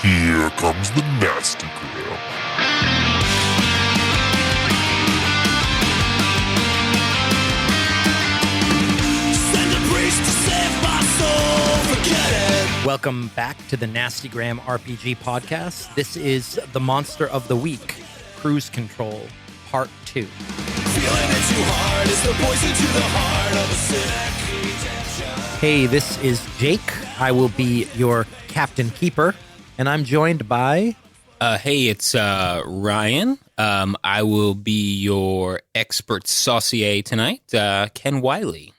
Here comes the nasty gram. Send a priest to save my soul, forget it. Welcome back to the Nasty Gram RPG podcast. This is the Monster of the Week, Cruise Control, Part 2. Feeling it too hard is the poison to the heart of a sick. Hey, this is Jake. I will be your Captain Keeper, and I'm joined by... Hey, it's Ryan. I will be your expert saucier tonight, Ken Wiley.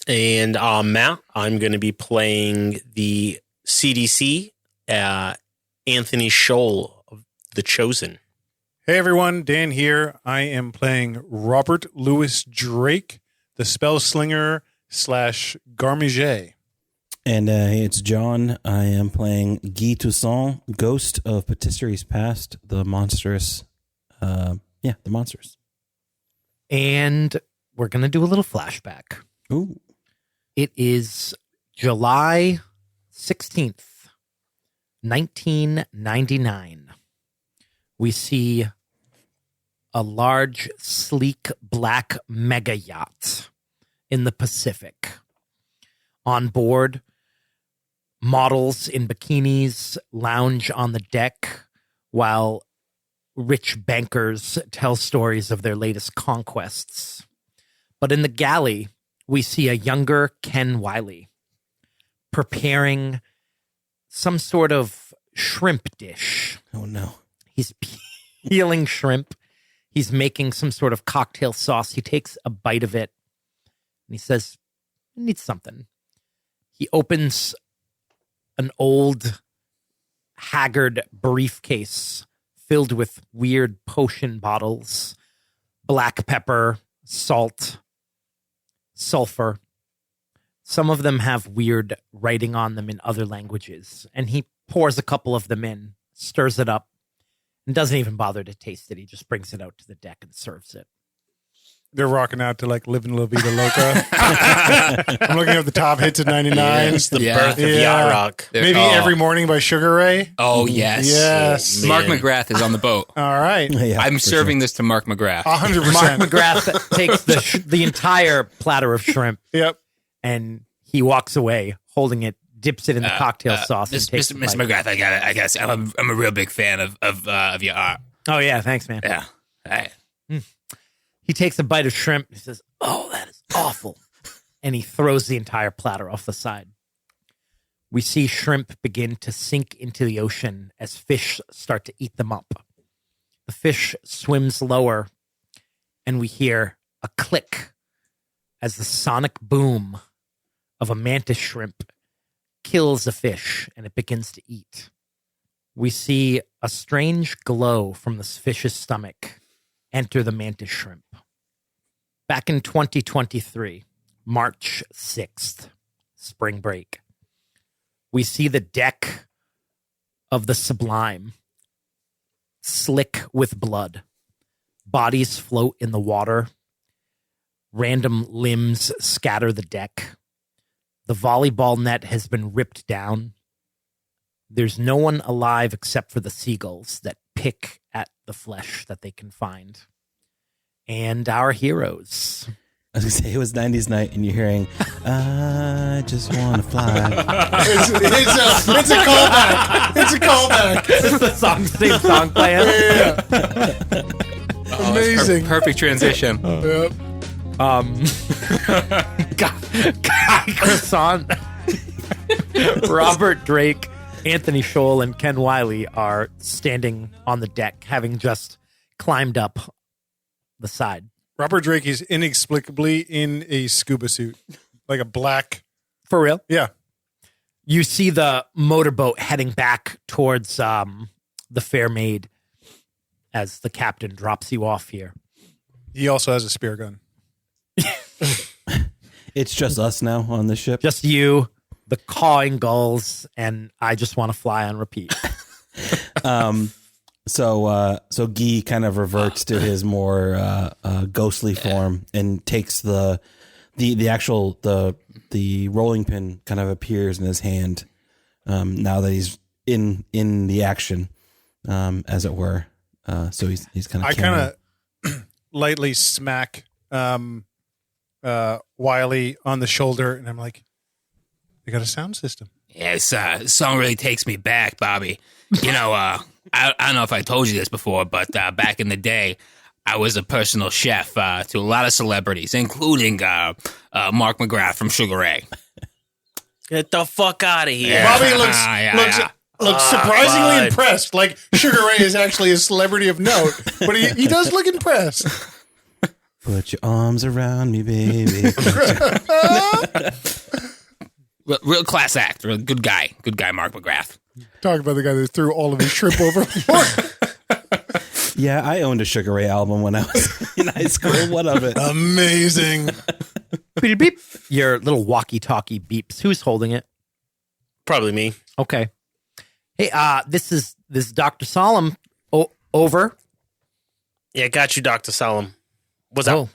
And Matt, I'm going to be playing the CDC, Anthony Scholl of The Chosen. Hey everyone, Dan here. I am playing Robert Louis Drake, the spell slinger / Garmiger. And hey, it's John. I am playing Guy Toussaint, Ghost of Patisseries Past, the monstrous. The monsters. And we're going to do a little flashback. Ooh. It is July 16th, 1999. We see a large, sleek, black mega yacht in the Pacific. On board, models in bikinis lounge on the deck while rich bankers tell stories of their latest conquests. But in the galley, we see a younger Ken Wiley preparing some sort of shrimp dish. Oh, no. He's peeling shrimp. He's making some sort of cocktail sauce. He takes a bite of it and he says, I need something. He opens an old, haggard briefcase filled with weird potion bottles, black pepper, salt, sulfur. Some of them have weird writing on them in other languages. And he pours a couple of them in, stirs it up, and doesn't even bother to taste it. He just brings it out to the deck and serves it. They're rocking out to like Livin' La Vida Loca. I'm looking at the top hits at 99. It's the birth of yacht rock. Maybe Every Morning by Sugar Ray. Oh, yes. Yes. Oh, Mark man. McGrath is on the boat. All right. Yeah, I'm for serving this to Mark McGrath. 100%. Mark McGrath takes the entire platter of shrimp Yep. and he walks away holding it, dips it in the cocktail sauce. And takes Mr. a bite. McGrath, I guess I'm a real big fan of your art. Oh, yeah. Thanks, man. Yeah. Hey. He takes a bite of shrimp. He says, oh, that is awful. And he throws the entire platter off the side. We see shrimp begin to sink into the ocean as fish start to eat them up. The fish swims lower, and we hear a click as the sonic boom of a mantis shrimp kills a fish, and it begins to eat. We see a strange glow from the fish's stomach enter the mantis shrimp. Back in 2023, March 6th, spring break, we see the deck of the Sublime slick with blood. Bodies float in the water. Random limbs scatter the deck. The volleyball net has been ripped down. There's no one alive except for the seagulls that pick at the flesh that they can find. And our heroes. I was going to say, it was 90s night, and you're hearing, I just want to fly. It's a callback. It's a callback. It's the same song playing. Yeah. Amazing. Perfect transition. Yep. Guy Croissant, Robert Drake, Anthony Scholl, and Ken Wiley are standing on the deck, having just climbed up the side. Robert Drake is inexplicably in a scuba suit, like a black. For real? Yeah. You see the motorboat heading back towards the Fair Maid as the captain drops you off here. He also has a spear gun. It's just us now on this ship. Just you, the cawing gulls, and I just want to fly on repeat. So Guy kind of reverts to his more ghostly form and takes the rolling pin kind of appears in his hand now that he's in the action, as it were. So he's kind of. I kind of lightly smack Wiley on the shoulder, and I'm like, "They got a sound system." Yeah, this song really takes me back, Bobby. You know, I don't know if I told you this before, but back in the day, I was a personal chef to a lot of celebrities, including Mark McGrath from Sugar Ray. Get the fuck out of here. Yeah. Bobby looks surprisingly bud. impressed. Like Sugar Ray is actually a celebrity of note, but he does look impressed. Put your arms around me, baby. Real class act. Real good guy, Mark McGrath. Talk about the guy that threw all of his shrimp overboard. Yeah, I owned a Sugar Ray album when I was in high school. What of it? Amazing. Beep, beep. Your little walkie-talkie beeps. Who's holding it? Probably me. Okay. Hey, this is Dr. Solemn. Over. Yeah, got you, Dr. Solemn. What's up?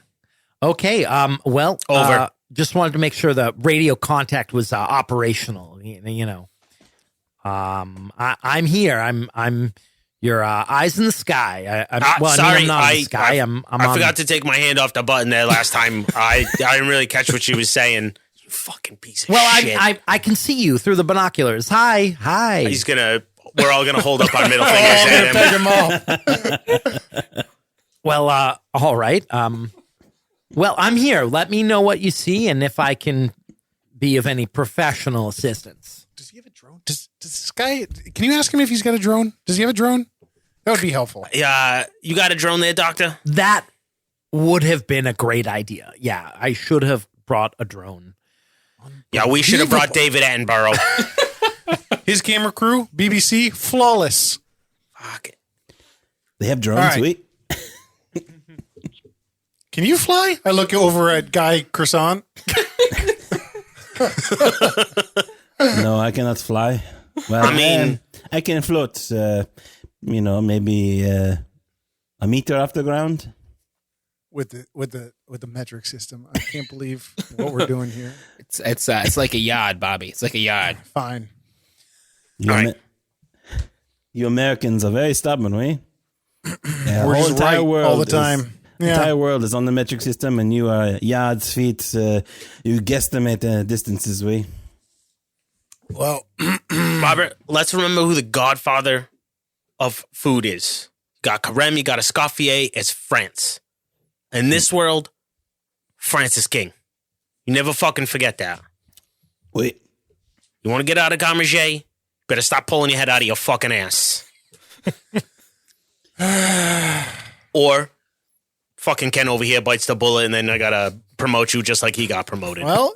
Okay. Well, Over. Just wanted to make sure the radio contact was operational. You know. I'm here. I'm your eyes in the sky. Sorry, I'm not in the sky. I forgot to take my hand off the button there last time. I didn't really catch what she was saying. You fucking piece of shit. I can see you through the binoculars. Hi. We're all gonna hold up our middle fingers at him. Well, all right. Well, I'm here. Let me know what you see and if I can be of any professional assistance. Does he have a drone? Does this guy? Can you ask him if he's got a drone? Does he have a drone? That would be helpful. Yeah, you got a drone there, Doctor? That would have been a great idea. Yeah, I should have brought a drone. Yeah, we should have brought David Attenborough. His camera crew, BBC, flawless. Fuck it. They have drones. All right. Sweet. Can you fly? I look over at Guy Croissant. No, I cannot fly. Well, I mean- I can float. Maybe a meter off the ground. With the metric system. I can't believe what we're doing here. It's like a yard, Bobby. It's like a yard. Fine. You, All right. you Americans are very stubborn, we. The We're just right all the time. The Yeah. entire world is on the metric system, and you are yards, feet. You guesstimate distances, we. Well, Robert, let's remember who the godfather of food is. You got Carême, you got Escoffier, it's France. In this world, France is king. You never fucking forget that. Wait. You want to get out of Garmager? Better stop pulling your head out of your fucking ass. Or fucking Ken over here bites the bullet and then I gotta promote you just like he got promoted. well,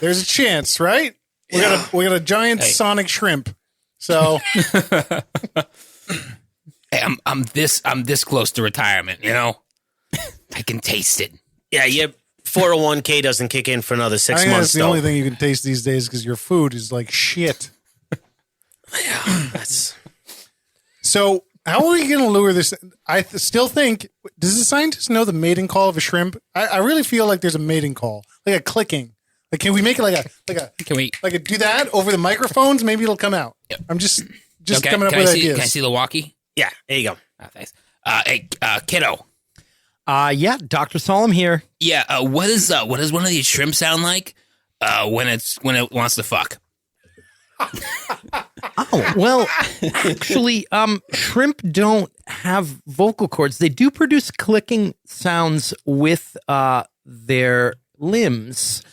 there's a chance, right? We got a giant sonic shrimp. So Hey, I'm this close to retirement. You know, I can taste it. Yeah, your 401k doesn't kick in for another 6 I think months. that's the only thing you can taste these days because your food is like shit. That's So how are we going to lure this? I still think, does the scientist know the mating call of a shrimp? I really feel like there's a mating call, like a clicking. Like, can we make it like a Can we? do that over the microphones? Maybe it'll come out. Yep. I'm just Okay, coming up can with I see, ideas. Can I see the walkie? yeah, there you go. Oh, thanks. Hey, kiddo. Yeah, Dr. Solemn here. Yeah. What does one of these shrimp sound like? When it wants to fuck. Oh, well, actually, shrimp don't have vocal cords. They do produce clicking sounds with their limbs.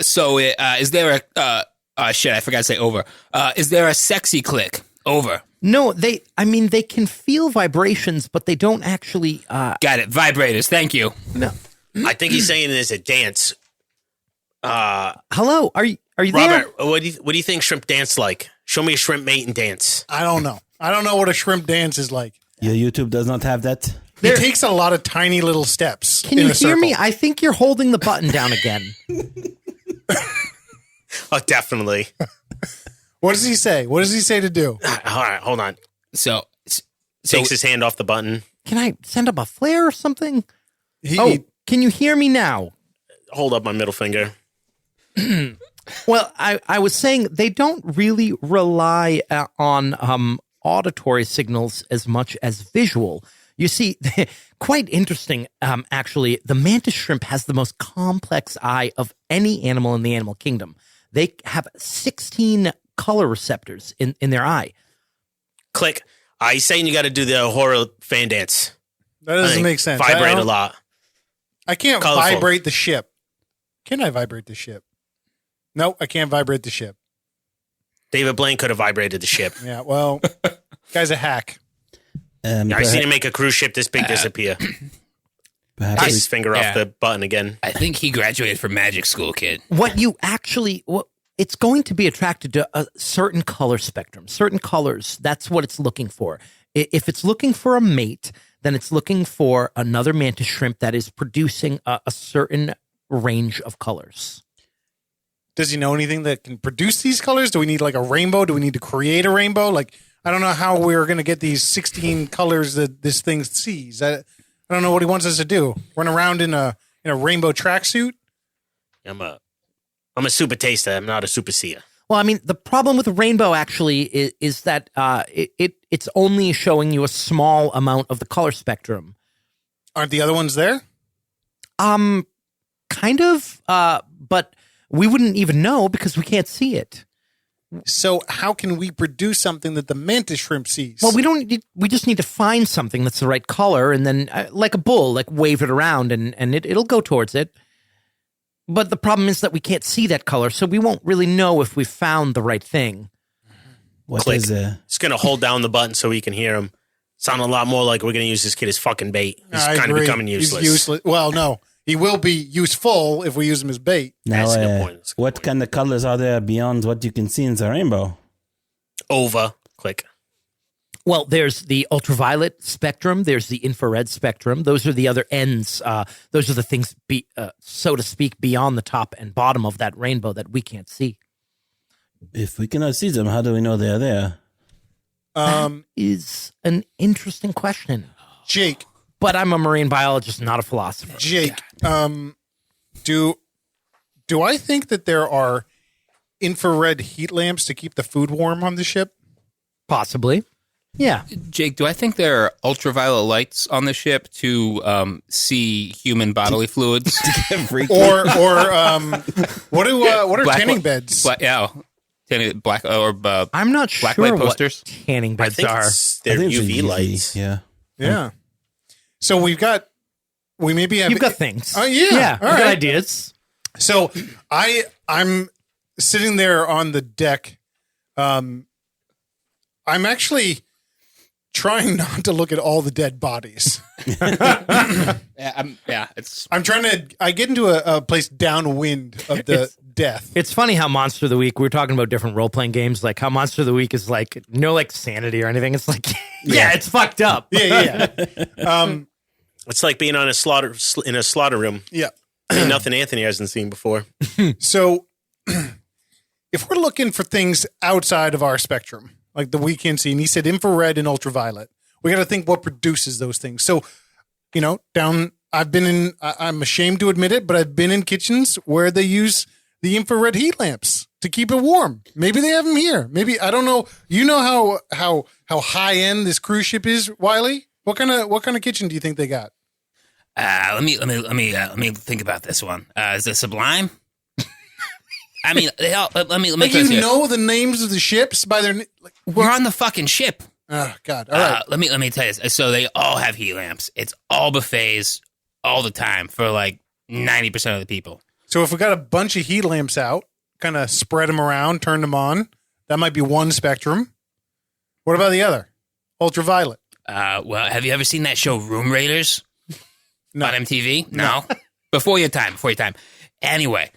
So is there a shit? I forgot to say over. Is there a sexy click? Over. No, they can feel vibrations, but they don't actually. Got it. Vibrators. Thank you. No. I think he's saying there's a dance. Hello, are you there? Robert, what do you think shrimp dance like? Show me a shrimp mating dance. I don't know. I don't know what a shrimp dance is like. Your YouTube does not have that. It takes a lot of tiny little steps. Can you hear me? I think you're holding the button down again. Oh, definitely. What does he say? What does he say to do? All right, hold on. So Takes his hand off the button. Can I send up a flare or something? He, Can you hear me now? Hold up my middle finger. Well, I was saying they don't really rely on auditory signals as much as visual. You see, quite interesting, actually, the mantis shrimp has the most complex eye of any animal in the animal kingdom. They have 16 color receptors in their eye. Click. He's saying you got to do the horror fan dance. That doesn't make sense. Vibrate a lot. I can't Colorful. vibrate the ship. Can I vibrate the ship? No, I can't vibrate the ship. David Blaine could have vibrated the ship. Yeah, well, guy's a hack. I seen him make a cruise ship this big disappear. Take his finger off the button again. I think he graduated from magic school, kid. It's going to be attracted to a certain color spectrum, certain colors. That's what it's looking for. If it's looking for a mate, then it's looking for another mantis shrimp that is producing a certain range of colors. Does he know anything that can produce these colors? Do we need like a rainbow? Do we need to create a rainbow? Like, I don't know how we're going to get these 16 colors that this thing sees. I don't know what he wants us to do. Run around in a rainbow tracksuit? I'm a super taster. I'm not a super seer. Well, I mean, the problem with the rainbow actually is that it's only showing you a small amount of the color spectrum. Aren't the other ones there? Kind of, but we wouldn't even know because we can't see it. So how can we produce something that the mantis shrimp sees? Well, we just need to find something that's the right color and then, like a bull, like wave it around and it'll go towards it. But the problem is that we can't see that color, so we won't really know if we found the right thing. Click. It's going to hold down the button so we can hear him. Sound a lot more like we're going to use this kid as fucking bait. He's kind of becoming useless. He's useless. Well, no. He will be useful if we use him as bait. Now, That's a good point. what kind of colors are there beyond what you can see in the rainbow? Over. Click. Well, there's the ultraviolet spectrum. There's the infrared spectrum. Those are the other ends. Those are the things, so to speak, beyond the top and bottom of that rainbow that we can't see. If we cannot see them, how do we know they're there? That is an interesting question. Jake. But I'm a marine biologist, not a philosopher. Jake, do I think that there are infrared heat lamps to keep the food warm on the ship? Possibly. Yeah. Jake, do I think there are ultraviolet lights on the ship to see human bodily fluids? or what are tanning beds? Black or I'm not black sure light posters. what tanning I beds think are. they're I think it's UV a lights. Yeah. Yeah. So we maybe have You've got things. Oh, yeah. Yeah. All I've got right. ideas. So I'm sitting there on the deck. I'm actually trying not to look at all the dead bodies. Yeah, I'm trying to. I get into a place downwind of the death. It's funny how Monster of the Week, we were talking about different role-playing games, like how Monster of the Week is like, no like sanity or anything. It's like, yeah, it's fucked up. Yeah. It's like being on a slaughter room. Yeah. Nothing Anthony hasn't seen before. So, if we're looking for things outside of our spectrum, like the we can see, and he said infrared and ultraviolet, we got to think what produces those things. So, I'm ashamed to admit it, but I've been in kitchens where they use the infrared heat lamps to keep it warm. Maybe they have them here. Maybe, I don't know. You know how high end this cruise ship is, Wiley? What kind of kitchen do you think they got? let me think about this one. Is it Sublime? I mean, let me. Like, you know the names of the ships by their. Like, we're on the fucking ship. Oh God! All right. Let me tell you this. So they all have heat lamps. It's all buffets all the time for like 90% of the people. So if we got a bunch of heat lamps out, kind of spread them around, turn them on, that might be one spectrum. What about the other? Ultraviolet. Well, have you ever seen that show Room Raiders? No. On MTV? No. Before your time. Anyway,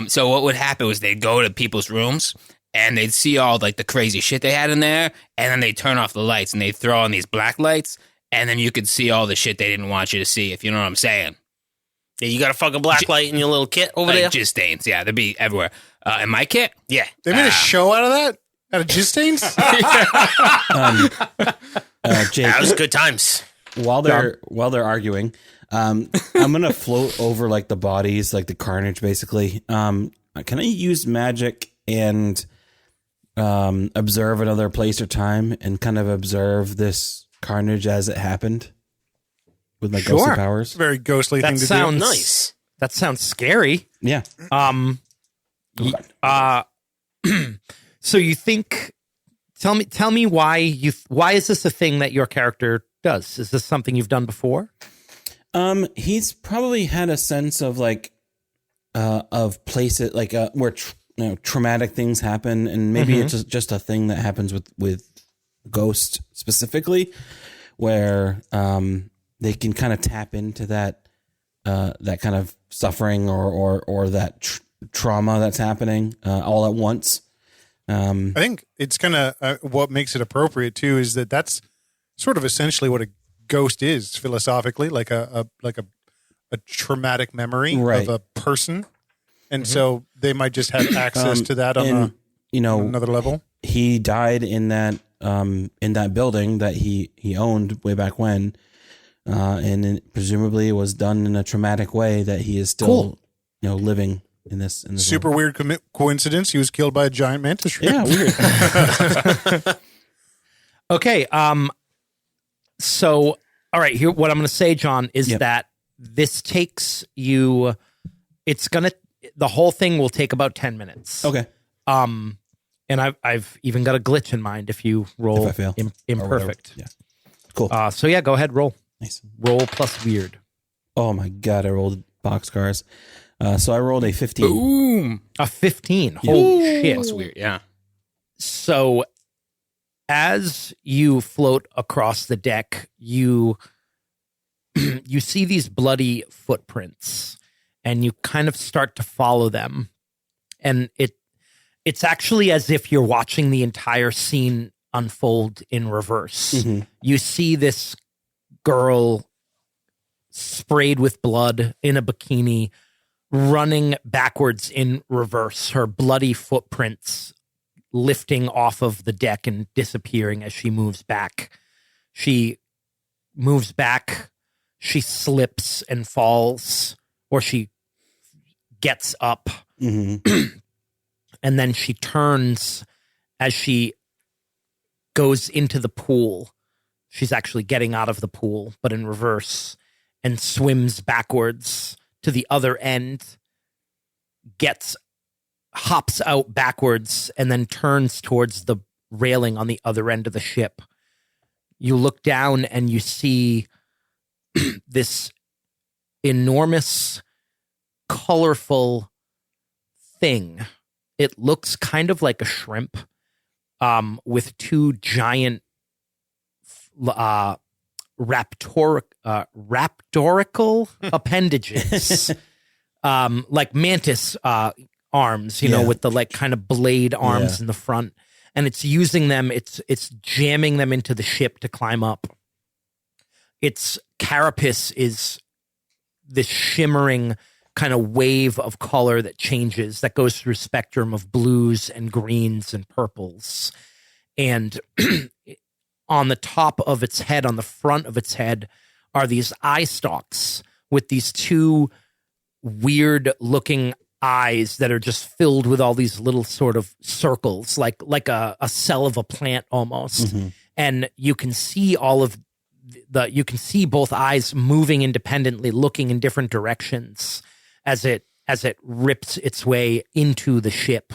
so what would happen was they'd go to people's rooms and they'd see all like the crazy shit they had in there, and then they'd turn off the lights and they'd throw on these black lights, and then you could see all the shit they didn't want you to see, if you know what I'm saying. Yeah, you got a fucking black light in your little kit over there? Jizz stains, yeah, they'd be everywhere. In my kit? Yeah. They made a show out of that? Out of jizz stains? Jake, That was good times. while they're arguing, I'm gonna float over like the bodies, like the carnage, basically. can I use magic and observe another place or time and kind of observe this carnage as it happened with my ghostly powers? Very ghostly That thing to sounds do. Nice. That sounds scary. Yeah. So you think? Tell me why is this a thing that your character does? Is this something you've done before? He's probably had a sense of like of places like where traumatic things happen, and maybe it's just a thing that happens with ghosts specifically, where they can kind of tap into that kind of suffering or that trauma that's happening all at once. I think it's kind of what makes it appropriate too is that that's sort of essentially what a ghost is philosophically, like a traumatic memory of a person, and so they might just have access to that on another level. He died in that building that he owned way back when, and it presumably was done in a traumatic way that he is still living in this super weird coincidence. He was killed by a giant mantis shrimp. Yeah, weird. Okay. So, all right. Here, what I'm going to say, John, is that this takes you. The whole thing will take about 10 minutes. Okay. And I've even got a glitch in mind if you roll If I fail. imperfect. Yeah. Cool. So yeah, go ahead, roll. Nice. Roll plus weird. Oh my God, I rolled boxcars. So I rolled a 15. Boom. A 15. Holy shit. That's weird. Yeah. So as you float across the deck, you see these bloody footprints, and you kind of start to follow them. And it's actually as if you're watching the entire scene unfold in reverse. Mm-hmm. You see this girl sprayed with blood in a bikini running backwards in reverse, her bloody footprints lifting off of the deck and disappearing as she moves back. She moves back, she slips and falls, or she gets up, Mm-hmm. and then she turns as she goes into the pool. She's actually getting out of the pool, but in reverse, and swims backwards to the other end, hops out backwards, and then turns towards the railing on the other end of the ship. You look down and you see this enormous, colorful thing. It looks kind of like a shrimp, with two giant raptorical appendages, like mantis arms, with the like kind of blade arms in the front, and it's using them. It's jamming them into the ship to climb up. Its carapace is this shimmering kind of wave of color that changes, that goes through a spectrum of blues and greens and purples. And on the top of its head, on the front of its head, are these eye stalks with these two weird looking eyes that are just filled with all these little sort of circles, like a cell of a plant almost. Mm-hmm. And you can see you can see both eyes moving independently, looking in different directions as it rips its way into the ship.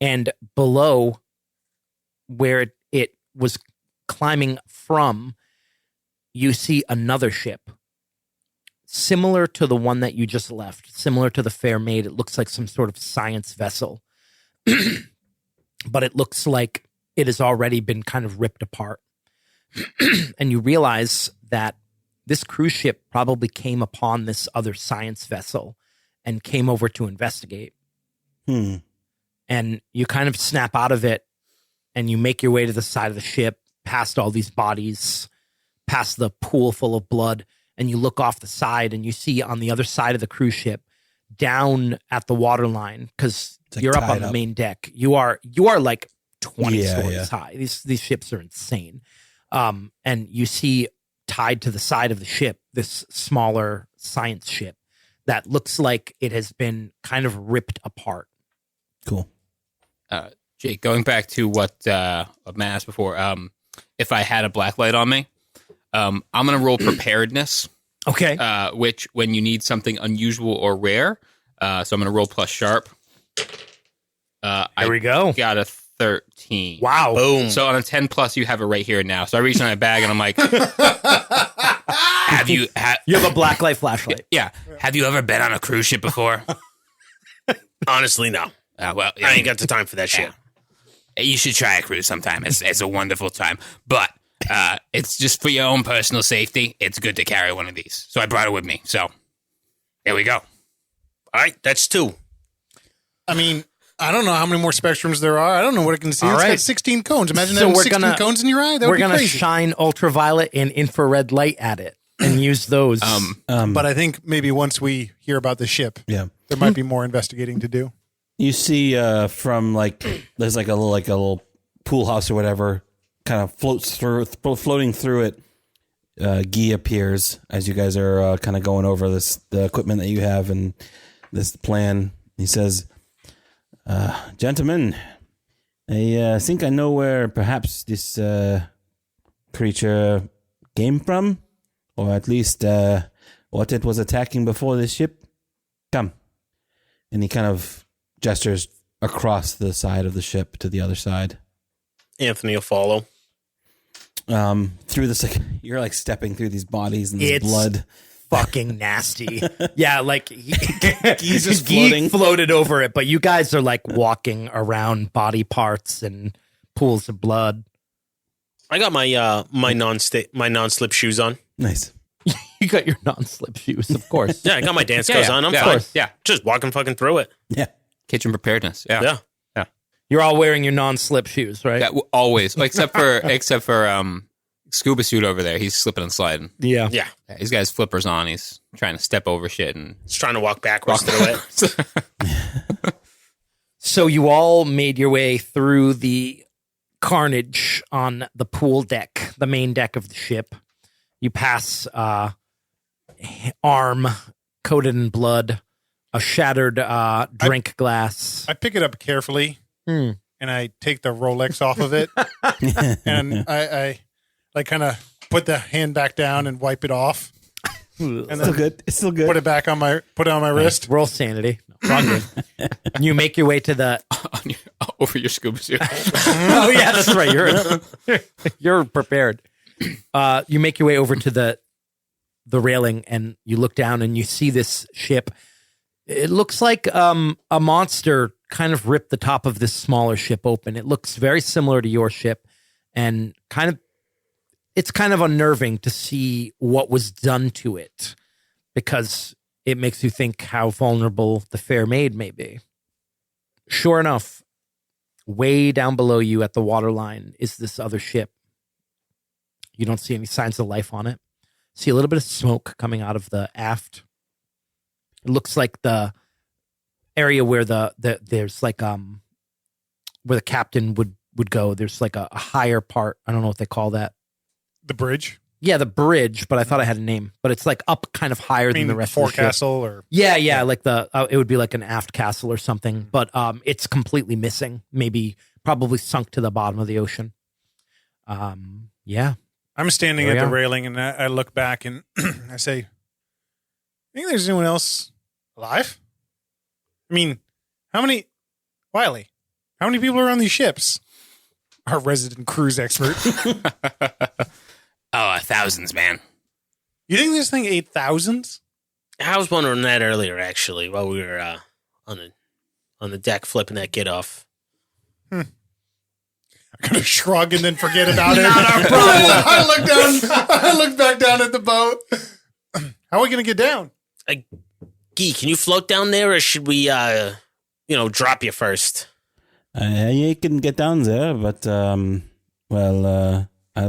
And below, where it was climbing from, you see another ship similar to the one that you just left, similar to the Fair Maid. It looks like some sort of science vessel, but it looks like it has already been kind of ripped apart. And you realize that this cruise ship probably came upon this other science vessel and came over to investigate. And you kind of snap out of it, and you make your way to the side of the ship, past all these bodies, past the pool full of blood, and you look off the side, and you see on the other side of the cruise ship, down at the waterline, because like you're up on the up. main deck. You are like 20 stories high. These ships are insane. And you see tied to the side of the ship this smaller science ship that looks like it has been kind of ripped apart. Cool. Jake, going back to what Matt asked before, if I had a black light on me, I'm going to roll preparedness, Okay. which when you need something unusual or rare, so I'm going to roll plus sharp. There we go. Got a 13. Wow. Boom. So on a 10 plus, you have it right here and now. So I reached in my bag and I'm like, have you You have a blacklight flashlight. yeah. Have you ever been on a cruise ship before? Honestly, no. Well, I ain't got the time for that shit. You should try a cruise sometime. It's a wonderful time. But it's just for your own personal safety. It's good to carry one of these. So I brought it with me. So there we go. All right, that's 2. I mean, I don't know how many more spectrums there are. I don't know what it can see. All It's right. got 16 cones. Imagine So having we're 16 gonna- cones in your eye. That We're would be going to crazy. shine ultraviolet and infrared light at it and use those. But I think maybe once we hear about the ship, Yeah. there might be more investigating to do. You see from there's like a little pool house or whatever, kind of floating through it. Guy appears as you guys are kind of going over the equipment that you have and this plan. He says, "Gentlemen, I think I know where perhaps this creature came from, or at least what it was attacking before this ship. Come." And he kind of gestures across the side of the ship to the other side. Anthony will follow. Through this, you're like stepping through these bodies and this It's blood. fucking nasty. Yeah, like He's just Geek floating. floated over it, but you guys are like walking around body parts and pools of blood. I got my my non-slip shoes on. Nice. You got your non-slip shoes, of course. Yeah, I got my dance clothes on. I'm yeah, fine. course. Yeah. Just walking fucking through it. Yeah. Kitchen preparedness. Yeah. Yeah. You're all wearing your non-slip shoes, right? Yeah, always. Except for scuba suit over there. He's slipping and sliding. Yeah. Yeah. Yeah, he's got his flippers on. He's trying to step over shit and Just trying to walk backwards through it. So you all made your way through the carnage on the pool deck, the main deck of the ship. You pass arm coated in blood, a shattered drink glass. I pick it up carefully Hmm. and I take the Rolex off of it and I like kind of put the hand back down and wipe it off and Still then good. It's still good. put it on my wrist. Roll sanity. No, wrong game. You make your way to the. over your scuba suit. Oh yeah, that's right. You're prepared. You make your way over to the railing and you look down and you see this ship. It looks like a monster kind of ripped the top of this smaller ship open. It looks very similar to your ship and it's kind of unnerving to see what was done to it because it makes you think how vulnerable the fair maid may be. Sure enough, way down below you at the waterline is this other ship. You don't see any signs of life on it. See a little bit of smoke coming out of the aft. It looks like the area where there's like where the captain would go. There's like a higher part. I don't know what they call that. The bridge. Yeah, the bridge, but I thought I had a name. But it's like up kind of higher than the rest of the ship. forecastle or Yeah, like it would be like an aft castle or something, but it's completely missing. Probably sunk to the bottom of the ocean. Yeah. I'm standing There at we the are. railing and I look back and I say, think there's anyone else alive? I mean, Wiley, how many people are on these ships? Our resident cruise expert. Thousands, man. You think this thing ate thousands? I was wondering that earlier, actually, while we were on the deck flipping that kid off. I'm gonna shrug and then forget about it. Not our problem. I look back down at the boat. How are we gonna get down? Gee, can you float down there, or should we, drop you first? You can get down there, but I'll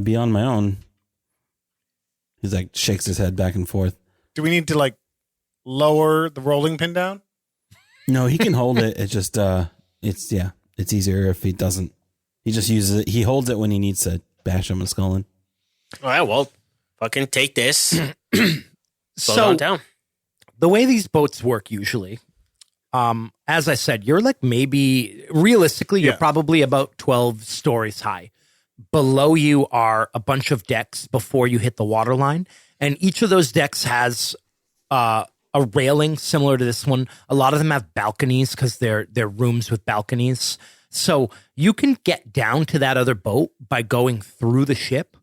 be on my own. He's like shakes his head back and forth. Do we need to lower the rolling pin down? No, he can hold it. It's just it's easier if he doesn't. He just uses it. He holds it when he needs to bash him a skull in. All right, well, fucking take this. Slow So on down. the way these boats work usually, as I said, you're like maybe realistically, you're Yeah. probably about 12 stories high. Below you are a bunch of decks before you hit the water line. And each of those decks has a railing similar to this one. A lot of them have balconies because they're rooms with balconies. So you can get down to that other boat by going through the ship,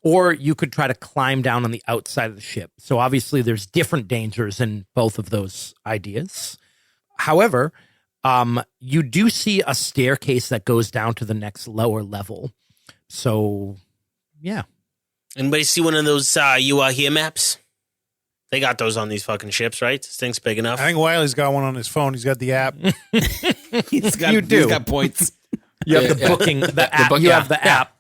or you could try to climb down on the outside of the ship. So obviously there's different dangers in both of those ideas. However, you do see a staircase that goes down to the next lower level. So, yeah. Anybody see one of those You Are Here maps? They got those on these fucking ships, right? This thing's big enough. I think Wiley's got one on his phone. He's got the app. He's got, You do. He's got points. You have the booking, the app. book- You yeah, have the app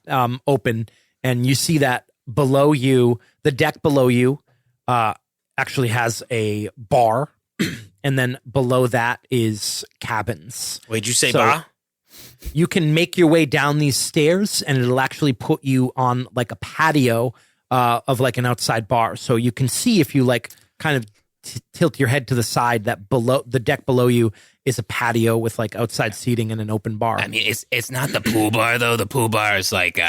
open, and you see that below you, the deck below you, actually has a bar, and then below that is cabins. Wait, did you say So- bar? You can make your way down these stairs, and it'll actually put you on like a patio of like an outside bar. So you can see if you like kind of tilt your head to the side that below the deck below you is a patio with like outside seating and an open bar. I mean, it's not the pool bar though. The pool bar is like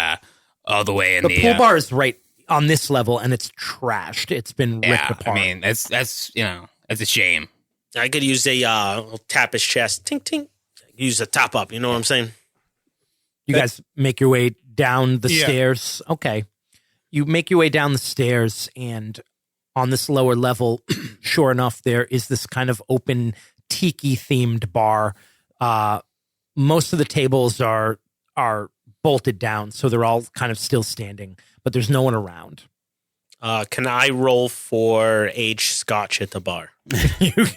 all the way in the the pool bar is right on this level, and it's trashed. It's been ripped Yeah, apart. I mean, that's it's a shame. I could use a tap his chest. Tink, tink. Use a top up. You know what I'm saying? you guys make your way down the Yeah. stairs. Okay. You make your way down the stairs, and on this lower level, sure enough, there is this kind of open tiki themed bar. Most of the tables are bolted down, so they're all kind of still standing, but there's no one around. Can I roll for aged scotch at the bar?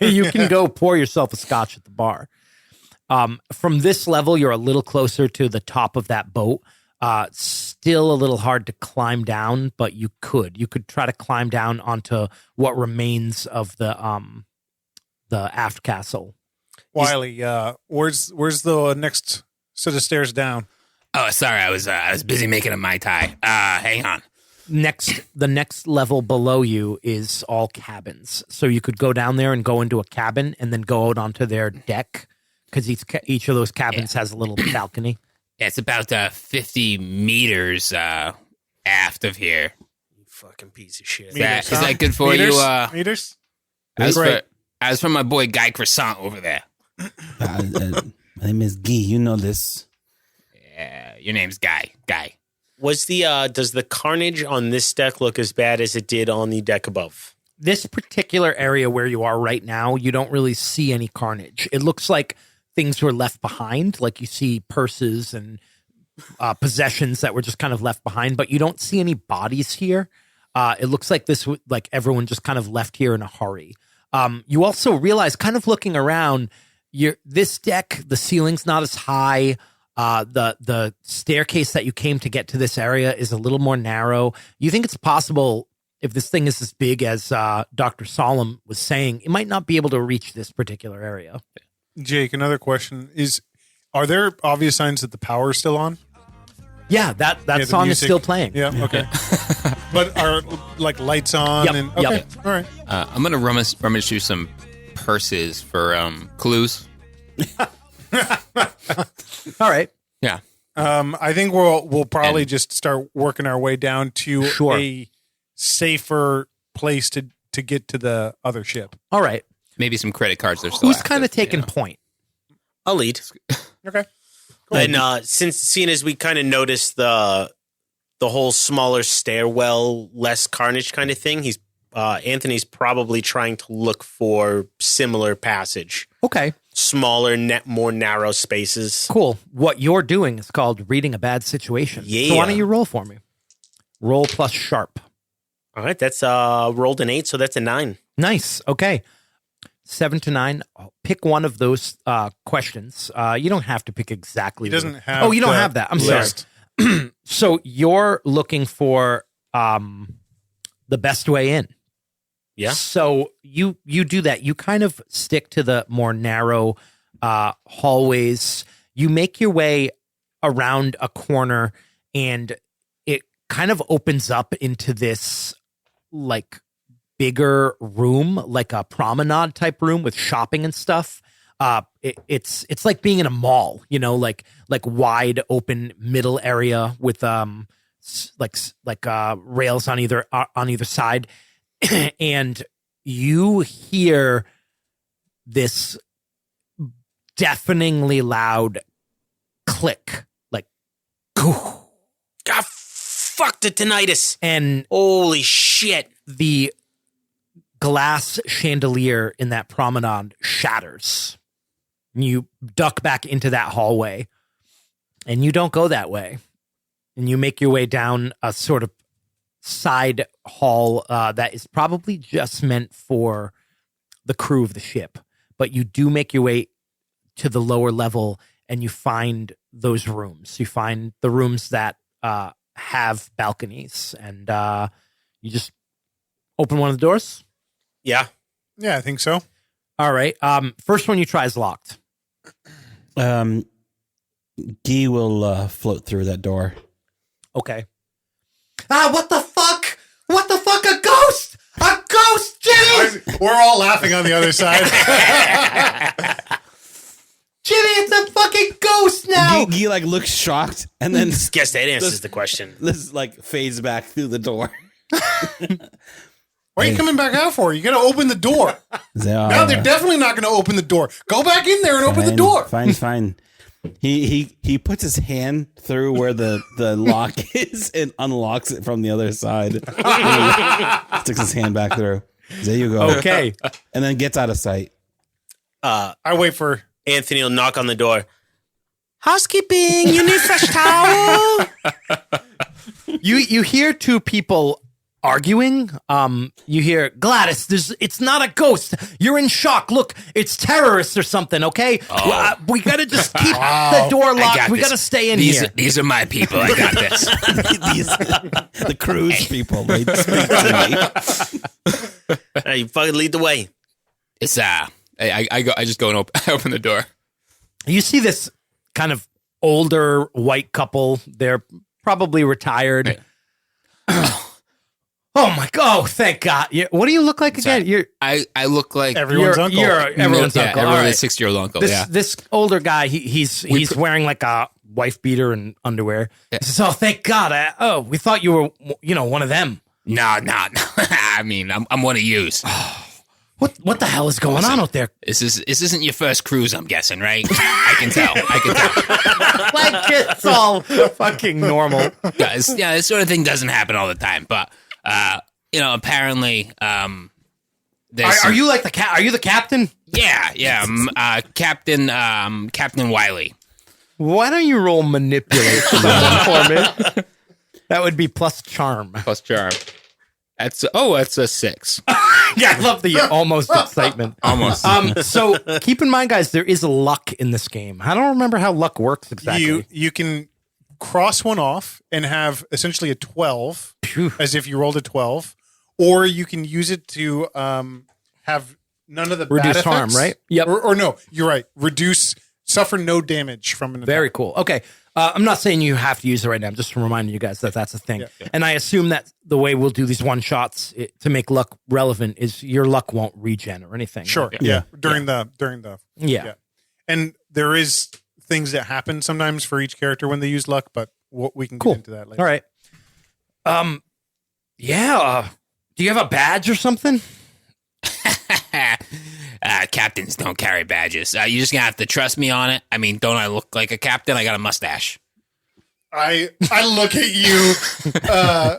You can go pour yourself a scotch at the bar. From this level, you're a little closer to the top of that boat. Still a little hard to climb down, but you could try to climb down onto what remains of the aft castle. Wiley, where's the next set of stairs down? Oh, sorry, I was busy making a Mai Tai. Hang on. The next level below you is all cabins. So you could go down there and go into a cabin and then go out onto their deck, because each of those cabins has a little balcony. Yeah, it's about 50 meters aft of here. You fucking piece of shit. Is that good for Meters? you? Meters? As for my boy Guy Croissant over there. My name is Guy. You know this. Yeah, your name's Guy. Guy. Was does the carnage on this deck look as bad as it did on the deck above? This particular area where you are right now, you don't really see any carnage. It looks like things were left behind, like you see purses and possessions that were just kind of left behind, but you don't see any bodies here. It looks like like everyone just kind of left here in a hurry. You also realize, kind of looking around, this deck, the ceiling's not as high. The staircase that you came to get to this area is a little more narrow. You think it's possible, if this thing is as big as Dr. Solemn was saying, it might not be able to reach this particular area. Jake, another question are there obvious signs that the power is still on? Yeah, that the song is music. still playing. Yeah, okay. But are like lights on? Yep, And yep. okay, all right. I'm gonna rummage through some purses for clues. All right. Yeah. I think we'll probably just start working our way down to Sure. a safer place to get to the other ship. All right. Maybe some credit cards. They're still Who's active, kind of you taking know. point? I'll lead. Okay. And seeing as we kind of noticed the whole smaller stairwell, less carnage kind of thing, Anthony's probably trying to look for similar passage, Okay. smaller, more narrow spaces. Cool. What you're doing is called reading a bad situation. So Yeah. why don't you roll for me? Roll plus sharp. All right, that's rolled an 8, so that's a 9. Nice. Okay. 7 to 9. Pick one of those questions. You don't have to pick exactly. He doesn't have. Oh, you don't the have that. I'm list. sorry. So you're looking for the best way in. Yeah. So you do that. You kind of stick to the more narrow hallways. You make your way around a corner, and it kind of opens up into this like bigger room, like a promenade type room with shopping and stuff. It's like being in a mall, like wide open middle area with rails on either side, and you hear this deafeningly loud click, like God, fuck the tinnitus. and Holy shit. the glass chandelier in that promenade shatters. You duck back into that hallway, and you don't go that way. And you make your way down a sort of side hall that is probably just meant for the crew of the ship. But you do make your way to the lower level, and you find those rooms. You find the rooms that have balconies, and you just open one of the doors. Yeah. Yeah, I think so. All right. First one you try is locked. Guy will float through that door. Okay. What the fuck? What the fuck? A ghost! A ghost, Jimmy! We're all laughing on the other side. Jimmy, it's a fucking ghost now! Guy like looks shocked and then Guess that answers the question. this like fades back through the door. What are you coming back out for? You got to open the door. No, they're definitely not going to open the door. Go back in there and open the door. Fine. He puts his hand through where the lock is and unlocks it from the other side. Sticks his hand back through. There you go. Okay. And then gets out of sight. I wait for Anthony will knock on the door. Housekeeping, you need fresh towel? You hear two people arguing. You hear, Gladys, it's not a ghost. You're in shock. Look, it's terrorists or something, okay? We got to just keep the door locked. We got to stay in here. These are my people. I got this. The cruise people. They speak to me. Hey, you fucking lead the way. It's I just go and open the door. You see this kind of older white couple. They're probably retired. Oh my God! Oh, thank God! What do you look like again? You're I look like everyone's uncle. everyone's uncle. All Everyone's right. 6-year-old uncle. This older guy, he's wearing like a wife beater and underwear. Yeah. He says, "Oh, thank God! We thought you were, one of them." No. I mean, I'm one of yous. What the hell is going on out there? This isn't your first cruise, I'm guessing, right? I can tell. Like it's all fucking normal. Yeah, this sort of thing doesn't happen all the time, but apparently, there's Are you like Are you the captain? Yeah. Captain Wiley. Why don't you roll manipulate someone for me? That would be plus charm. Plus charm. That's a 6. Yeah, I love the almost excitement. Almost. So keep in mind, guys, there is luck in this game. I don't remember how luck works exactly. You can cross one off and have essentially a 12, as if you rolled a 12, or you can use it to have none of the Reduce bad harm, effects. right? Yep. Or no, you're right. Suffer no damage from an attack. Very cool. Okay. I'm not saying you have to use it right now. I'm just reminding you guys that that's a thing. Yeah. And I assume that the way we'll do these one shots to make luck relevant is your luck won't regen or anything. Sure. Right? Yeah. During the. Yeah. And there is things that happen sometimes for each character when they use luck, but we can get into that later. All right. Yeah. Do you have a badge or something? Captains don't carry badges. You're just gonna have to trust me on it. I mean, don't I look like a captain? I got a mustache. I look at you. I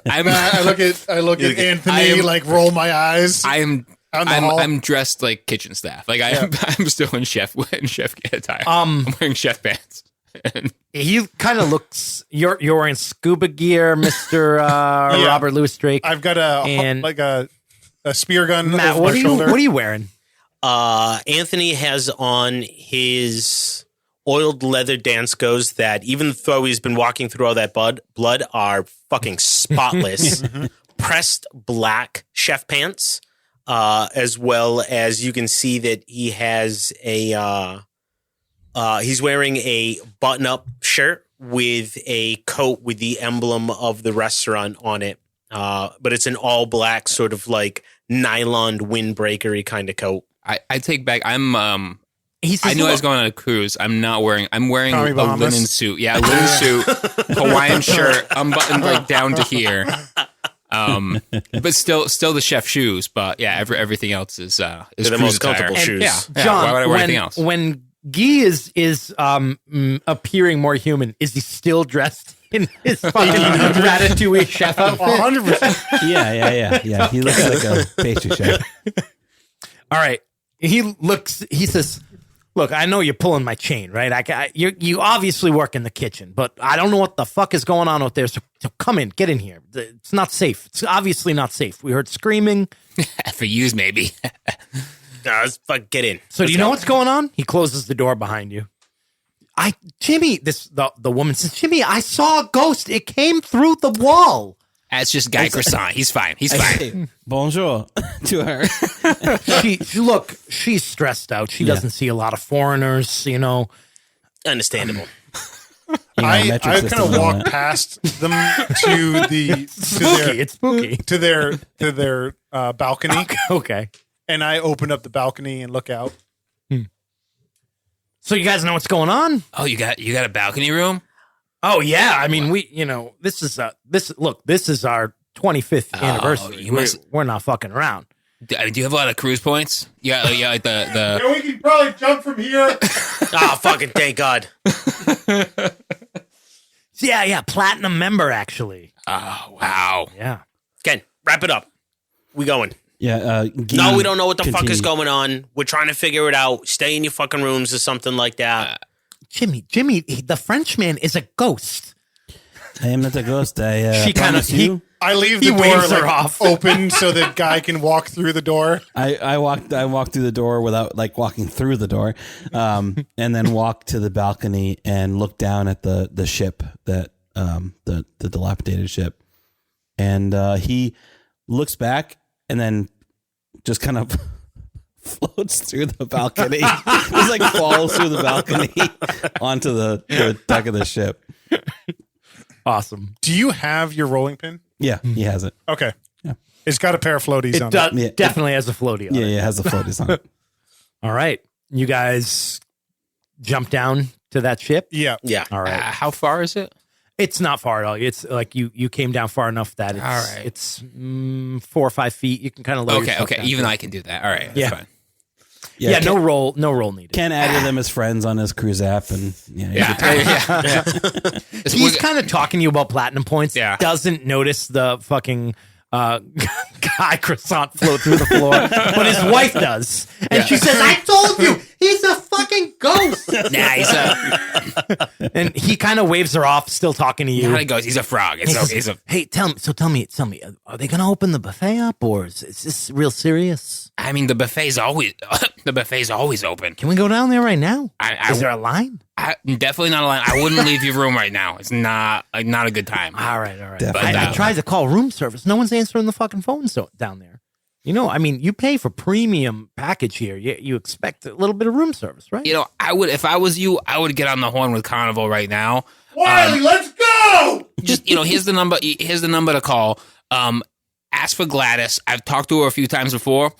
look at Anthony. Roll my eyes. I'm dressed like kitchen staff. Like I'm still in chef attire. I'm wearing chef pants. He kind of looks. You're wearing scuba gear, Mr. Robert Louis Drake. I've got a spear gun. Matt, over my shoulder. What are you wearing? Anthony has on his oiled leather dance goes that even though he's been walking through all that blood are fucking spotless. Pressed black chef pants, as well as you can see that he has he's wearing a button-up shirt with a coat with the emblem of the restaurant on it. But it's an all black sort of like nylon windbreakery kind of coat. I take back. I knew I was "Look, going on a cruise. I'm wearing Tommy a Bahamas. linen suit. Yeah, a linen suit, Hawaiian shirt, unbuttoned like down to here. But still the chef shoes. But yeah, everything else is They're the cruise most attire. comfortable shoes. Yeah, John, why would I wear anything else? when Guy is appearing more human, is he still dressed in his fucking ratatouille chef outfit? 100%. Yeah. He looks like a pastry chef. All right. He says, "Look, I know you're pulling my chain, right? You obviously work in the kitchen, but I don't know what the fuck is going on out there. So come in, get in here. It's not safe. It's obviously not safe. We heard screaming. For yous, maybe. Let's get in. So do you know what's going on?" He closes the door behind you. Jimmy, the woman says, "Jimmy, I saw a ghost. It came through the wall." That's just Guy Croissant. He's fine. He's fine. Bonjour to her. She's stressed out. She doesn't see a lot of foreigners, Understandable. I kind of walk past them to It's spooky. their balcony, Okay. and I open up the balcony and look out. So you guys know what's going on? Oh, you got a balcony room? Oh yeah, I mean this is our 25th anniversary. We're not fucking around. Do you have a lot of cruise points? Yeah, like the We can probably jump from here. Fucking thank God. Yeah, platinum member actually. Oh, wow. Yeah. Ken, wrap it up. We going. Yeah. No, we don't know what the fuck is going on. We're trying to figure it out. Stay in your fucking rooms or something like that. Jimmy, the Frenchman is a ghost. I am not a ghost. She kinda- you. I leave He the door waves her off. open so that guy can walk through the door. I walked through the door without walking through the door, and then walked to the balcony and looked down at the ship that the dilapidated ship, and he looks back and then just kind of floats through the balcony, just falls through the balcony onto the deck of the ship. Awesome. Do you have your rolling pin? Yeah, he has it. Okay. Yeah. It's got a pair of floaties It on does, it. Yeah. definitely has a floaty on Yeah, it. it has the floaties on it. All right. You guys jump down to that ship? Yeah. Yeah. All right. How far is it? It's not far at all. It's like you came down far enough that it's, All right. it's 4 or 5 feet. You can kind of lower yourself Okay. down. Even I can do that. All right. That's Yeah. fine. Yeah, Ken, no roll needed. Ken added them as friends on his cruise app, and He's kind of talking to you about platinum points. Yeah. Doesn't notice the fucking guy croissant float through the floor, but his wife does, and she says, "I told you, he's a fucking ghost." Nah, he's And he kind of waves her off, still talking to you. how he goes. He's a frog. It's okay. He's a. Hey, tell me, are they going to open the buffet up, or is this real serious? I mean, the buffet's always open. Can we go down there right now? I- Is there a line? Definitely not a line. I wouldn't leave your room right now. It's not a good time. All right. Definitely. I tried to call room service. No one's answering the fucking phone down there. I mean, you pay for premium package here. You expect a little bit of room service, right? I would, if I was you, I would get on the horn with Carnival right now. Wiley, let's go! Just here's the number. Here's the number to call. Ask for Gladys. I've talked to her a few times before,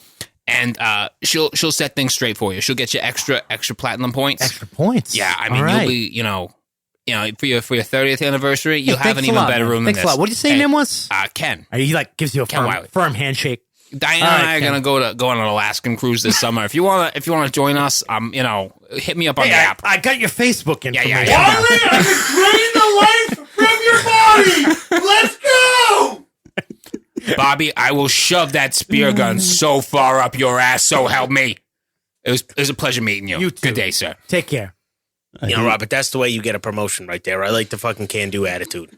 and she'll set things straight for you. She'll get you extra platinum points. Extra points. Yeah, I mean, All right. you'll be for your 30th anniversary, you'll have Thanks an a even lot, better man. room than Thanks this. a lot. What did you say your name was? Ken. He gives you a Ken Wiley. firm handshake. Diana All right, and I are Ken. gonna go on an Alaskan cruise this summer. If you wanna join us, hit me up on the app. I got your Facebook information. yeah. Wiley, I can drain the life from your body! Let's go! Bobby, I will shove that spear gun so far up your ass, so help me. It was a pleasure meeting you. You too. Good day, sir. Take care. Robert, that's the way you get a promotion right there. I like the fucking can-do attitude.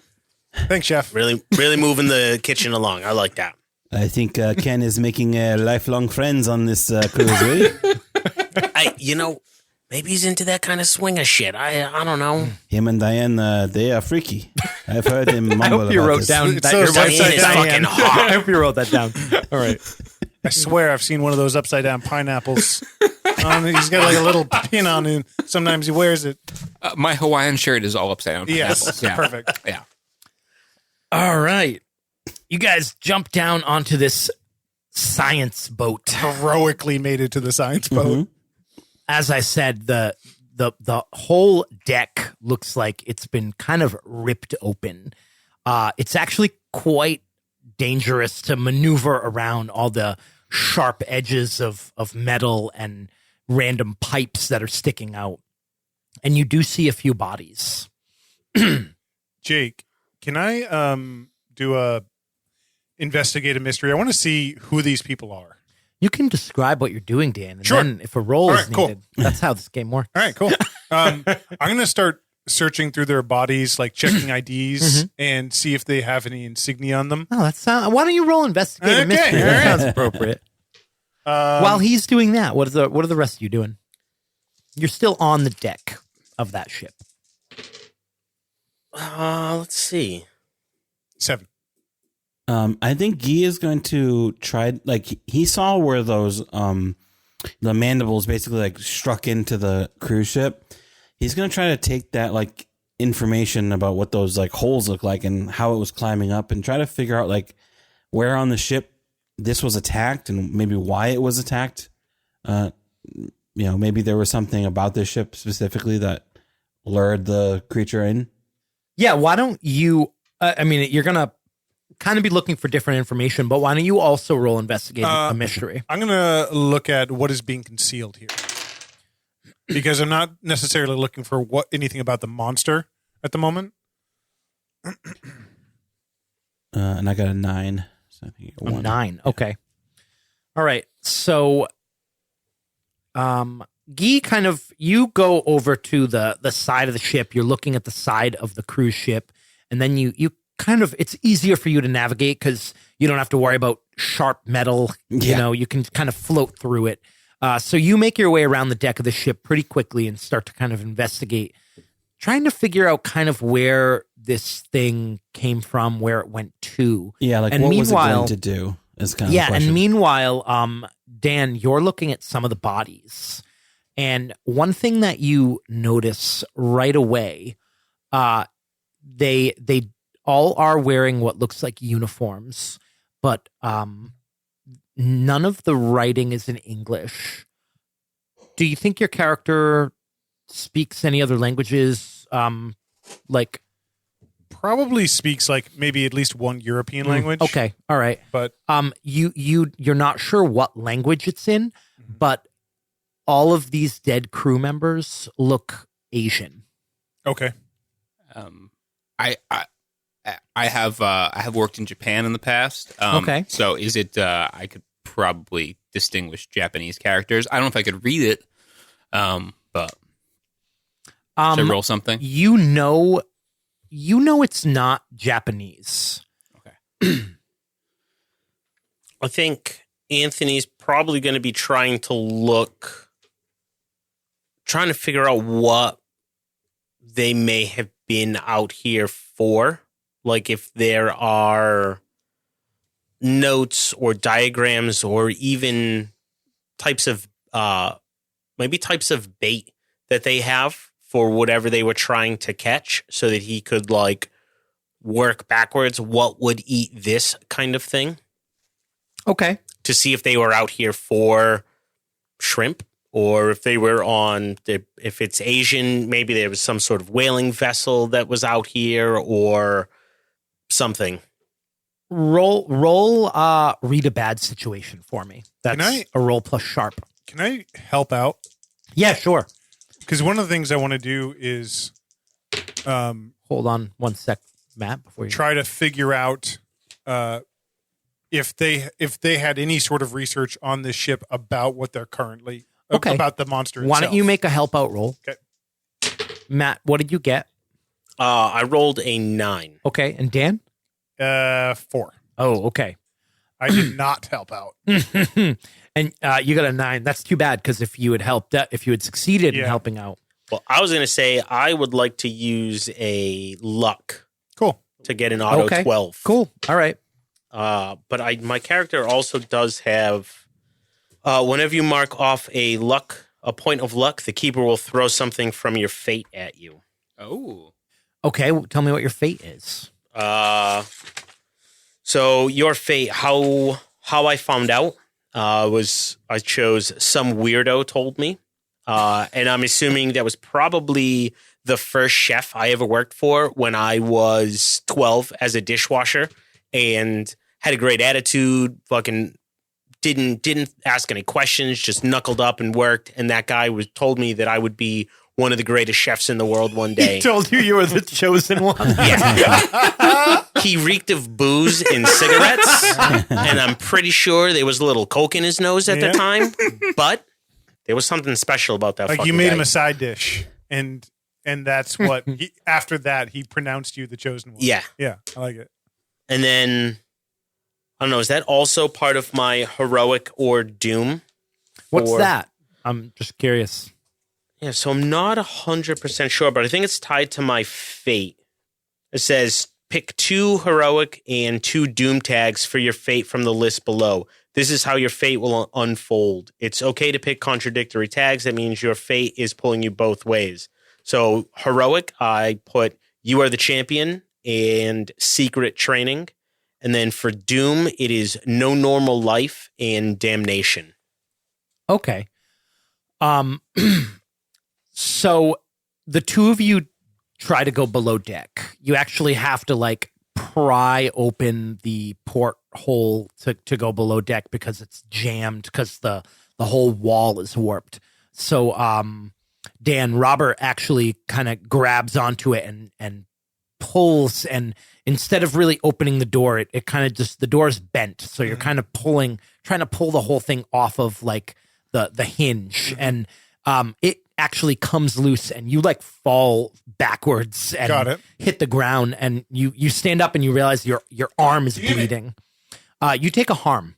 Thanks, Chef. Really moving the kitchen along. I like that. I think Ken is making lifelong friends on this cruise, really. Maybe he's into that kind of swinger shit. I don't know. Him and Diane, they are freaky. I've heard him mumble I hope you about wrote this. down It's that so your wife upside said down. Diane. I hope you wrote that down. All right. I swear I've seen one of those upside down pineapples. He's got a little pin on it. Sometimes he wears it. My Hawaiian shirt is all upside down. Yes, Yeah. perfect. Yeah. All right. You guys jump down onto this science boat. Heroically made it to the science boat. As I said, the whole deck looks like it's been kind of ripped open. It's actually quite dangerous to maneuver around all the sharp edges of metal and random pipes that are sticking out. And you do see a few bodies. Jake, can I do a investigate a mystery? I want to see who these people are. You can describe what you're doing, Dan. And Sure. then if a roll All is right, cool. needed, that's how this game works. All right, cool. I'm going to start searching through their bodies, like checking IDs and see if they have any insignia on them. Oh, why don't you roll investigate a Okay, mystery? all That right. sounds appropriate. While he's doing that, what are the rest of you doing? You're still on the deck of that ship. Let's see. 7. I think Guy is going to try, like, he saw where those, the mandibles basically, like, struck into the cruise ship. He's going to try to take that, like, information about what those, like, holes look like and how it was climbing up and try to figure out, like, where on the ship this was attacked and maybe why it was attacked. Maybe there was something about this ship specifically that lured the creature in. Yeah, why don't you, you're going to kind of be looking for different information, but why don't you also roll investigate a mystery? I'm going to look at what is being concealed here. Because I'm not necessarily looking for anything about the monster at the moment. And I got a 9. So I think A 9. Okay. All right. So, Guy, you go over to the side of the ship. You're looking at the side of the cruise ship, and then you it's easier for you to navigate because you don't have to worry about sharp metal. Yeah. You can kind of float through it. So you make your way around the deck of the ship pretty quickly and start to kind of investigate, trying to figure out kind of where this thing came from, where it went to. Yeah, like, and what was it meanwhile- going to do? Is kind of the Yeah, question. and meanwhile, Dan, you're looking at some of the bodies. And one thing that you notice right away, they all are wearing what looks like uniforms, but none of the writing is in English. Do you think your character speaks any other languages? Probably speaks like maybe at least one European language. Okay, all right. But You're not sure what language it's in, but all of these dead crew members look Asian. okay. I have worked in Japan in the past. Okay. So is it? I could probably distinguish Japanese characters. I don't know if I could read it. But should I roll something? You know it's not Japanese. Okay. I think Anthony's probably going to be trying to figure out what they may have been out here for. Like if there are notes or diagrams or even types of bait that they have for whatever they were trying to catch so that he could like work backwards what would eat this kind of thing. Okay. To see if they were out here for shrimp or if they were if it's Asian, maybe there was some sort of whaling vessel that was out here or something. Roll read a bad situation for me. That's a roll plus sharp. Can I help out? Yeah, sure. Because one of the things I want to do is Hold on one sec, Matt, before you try to figure out if they had any sort of research on this ship about what they're currently about the monster itself. Why don't you make a help out roll? Okay. Matt, what did you get? I rolled a 9. Okay, and Dan? 4. Oh, okay. I did not help out. And you got a 9. That's too bad because if you had succeeded in helping out. Well, I was going to say I would like to use a luck Cool. to get an auto 12. Cool. All right. But my character also does have whenever you mark off a point of luck, the keeper will throw something from your fate at you. Oh. Okay, well, tell me what your fate is. So your fate, how how I found out was I chose some weirdo told me. And I'm assuming that was probably the first chef I ever worked for when I was 12 as a dishwasher and had a great attitude, fucking didn't ask any questions, just knuckled up and worked. And that guy told me that I would be one of the greatest chefs in the world one day. He told you were the chosen one. Yeah. He reeked of booze and cigarettes, and I'm pretty sure there was a little coke in his nose at the time, but there was something special about that. Like you made him a side dish, and that's what. After that, he pronounced you the chosen one. Yeah, yeah, I like it. And then I don't know. Is that also part of my heroic or doom? What's that? I'm just curious. Yeah, so I'm not 100% sure, but I think it's tied to my fate. It says, pick 2 heroic and 2 doom tags for your fate from the list below. This is how your fate will unfold. It's okay to pick contradictory tags. That means your fate is pulling you both ways. So heroic, I put you are the champion and secret training. And then for doom, it is no normal life and damnation. Okay. So the two of you try to go below deck. You actually have to like pry open the porthole to go below deck because it's jammed because the whole wall is warped. So Dan, Robert actually kind of grabs onto it and pulls, and instead of really opening the door, it kind of just, the door is bent. So you're kind of trying to pull the whole thing off of like the hinge, and it actually comes loose and you like fall backwards and hit the ground, and you stand up and you realize your arm is bleeding. You take a harm.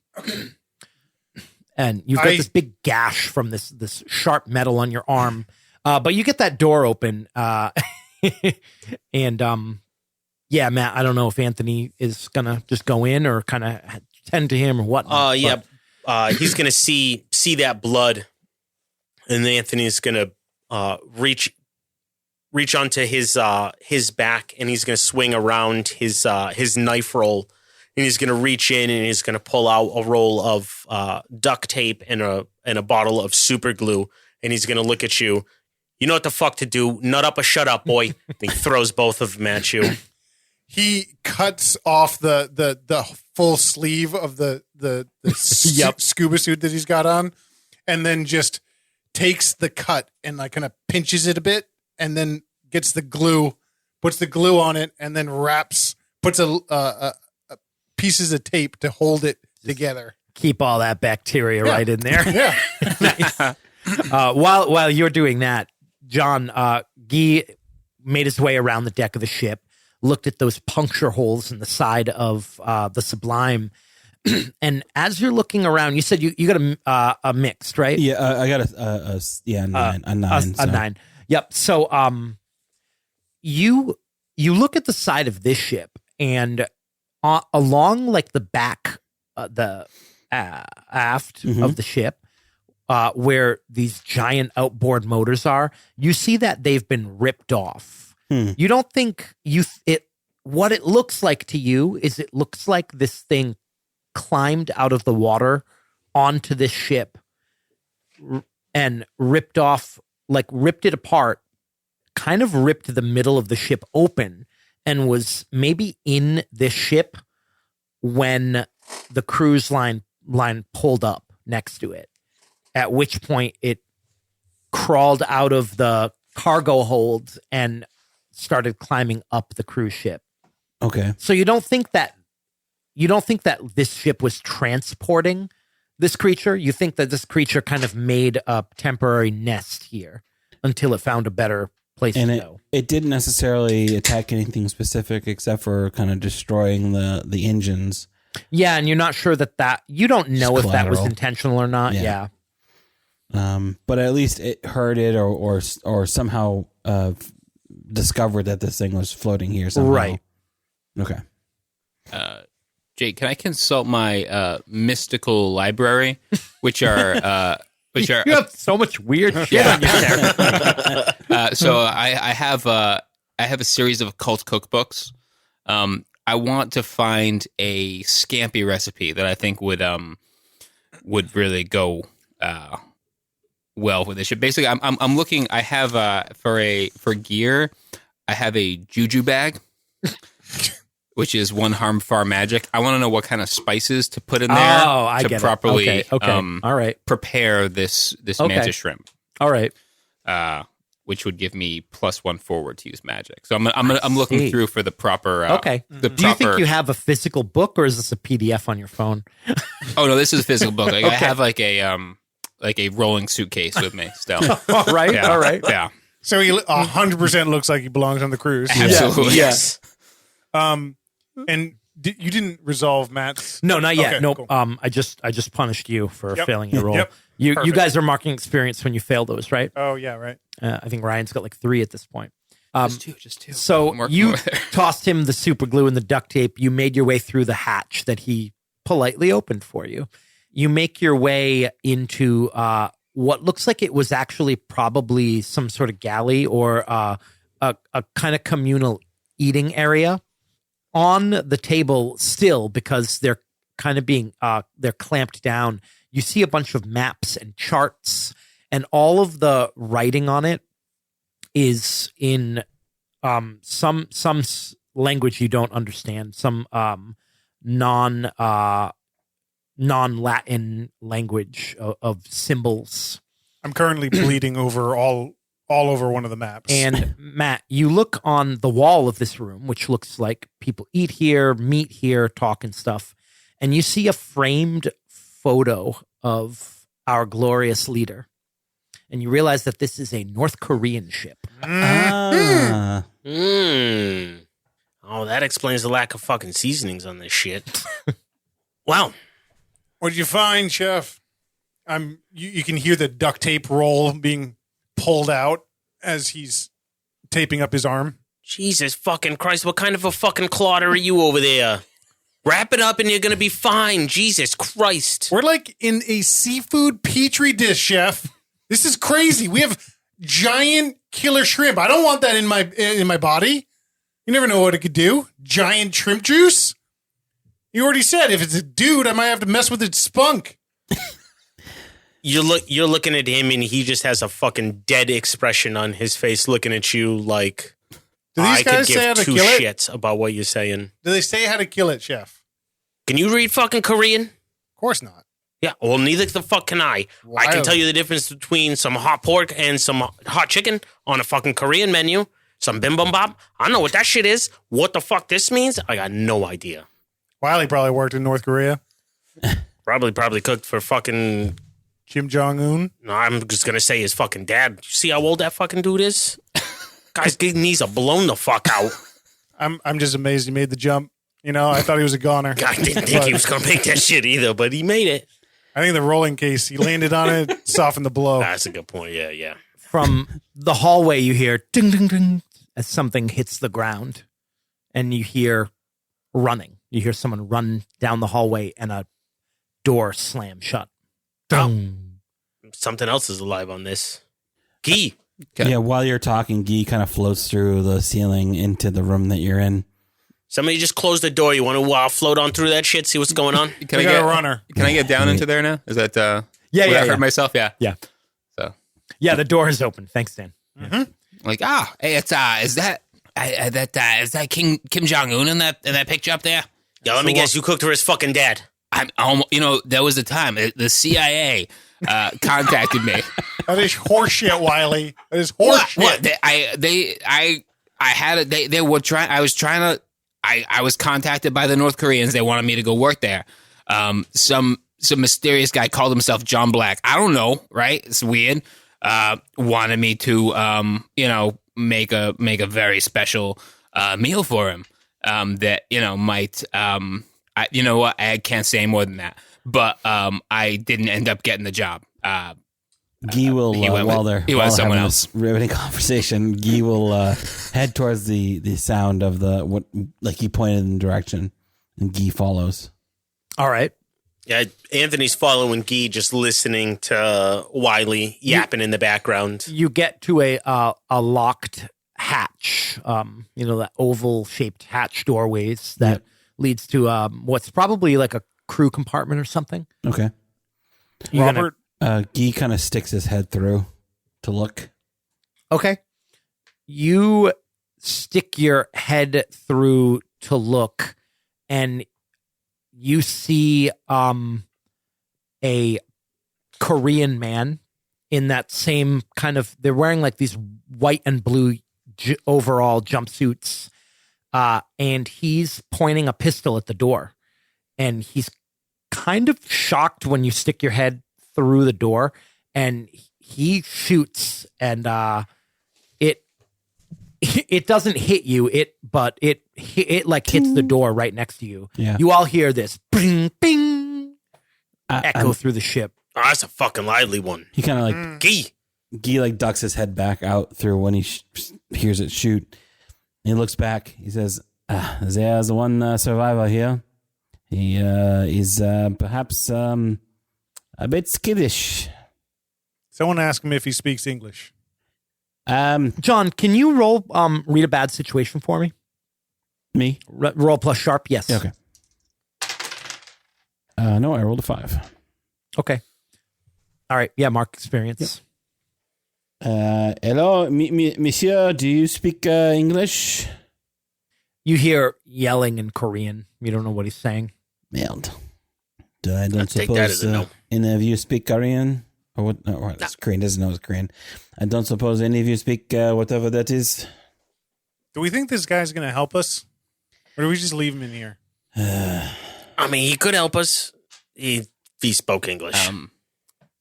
And you've got this big gash from this sharp metal on your arm. But you get that door open. And yeah, Matt, I don't know if Anthony is going to just go in or kind of tend to him or whatnot. Yeah. He's going to see that blood, and Anthony's going to reach onto his back, and he's going to swing around his knife roll, and he's going to reach in and he's going to pull out a roll of duct tape and a bottle of super glue, and he's going to look at you. You know what the fuck to do. Nut up or shut up, boy. And he throws both of them at you. He cuts off the full sleeve of the scuba suit that he's got on, and then just takes the cut and like kind of pinches it a bit, and then gets the glue, puts the glue on it, and then puts a pieces of tape to hold it together. Keep all that bacteria right in there. Yeah. Nice. While you're doing that, John, Guy made his way around the deck of the ship, looked at those puncture holes in the side of the Sublime. And as you're looking around, you said you got a mixed, right? Yeah, I got a 9. A 9. A 9. Yep. So you look at the side of this ship, and along like the back, the aft of the ship, where these giant outboard motors are, you see that they've been ripped off. You don't think what it looks like to you is it looks like this thing climbed out of the water onto this ship and ripped it apart, kind of ripped the middle of the ship open, and was maybe in this ship when the cruise line pulled up next to it, at which point it crawled out of the cargo hold and started climbing up the cruise ship. Okay. So you don't think that this ship was transporting this creature? You think that this creature kind of made a temporary nest here until it found a better place to go? It didn't necessarily attack anything specific except for kind of destroying the engines. Yeah, and you're not sure that you don't know if that was intentional or not. Yeah. But at least it heard it or somehow discovered that this thing was floating here somehow. Right. Okay. Jake, can I consult my mystical library, which are You have so much weird shit on your character. So I have a series of occult cookbooks. I want to find a scampi recipe that I think would really go well with this shit. Basically, I'm looking. I have for gear, I have a juju bag, which is one harm far magic. I want to know what kind of spices to put in there to properly all right, prepare this mantis shrimp. All right. Which would give me +1 forward to use magic. So I'm looking through for the proper. Do you think you have a physical book, or is this a PDF on your phone? Oh no, this is a physical book. Like, I have like a rolling suitcase with me still. All right. Yeah. All right. Yeah. So he 100% looks like he belongs on the cruise. Absolutely. Yes. And you didn't resolve Matt's. No, not yet. Okay, nope. cool. I just punished you for Yep. failing your roll. Yep. You Perfect. guys are marking experience when you fail those, right? Oh yeah, right. I think Ryan's got like 3 at this point. Just two. So I'm working you over there. tossed him the super glue and the duct tape. You made your way through the hatch that he politely opened for you. You make your way into what looks like it was actually probably some sort of galley or a kind of communal eating area. On the table still, because they're kind of being they're clamped down, you see a bunch of maps and charts, and all of the writing on it is in some language you don't understand, some non-Latin language of symbols. I'm currently bleeding over all over one of the maps. And Matt, you look on the wall of this room, which looks like people eat here, meet here, talk and stuff, and you see a framed photo of our glorious leader. And you realize that this is a North Korean ship. Ah. Oh, that explains the lack of fucking seasonings on this shit. Wow. What did you find, Chef? You can hear the duct tape roll being pulled out as he's taping up his arm. Jesus fucking Christ, what kind of a fucking clotter are you over there? Wrap it up and you're gonna be fine. Jesus Christ. We're like in a seafood petri dish, Chef. This is crazy. We have giant killer shrimp. I don't want that in my body. You never know what it could do. Giant shrimp juice? You already said if it's a dude, I might have to mess with its spunk. You're looking at him and he just has a fucking dead expression on his face looking at you like Do these I could guys say how give to two kill it? shits about what you're saying. Do they say how to kill it, Chef? Can you read fucking Korean? Of course not. Yeah, well, neither the fuck can I. I can tell you the difference between some hot pork and some hot chicken on a fucking Korean menu. Some bibimbap. I know what that shit is. What the fuck this means? I got no idea. Wiley probably worked in North Korea. Probably cooked for fucking... Kim Jong-un. No, I'm just going to say his fucking dad. You see how old that fucking dude is? Guy's knees are blown the fuck out. I'm just amazed he made the jump. You know, I thought he was a goner. I didn't think he was going to make that shit either, but he made it. I think the rolling case, he landed on it, softened the blow. That's a good point. Yeah. From the hallway, you hear ding, ding, ding as something hits the ground, and you hear running. You hear someone run down the hallway, and a door slam shut. Dong. Something else is alive on this. Guy. Okay. Yeah, while you're talking, Guy kind of floats through the ceiling into the room that you're in. Somebody just closed the door. You want to float on through that shit, see what's going on? Can We got a runner. Can I get down into there now? Is that Yeah, where I yeah. heard myself? Yeah. Yeah. So Yeah, the door is open. Thanks, Dan. like, hey, it's is that Kim Jong Un in that picture up there? Yeah, let me guess. You cooked for his fucking dad. I'm almost, there was a time the CIA contacted me. That is horseshit, Wiley. That is horseshit. What? I had it. They were trying. I was contacted by the North Koreans. They wanted me to go work there. Some mysterious guy called himself John Black. I don't know. Right? It's weird. Wanted me to make a very special meal for him. That might. You know what? I can't say more than that. But I didn't end up getting the job. Guy will, while they're he went someone having else. this riveting conversation, Guy will head towards the sound of like he pointed in the direction, and Guy follows. All right. Yeah, Anthony's following Guy, just listening to Wiley yapping in the background. You get to a locked hatch, that oval shaped hatch doorways that leads to what's probably like a crew compartment or something. Okay. You're Robert, Guy kind of sticks his head through to look. Okay. You stick your head through to look, and you see a Korean man in that same kind of, they're wearing like these white and blue overall jumpsuits, and he's pointing a pistol at the door, and he's kind of shocked when you stick your head through the door, and he shoots, and it doesn't hit you, but it like hits the door right next to you. Yeah. You all hear this bing bing echo through the ship. Oh, that's a fucking lively one. He kind of like Gee. Guy like ducks his head back out through when he hears it shoot. He looks back. He says, "There's one survivor here. He is perhaps a bit skittish." someone ask him if he speaks English. John, can you roll read a bad situation for me? Me? Roll plus sharp, yes. Yeah, okay. No, I rolled a 5. Okay. All right. Yeah, mark experience. Hello, monsieur. Do you speak English? You hear yelling in Korean. You don't know what he's saying. Merde. I don't take that as suppose a no. any of you speak Korean? Or what? No, it's Korean. Doesn't know it's Korean. I don't suppose any of you speak whatever that is. Do we think this guy's going to help us? Or do we just leave him in here? I mean, he could help us if he spoke English.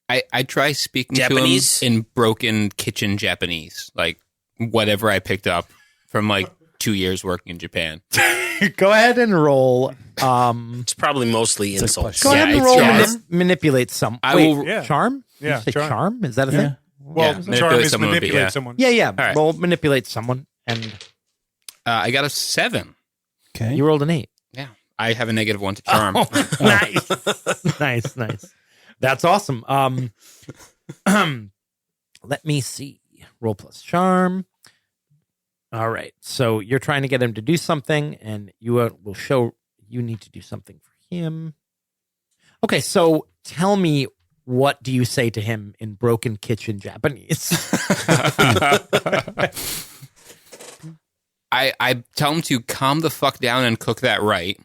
I try speaking Japanese? to him in broken kitchen Japanese, like whatever I picked up from like 2 years working in Japan. Go ahead and roll. It's probably mostly insults. Go ahead and it's roll charm. manipulate some. I Wait, will- Yeah. charm? Yeah, Did you say charm. charm. Is that a Yeah. thing? Well, manipulate charm is someone would be, manipulate yeah. someone. Yeah. right. Roll manipulate someone, and I got a 7. Okay. you rolled an 8. Yeah, I have a -1 to charm. Nice. That's awesome. Let me see. Roll plus charm. All right. So you're trying to get him to do something, and you will show you need to do something for him. Okay. So tell me, what do you say to him in broken kitchen Japanese? I tell him to calm the fuck down and cook that right.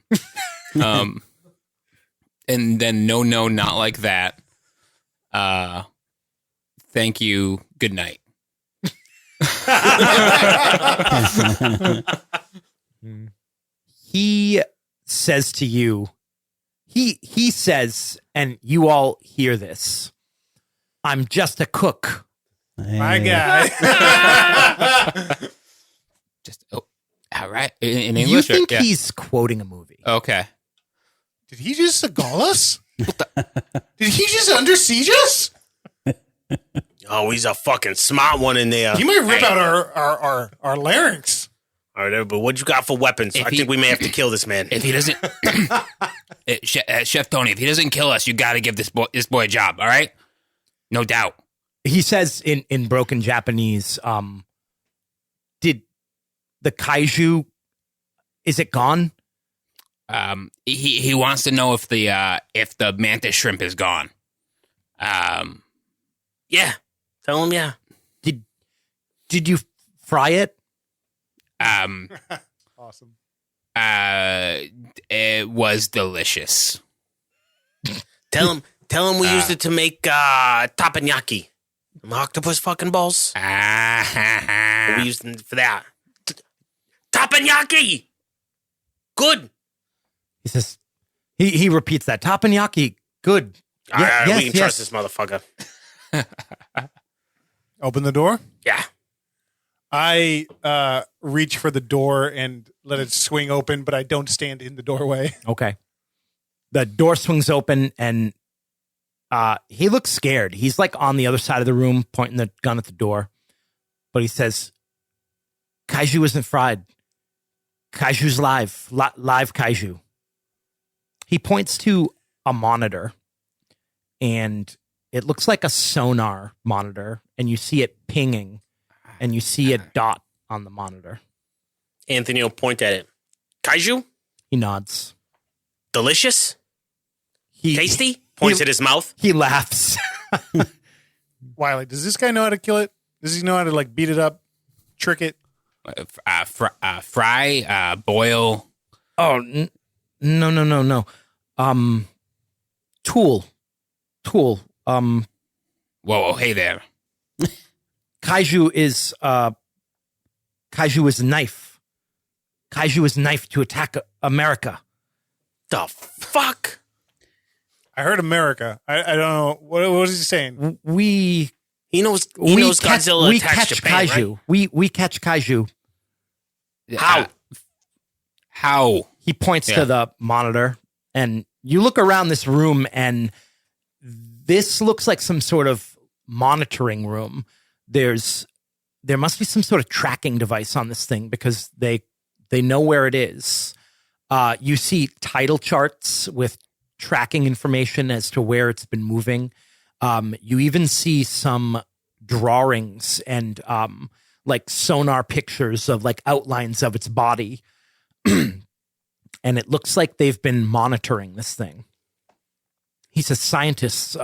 And then no, not like that. Thank you. Good night. He says to you, he says, and you all hear this, "I'm just a cook." My guy. Just all right in You English. think yeah. he's quoting a movie? Okay. Did he just Seagal us? Did he just under siege us? Oh, he's a fucking smart one in there. He might rip out our larynx. All right, but what you got for weapons? If I think we may have to kill this man. If he doesn't, Chef Tony, if he doesn't kill us, you got to give this boy a job. All right, no doubt. He says in broken Japanese, did the kaiju, is it gone? He wants to know if the mantis shrimp is gone. Yeah, tell him yeah. Did you fry it? Awesome. It was delicious. Tell him we used it to make teppanyaki. Octopus fucking balls. We used them for that. Teppanyaki. Good. He says, he repeats that, teppanyaki, good. All right, yes, we can trust this motherfucker. Open the door. Yeah. I reach for the door and let it swing open, but I don't stand in the doorway. Okay. The door swings open, and he looks scared. He's like on the other side of the room, pointing the gun at the door. But he says, "Kaiju isn't fried. Kaiju's live. Live kaiju." He points to a monitor, and it looks like a sonar monitor, and you see it pinging, and you see a dot on the monitor. Anthony will point at it. Kaiju? He nods. Delicious? He Tasty? Points at his mouth. He laughs. Wiley, does this guy know how to kill it? Does he know how to like beat it up, trick it? Fry, boil. Oh, no. Tool. Whoa, hey there. Kaiju is a knife. Kaiju is a knife to attack America. The fuck? I heard America. I don't know. What was he saying? We He knows Godzilla attacks catch Japan, kaiju. right? We catch kaiju. How? How? He points to the monitor, and you look around this room, and this looks like some sort of monitoring room. There must be some sort of tracking device on this thing because they know where it is. You see title charts with tracking information as to where it's been moving. You even see some drawings and like sonar pictures of like outlines of its body. And it looks like they've been monitoring this thing. He says, scientists,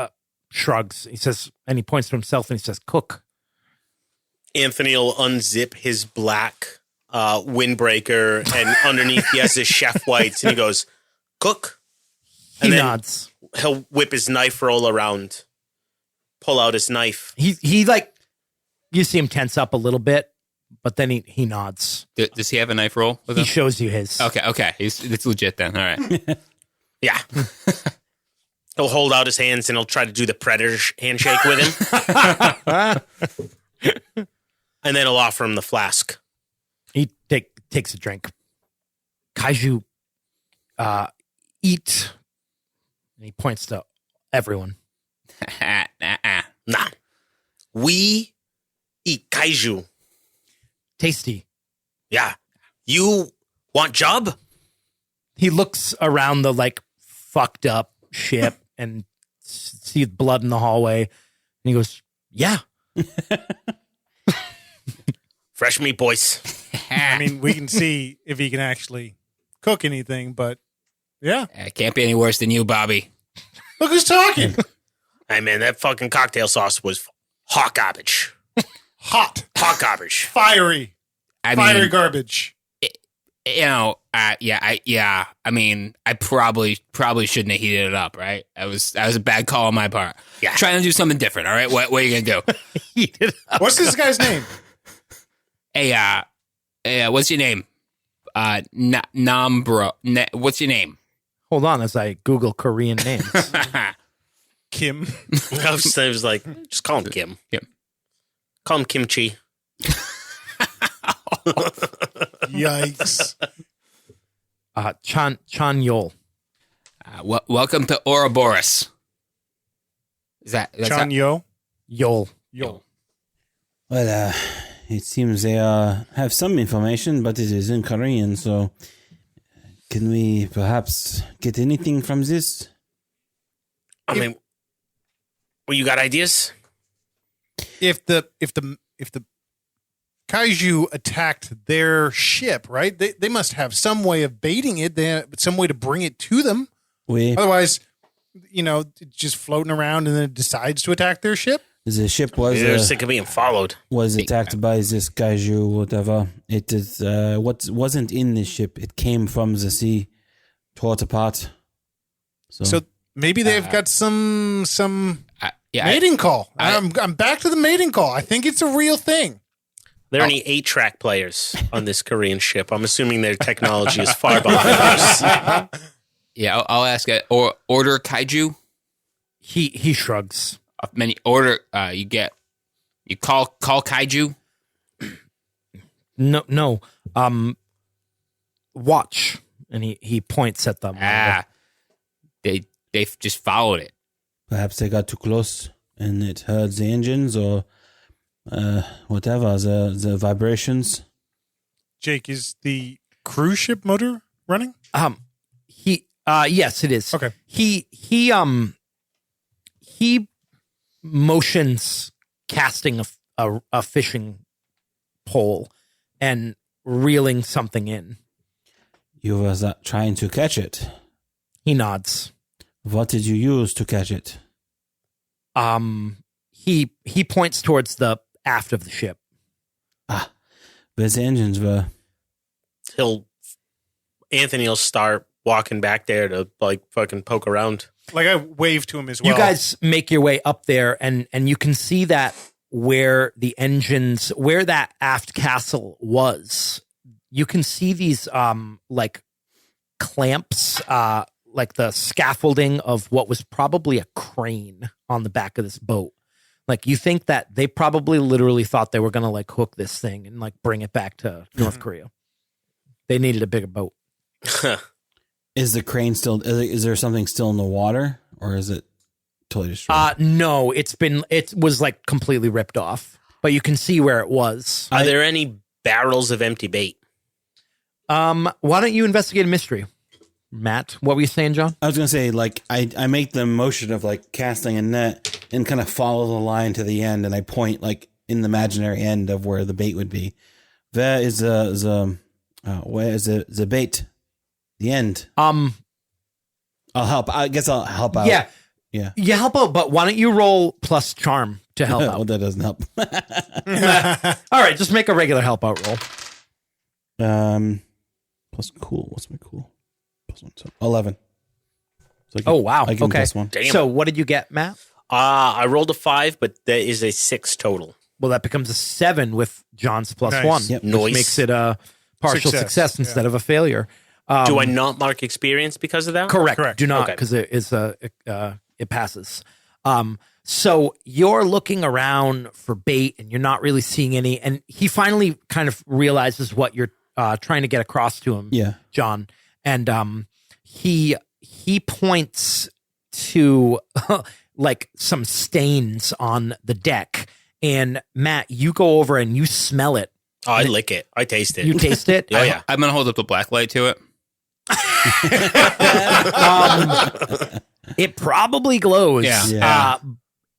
shrugs. He says, and he points to himself and he says, cook. Anthony will unzip his black windbreaker, and underneath he has his chef whites, and he goes, cook. He And then nods. he'll whip his knife roll around, pull out his knife. He like, you see him tense up a little bit, but then he nods. Does he have a knife roll with He him? shows you his. Okay. It's legit then. All right. Yeah. He'll hold out his hands and he'll try to do the predator handshake with him. And then he'll offer him the flask. He takes a drink. Kaiju eat. And he points to everyone. Nah. We eat kaiju. Tasty. Yeah. You want job? He looks around the like fucked up ship and sees blood in the hallway. And he goes, yeah. Fresh meat, boys. I mean, we can see if he can actually cook anything, but yeah. It can't be any worse than you, Bobby. Look who's talking. Hey, man, that fucking cocktail sauce was hot garbage. Hot. Hot garbage. Fiery. I Fiery mean, garbage. you know, I mean, I probably shouldn't have heated it up, right? That was a bad call on my part. Yeah. Trying to do something different. All right, what are you gonna do? Eat it up. What's this guy's name? Hey, what's your name? Nambro. What's your name? Hold on as I Google Korean names. Kim. I was like, just call him Kim. Kim. Call him Kimchi. Yikes. Chan Yol. Welcome to Ouroboros. That's Chan Yo. Yol. Yo. Well, it seems they have some information, but it is in Korean, so can we perhaps get anything from this? I mean, well, you got ideas? If the kaiju attacked their ship, right? They must have some way of baiting it. They have some way to bring it to them. Otherwise, it's just floating around and then it decides to attack their ship. The ship They're sick of being followed. was attacked by this kaiju, whatever. It is what wasn't in the ship. It came from the sea, tore it apart. So maybe they've got some yeah, mating call. I'm back to the mating call. I think it's a real thing. Are there any 8-track players on this Korean ship? I'm assuming their technology is far behind ours. Yeah, I'll ask it. Or order kaiju. He shrugs. Many order. You call kaiju. No. Watch. And he points at them. They just followed it. Perhaps they got too close and it heard the engines or whatever, the vibrations. Jake, is the cruise ship motor running? Yes, it is. Okay. He motions casting a fishing pole, and reeling something in. You was trying to catch it. He nods. What did you use to catch it? He points towards the aft of the ship. Where the engines were. Anthony will start walking back there to like fucking poke around. Like I wave to him as well. You guys make your way up there, and you can see that where that aft castle was, you can see these like clamps, like the scaffolding of what was probably a crane on the back of this boat. Like you think that they probably literally thought they were going to like hook this thing and like bring it back to North Korea. They needed a bigger boat. Is the crane still? Is there something still in the water, or is it totally destroyed? No, it was like completely ripped off, but you can see where it was. Are there any barrels of empty bait? Why don't you investigate a mystery, Matt? What were you saying, John? I was gonna say, like, I make the motion of like casting a net and kind of follow the line to the end, and I point like in the imaginary end of where the bait would be. Where is where is the bait? The end. I'll help. I guess I'll help out. Yeah. Yeah. You help out, but why don't you roll plus charm to help Well, out? that doesn't help. All right, just make a regular help out roll. Plus cool. What's my cool? Plus one. So 11. So Oh, wow. I give him Okay. plus one. Damn. So what did you get, Matt? I rolled a 5, but there is a 6 total. Well, that becomes a 7 with John's plus Nice. 1, Yep. which Nice. makes it a partial success instead of a failure. Do I not mark experience because of that? Correct. Do not, Okay. because it passes. So you're looking around for bait, and you're not really seeing any. And he finally kind of realizes what you're trying to get across to him, Yeah. John. And he points to like some stains on the deck. And Matt, you go over and you smell it. Oh, I lick it. I taste it. You taste it. Oh, yeah. I'm gonna hold up the black light to it. It probably glows. Yeah. Yeah.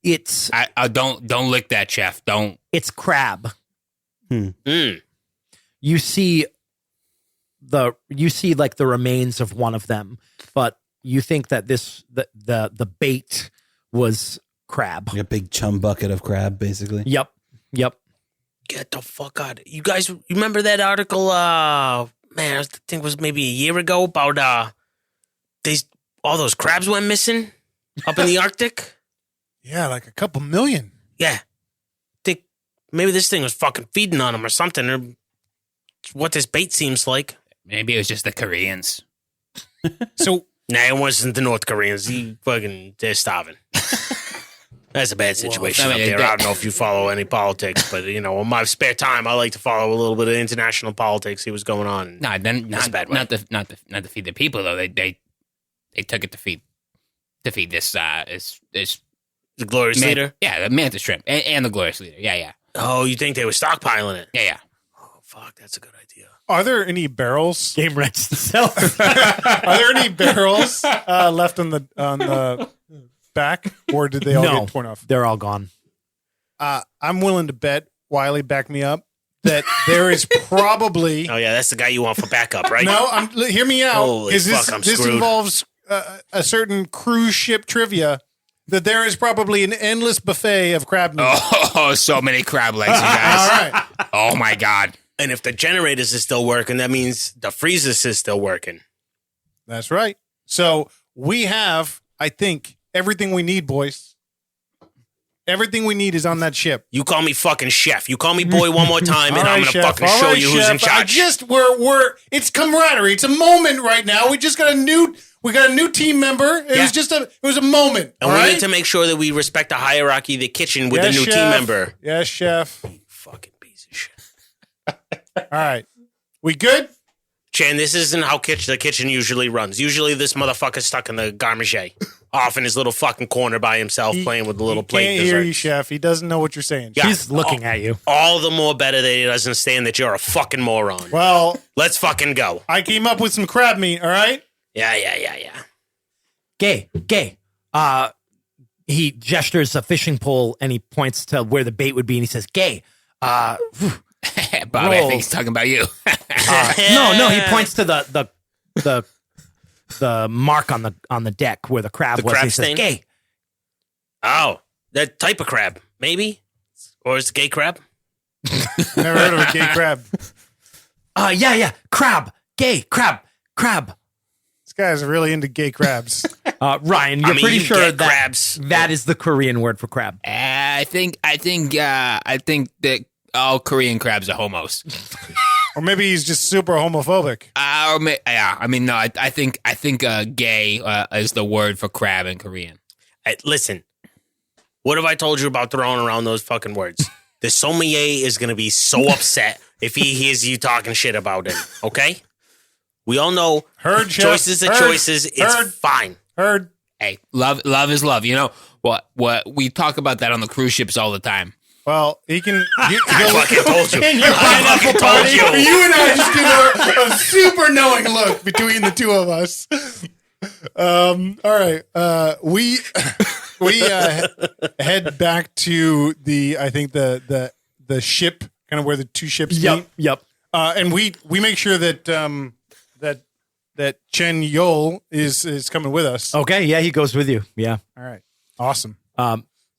It's I don't lick that, chef. Don't. it's crab. Mm. You see like the remains of one of them, but you think that the bait was crab. Like a big chum bucket of crab, basically. Yep. Get the fuck out. You guys remember that article? Man, I think it was maybe a year ago about all those crabs went missing up in the Arctic. Yeah, like a couple million. Yeah, think maybe this thing was fucking feeding on them or something, or what this bait seems like. Maybe it was just the Koreans. So Nah, it wasn't the North Koreans. They're starving. That's a bad situation I up mean, there. I don't know if you follow any politics, but in my spare time, I like to follow a little bit of international politics. See what's going on. No, then That's a bad way. not to feed the people though. They took it to feed this The glorious leader. Yeah, the mantis shrimp and the glorious leader. Yeah. Oh, you think they were stockpiling it? Yeah. Oh, fuck, that's a good idea. are there any barrels? Game rents itself. Are there any barrels left on the back, or did they all No. get torn off? They're all gone. I'm willing to bet, Wiley, back me up, that there is probably Oh yeah, that's the guy you want for backup, right? no. Hear me out. Holy 'Cause fuck, I'm this screwed. involves a certain cruise ship trivia. That there is probably an endless buffet of crab meat. Oh, so many crab legs, you guys. All right. Oh my god. And if the generators is still working, that means the freezers is still working. That's right. So we have, I think, everything we need, boys. Everything we need is on that ship. You call me fucking chef. You call me boy one more time, and All I'm right, gonna chef. fucking All show right, you who's in chef. I charge. just we're it's camaraderie. It's a moment right now. We just got a new team member. It was a moment. And all we right? need to make sure that we respect the hierarchy of the kitchen with Yes, the new team chef. member. Yes, chef. Fucking piece of shit. All right. We good? Chan, this isn't how the kitchen usually runs. Usually this motherfucker's stuck in the garage, off in his little fucking corner by himself playing with the little plate Can't hear dessert. you, chef. He doesn't know what you're saying. Yeah. He's looking at you. All the more better that he doesn't understand that you're a fucking moron. Well, Let's fucking go. I came up with some crab meat. All right. Yeah. Gay. He gestures a fishing pole and he points to where the bait would be and he says, Gay, Bobby, I Roll. think he's talking about you. No, he points to the mark on the deck where the crab The was. crab He says, stain? "Gay." Oh, that type of crab, maybe? Or is it gay crab? Never heard of a gay crab. Yeah, crab, gay, crab. This guy's really into gay crabs. Ryan, you're I mean, pretty you sure get that crabs. that is the Korean word for crab. I think that all Korean crabs are homos. Or maybe he's just super homophobic. No. I think gay is the word for crab in Korean. Hey, listen, what have I told you about throwing around those fucking words? The sommelier is going to be so upset if he hears you talking shit about him, okay? We all know Heard, Chef. choices are Heard. choices. It's Heard. fine. Heard. Hey, love is love. You know what we talk about that on the cruise ships all the time. Well, he can. I fucking told you. In your I fucking told you. You and I just give a super knowing look between the two of us. All right. We head back to the ship, kind of where the two ships meet. Yep. And we make sure that that Chen Yol is coming with us. Okay, yeah, he goes with you. Yeah. All right. Awesome.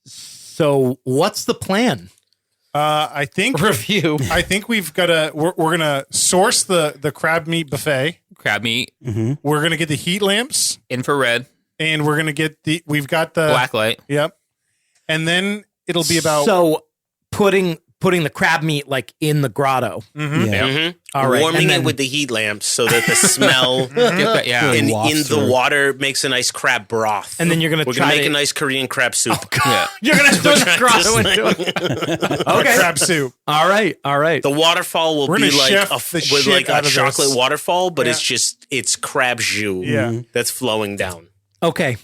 So what's the plan? I think Review. I think we've got to. We're gonna source the crab meat buffet. Crab meat, We're gonna get the heat lamps, infrared, and we're gonna get the. We've got the black light. Yep. And then it'll be about. So putting the crab meat like in the grotto. Yeah. Mm-hmm. All right, Warming and then- it with the heat lamps so that the smell Get that, yeah. in wafts the through. water makes a nice crab broth. And then you're gonna We're try gonna make to- a nice Korean crab soup. Yeah. You're gonna throw the Just grotto like- into it. Okay. crab soup. All right. The waterfall will We're be gonna like chef a, the with shit like out a of chocolate this. waterfall, but Yeah. it's crab jus Yeah. that's flowing down. Okay.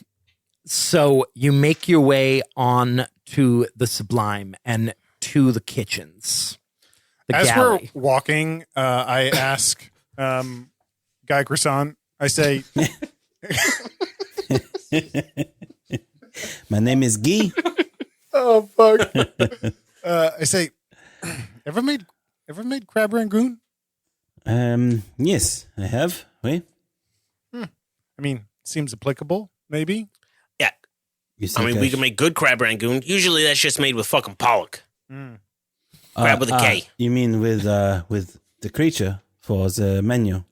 So you make your way on to the Sublime and to the kitchens. The As galley. we're walking, I ask Guy Croissant. I say, My name is Guy. "Oh fuck!" I say, "Ever made crab rangoon?" Yes, I have. Wait, I mean, seems applicable. Maybe. Yeah, you I mean we can make good crab rangoon. Usually that's just made with fucking pollock. Crab with a K. You mean with the creature for the menu?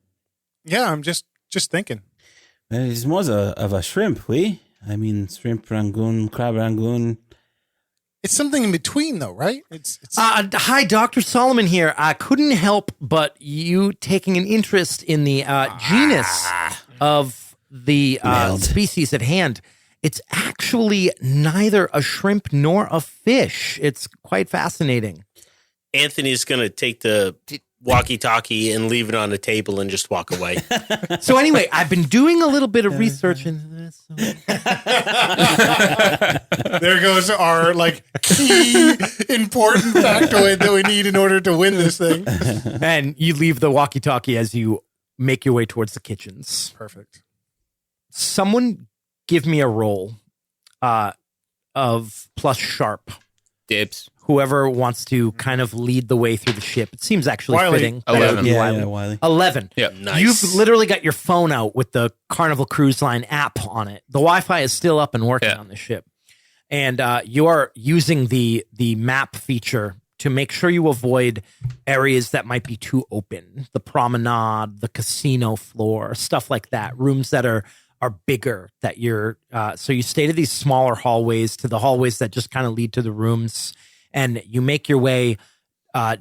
Yeah, I'm just thinking. Well, it's more of a shrimp. I mean, shrimp rangoon, crab rangoon. It's something in between, though, right? It's Hi, Dr. Solomon here. I couldn't help but you taking an interest in the genus of the Nailed. species at hand. It's actually neither a shrimp nor a fish. It's quite fascinating. Anthony's gonna take the walkie-talkie and leave it on the table and just walk away. So anyway, I've been doing a little bit of research into this. there goes our like key important factoid that we need in order to win this thing. And you leave the walkie-talkie as you make your way towards the kitchens. Perfect. Someone give me a roll of plus sharp. Dibs. Whoever wants to kind of lead the way through the ship. It seems actually Wiley. fitting. that it would 11. be Yeah, Wiley. yeah, Wiley. 11. Yeah. Nice. You've literally got your phone out with the Carnival Cruise Line app on it. The Wi-Fi is still up and working Yeah. on the ship. And you're using the map feature to make sure you avoid areas that might be too open. The promenade, the casino floor, stuff like that. Rooms that are bigger that you're so you stay to these smaller hallways, to the hallways that just kind of lead to the rooms, and you make your way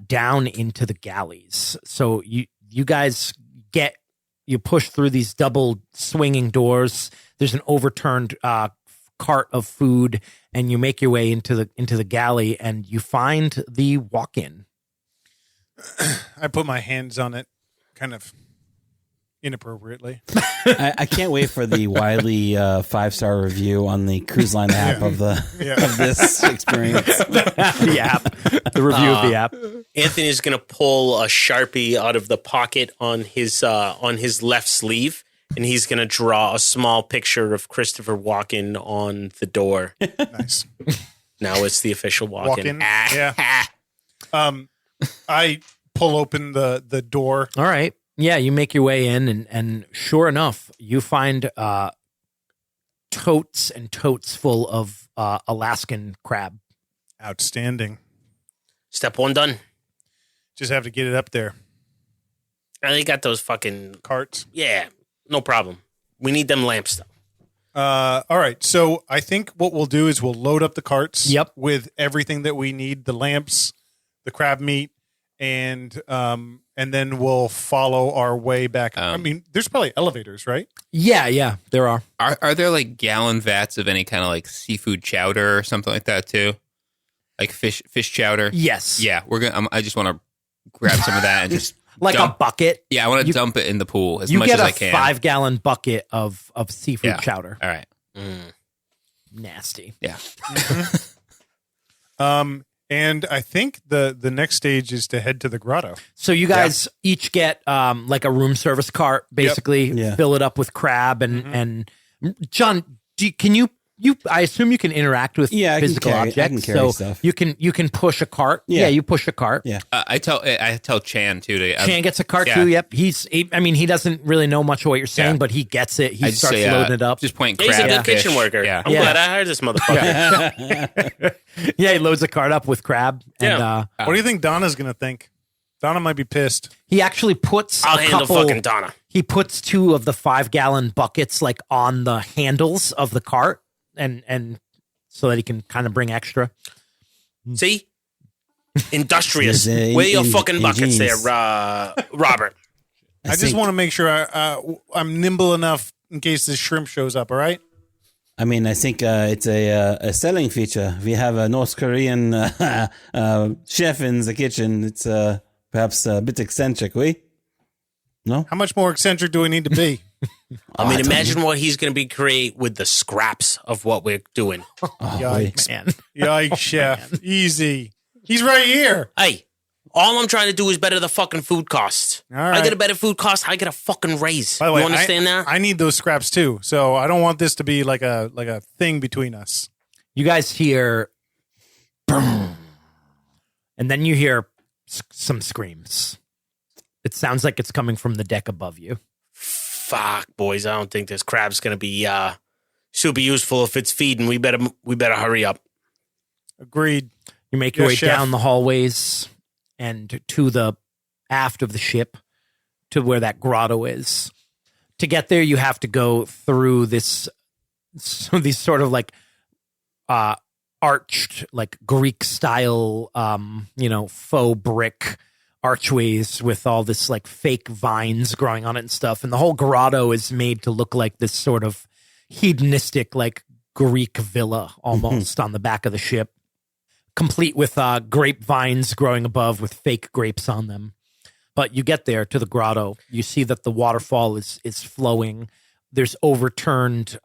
down into the galleys. So you guys you push through these double swinging doors. There's an overturned cart of food, and you make your way into the galley, and you find the walk-in. I put my hands on it, kind of inappropriately. I can't wait for the Wiley 5-star review on the cruise line app of this experience. The app, the review of the app. Anthony's gonna pull a Sharpie out of the pocket on his left sleeve, and he's gonna draw a small picture of Christopher Walken on the door. Nice. Now it's the official Walken. Walk-in. Yeah. I pull open the door. All right. Yeah, you make your way in, and sure enough, you find totes and totes full of Alaskan crab. Outstanding. Step 1 done. Just have to get it up there. And they got those fucking Carts. yeah, no problem. We need them lamps though. All right. So I think what we'll do is we'll load up the carts. Yep. With everything that we need: the lamps, the crab meat, and then we'll follow our way back. I mean, there's probably elevators, right? Yeah, there are. Are there like gallon vats of any kind of like seafood chowder or something like that too? Like fish chowder? Yes. Yeah, we're gonna. I just want to grab some of that and just Like dump. a bucket. Yeah, I want to dump it in the pool as You much get as a I can. 5-gallon bucket of seafood chowder. All right. Nasty. Yeah. And I think the next stage is to head to the grotto. So you guys each get like a room service cart, basically. Yeah. Fill it up with crab and John. Can you? I assume you can interact with Yeah, I can physical carry- I objects. can carry so stuff. you can push a cart. Yeah. You push a cart. Yeah. I tell Chan too. Chan gets a cart yeah. too. Yep. He doesn't really know much of what you're saying, Yeah. but he gets it. He I just starts say, loading it up. Just point He's crab. a good fish. kitchen worker. Yeah. I'm glad I hired this motherfucker. Yeah, he loads a cart up with crab. And Yeah. What do you think Donna's going to think? Donna might be pissed. he actually puts I'll a handle couple. fucking Donna. He puts 2 of the 5-gallon buckets like on the handles of the cart, and so that he can kind of bring extra. See? Industrious. Yes, Where your in- fucking buckets there, ingenious. Robert? I just want to make sure I'm nimble enough in case this shrimp shows up. All right. I mean, I think it's a selling feature. We have a North Korean chef in the kitchen. It's perhaps a bit eccentric, No? How much more eccentric do we need to be? I mean, imagine what he's going to be create with the scraps of what we're doing. Yikes. Man, Yikes, chef. Easy. He's right here. Hey, all I'm trying to do is better the fucking food cost. All right. I get a better food cost, I get a fucking raise. By the way, you understand that? I need those scraps too. So I don't want this to be like a thing between us. you guys hear, boom, and then you hear some screams. It sounds like it's coming from the deck above you. Fuck, boys, I don't think this crab's going to be super useful if it's feeding. We better hurry up. Agreed. You make your Yes, way chef. down the hallways and to the aft of the ship to where that grotto is. To get there, you have to go through these sort of like arched, like Greek style, faux brick archways with all this like fake vines growing on it and stuff. And the whole grotto is made to look like this sort of hedonistic, like Greek villa almost on the back of the ship, complete with grapevines growing above with fake grapes on them. But you get there to the grotto, you see that the waterfall is flowing. There's overturned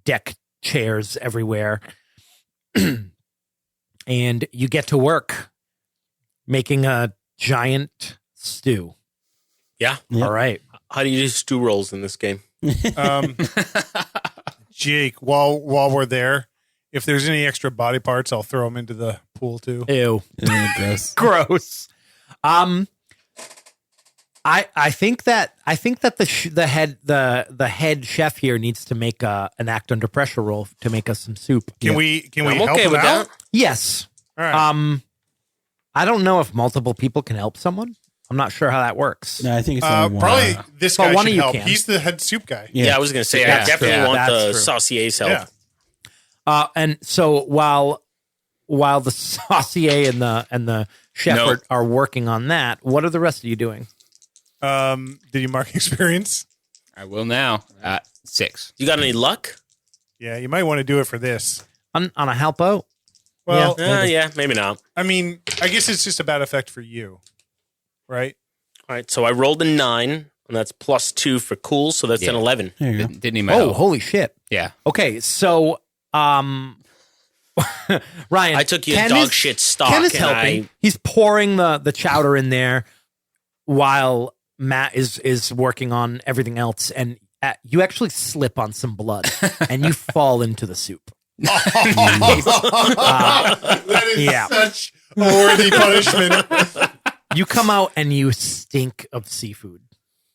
deck chairs everywhere. And you get to work making a giant stew. Yeah? Yep. All right. How do you do stew rolls in this game? Jake, while we're there, if there's any extra body parts, I'll throw them into the pool too. Ew. Gross. Gross. I think that the head chef here needs to make an act under pressure roll to make us some soup. Can we I'm help okay him with out? that. Yes. All right. I don't know if multiple people can help someone. I'm not sure how that works. No, I think it's only one. Probably this Well, guy one should of you help. can. He's the head soup guy. Yeah, I was going to say, I That's definitely true. want That's the true. saucier's help. Yeah. And so while the saucier and the chef No. are working on that, what are the rest of you doing? Did you mark experience? I will now. 6. You got any luck? Yeah, you might want to do it for this. On a helpo? Well, Yeah, maybe not. I mean, I guess it's just a bad effect for you, right? All right, so I rolled a 9, and that's +2 for cool, so that's an 11. There you go. Didn't need my Oh, help. holy shit. Yeah. Okay, so Ryan, I took you Ken dog is- shit stock, Ken is and helping. He's pouring the chowder in there while Matt is working on everything else, and you actually slip on some blood and you fall into the soup. That is Yeah. such a worthy punishment. You come out and you stink of seafood.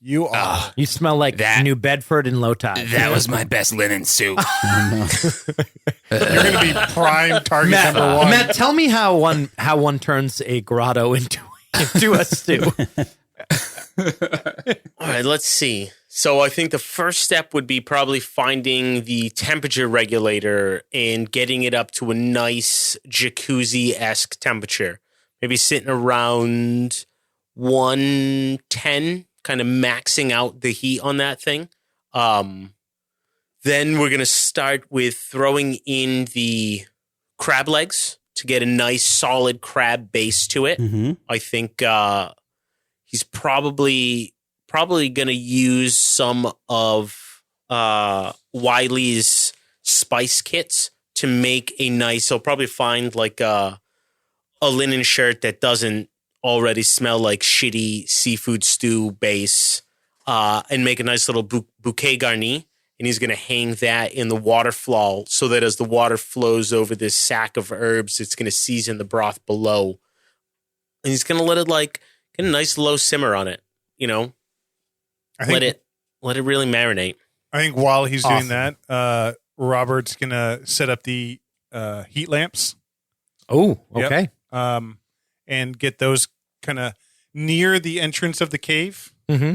You are. You smell like That- New Bedford and low tide. That was my best linen soup. You're going to be prime target Matt, number one. Matt, tell me how one turns a grotto into a stew. All right, let's see. So I think the first step would be probably finding the temperature regulator and getting it up to a nice jacuzzi-esque temperature. Maybe sitting around 110, kind of maxing out the heat on that thing. Then we're going to start with throwing in the crab legs to get a nice solid crab base to it. Mm-hmm. I think he's probably going to use some of Wiley's spice kits to make a nice. He'll probably find like a linen shirt that doesn't already smell like shitty seafood stew base, and make a nice little bouquet garni. And he's going to hang that in the water flow so that as the water flows over this sack of herbs, it's going to season the broth below. And he's going to let it like get a nice low simmer on it. You know, let it really marinate. I think while he's Awesome. doing that, Robert's going to set up the heat lamps. Oh, Yep. okay. And get those kind of near the entrance of the cave. Mm-hmm.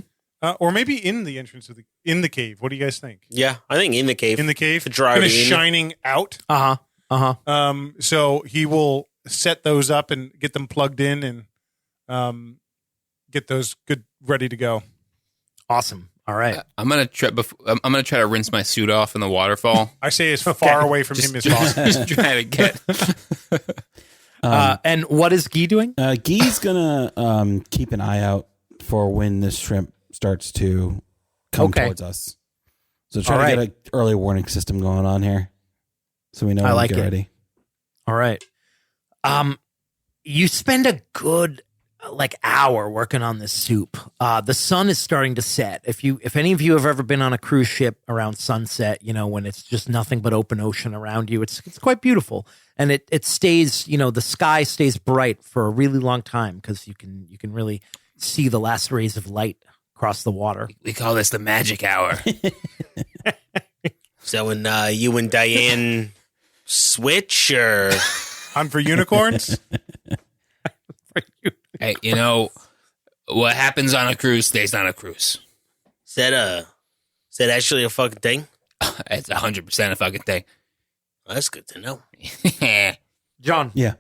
Or maybe in the entrance of in the cave. What do you guys think? Yeah, I think in the cave. In the cave? To draw Kind it of in. shining out. So he will set those up and get them plugged in and get those good ready to go. Awesome. All right. I'm gonna try to rinse my suit off in the waterfall. I say as far away from him as possible. Just try to get. And what is Guy doing? Guy's gonna keep an eye out for when this shrimp starts to come Okay. towards us. So try All to right. get an early warning system going on here, so we know I when like to get it. ready. All right. You spend a good hour working on this soup. The sun is starting to set. If any of you have ever been on a cruise ship around sunset, you know, when it's just nothing but open ocean around you, it's quite beautiful. And it stays, you know, the sky stays bright for a really long time because you can really see the last rays of light across the water. We call this the magic hour. So when you and Diane switch, or I'm for unicorns. Hey, you know what happens on a cruise stays on a cruise. is that actually a fucking thing? It's 100% a fucking thing. Well, that's good to know. John, Yeah.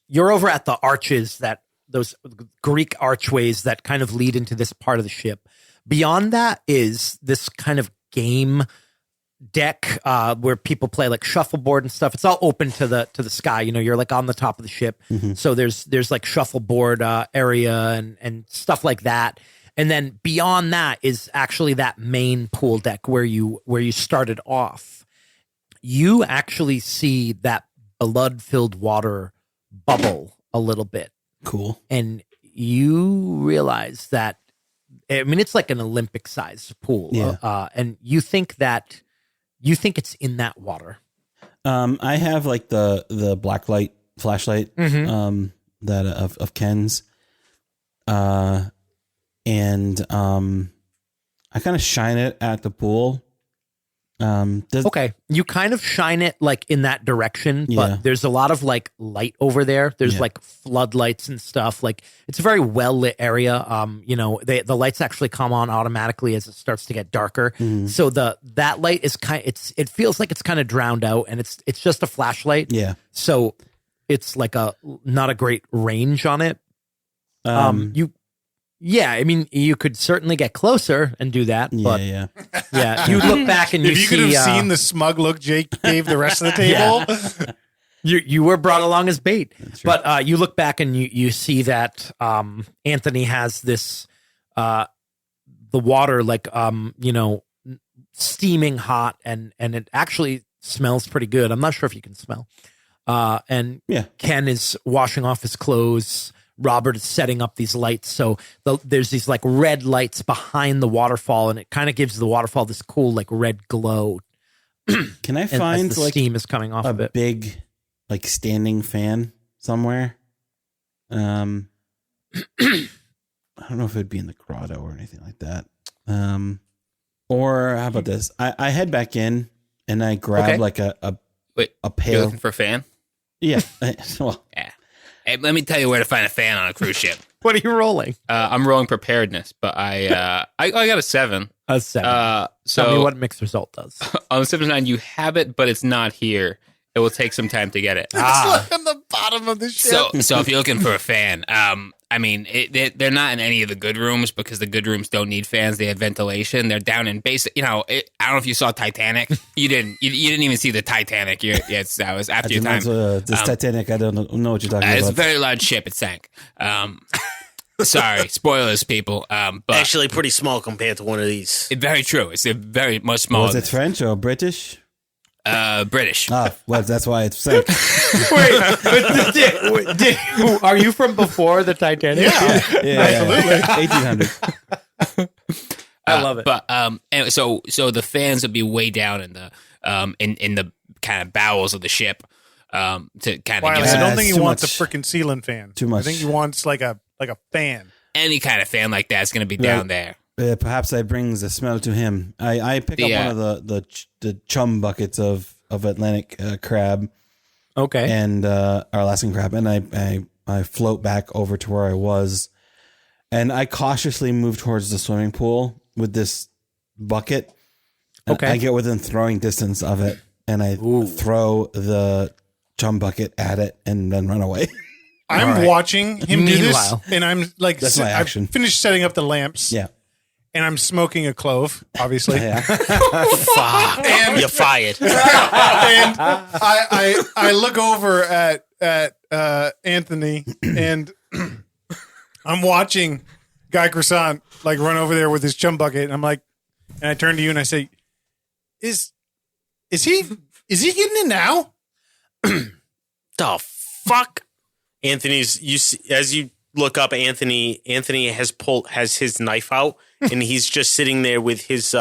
you're over at the arches, those Greek archways that kind of lead into this part of the ship. Beyond that is this kind of game deck where people play like shuffleboard and stuff. It's all open to the sky. You know, you're like on the top of the ship. Mm-hmm. So there's like shuffleboard area and stuff like that. And then beyond that is actually that main pool deck where you started off. You actually see that blood-filled water bubble a little bit. Cool. And you realize that, I mean, it's like an Olympic-sized pool. Yeah. And you think it's in that water. I have like the black light flashlight Mm-hmm. that of Ken's. And I kind of shine it at the pool. Okay. You kind of shine it like in that direction, Yeah. but there's a lot of like light over there. There's Yeah. like floodlights and stuff. Like it's a very well lit area. You know, the lights actually come on automatically as it starts to get darker. Mm-hmm. So that light is it feels like it's kind of drowned out, and it's just a flashlight. Yeah. So it's like not a great range on it. I mean, you could certainly get closer and do that, but Yeah. yeah, you look back and you If you see, could have seen the smug look Jake gave the rest of the table. you were brought along as bait, but you look back and you see that Anthony has this the water like steaming hot and it actually smells pretty good. I'm not sure if you can smell. And Yeah. Ken is washing off his clothes. Robert is setting up these lights. So there's these like red lights behind the waterfall, and it kind of gives the waterfall this cool like red glow. Can I And find as the like steam is coming off a of it. big like standing fan somewhere? I don't know if it'd be in the grotto or anything like that. Or how about this? I head back in and I grab like a Wait, you're pail. looking for a fan? Yeah. Well, Yeah. Hey, let me tell you where to find a fan on a cruise ship. What are you rolling? I'm rolling preparedness, but I got a 7. A 7. So Tell me what mixed result does. on the 7-9, you have it, but it's not here. It will take some time to get it. It's like on the bottom of the ship. So if you're looking for a fan, I mean, they're not in any of the good rooms because the good rooms don't need fans. They have ventilation. They're down in basic. I don't know if you saw Titanic. You didn't. You didn't even see the Titanic. That was after your time. This Titanic, I don't know what you're talking It's a about. very large ship. It sank. Sorry, spoilers, people. But Actually, pretty small compared to one of these. very true. It's a very much smaller. Was it French or British? British. Well, that's why it's sank. Are you from before the Titanic? Absolutely. 1800. I love it. But anyway, so the fans would be way down in the in the kind of bowels of the ship to kind of Wiley, give I some, don't think he too wants much. a freaking ceiling fan. Too much. I think he wants like a fan. any kind of fan like that's going to be down there. Perhaps I brings the smell to him. I pick up one of the chum buckets of Atlantic crab Okay. and our Alaskan crab, and I float back over to where I was, and I cautiously move towards the swimming pool with this bucket. Okay. I get within throwing distance of it, and I throw the chum bucket at it, and then run away. I'm watching him do this, Meanwhile. and I'm like, That's my action. I've finished setting up the lamps. Yeah. And I'm smoking a clove, obviously. Yeah. Fuck. And- You're fired. And I look over at Anthony, and I'm watching Guy Croissant like run over there with his chum bucket, and I'm like, and I turn to you and I say, "Is he getting it now?" The fuck? Anthony's as you look up, Anthony has his knife out, and he's just sitting there with his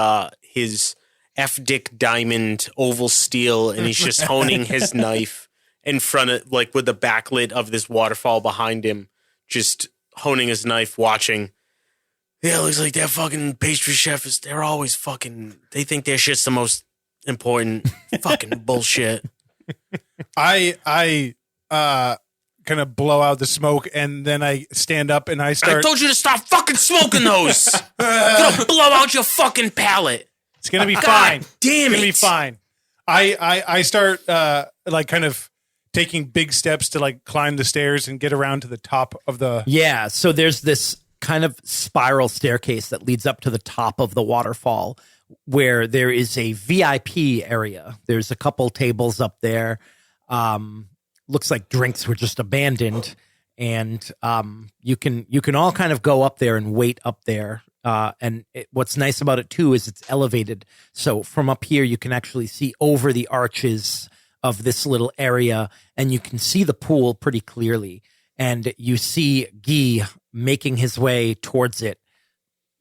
F-Dick diamond oval steel, and he's just honing his knife in front of, like, with the backlit of this waterfall behind him, just honing his knife, watching. Yeah, it looks like that fucking pastry chef they're always fucking, they think their shit's the most important. Fucking bullshit. I kind of blow out the smoke, and then I stand up and I I start. told you to stop fucking smoking those. Gonna blow out your fucking palate. It's gonna be God fine. damn It's gonna it. be fine. I start like kind of taking big steps to like climb the stairs and get around to the top of the. Yeah, so there's this kind of spiral staircase that leads up to the top of the waterfall where there is a VIP area. There's a couple tables up there. Looks like drinks were just abandoned, and you can all kind of go up there and wait up there. And what's nice about it too is it's elevated. So from up here, you can actually see over the arches of this little area, and you can see the pool pretty clearly. And you see Guy making his way towards it.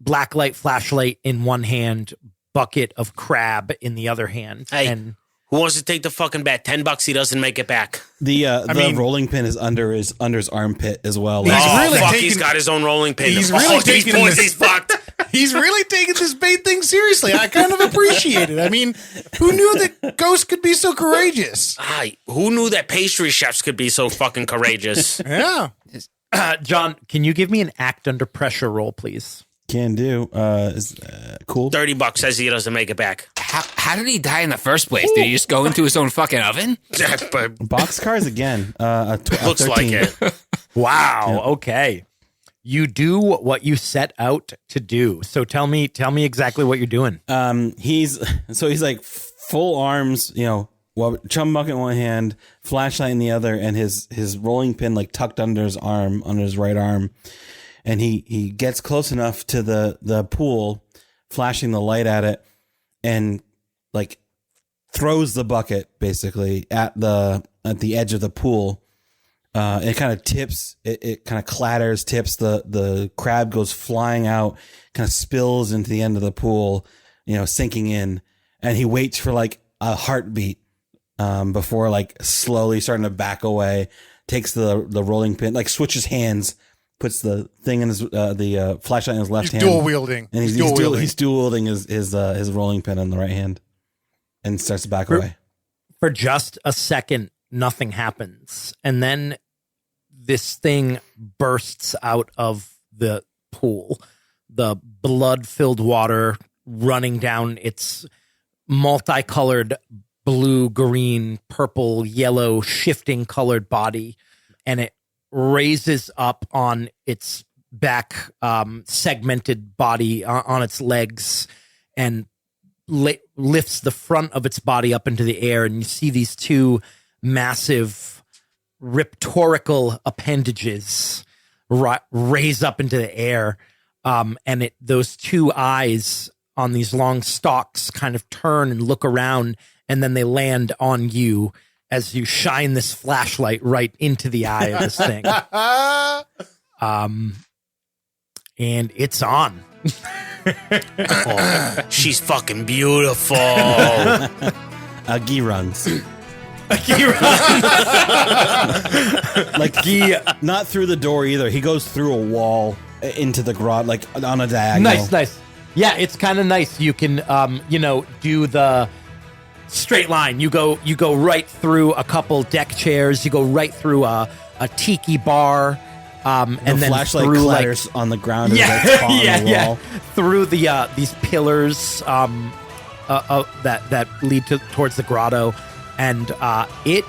Blacklight flashlight in one hand, bucket of crab in the other hand. Hey. And Who wants to take the fucking bet? $10 he doesn't make it back. The mean- rolling pin is under his armpit as well. He's Oh, really fuck, taking- he's got his own rolling pin. He's really these taking boys, this- he's fucked. He's really taking this bait thing seriously. I kind of appreciate it. I mean, who knew that ghosts could be so courageous? Who knew that pastry chefs could be so fucking courageous? Yeah. John, can you give me an act under pressure roll, please? Can do. Cool. $30 says he doesn't make it back. How did he die in the first place? Did he just go into his own fucking oven? But Boxcars again. A looks like 13. it. Wow. Okay. You do what you set out to do. So tell me exactly what you're doing. He's like full arms, chum bucket in one hand, flashlight in the other, and his rolling pin like tucked under his arm, under his right arm. And he gets close enough to the pool, flashing the light at it, and like throws the bucket basically at the edge of the pool. It kind of tips, it kind of clatters, tips, the crab goes flying out, kind of spills into the end of the pool, sinking in, and he waits for like a heartbeat before like slowly starting to back away, takes the rolling pin, like switches hands, puts the thing in his the flashlight in his left He's hand. dual wielding. And he's dual wielding his rolling pin in the right hand, and starts to back away. For just a second, nothing happens, and then this thing bursts out of the pool. The blood-filled water running down its multicolored blue, green, purple, yellow, shifting colored body, and it raises up on its back, segmented body on its legs, and lifts the front of its body up into the air, and you see these two massive riptorical appendages raise up into the air, and those two eyes on these long stalks kind of turn and look around, and then they land on you as you shine this flashlight right into the eye of this thing. And it's on. Oh, she's fucking beautiful. Guy runs. Like Guy, Not through the door either. He goes through a wall into the garage, like on a diagonal. nice. Yeah, it's kind of nice. You can, do the straight line. You go right through a couple deck chairs. You go right through a tiki bar. And The then flashlight through clatters on the ground. yeah, as it's on the wall. through the these pillars that lead towards the grotto, and it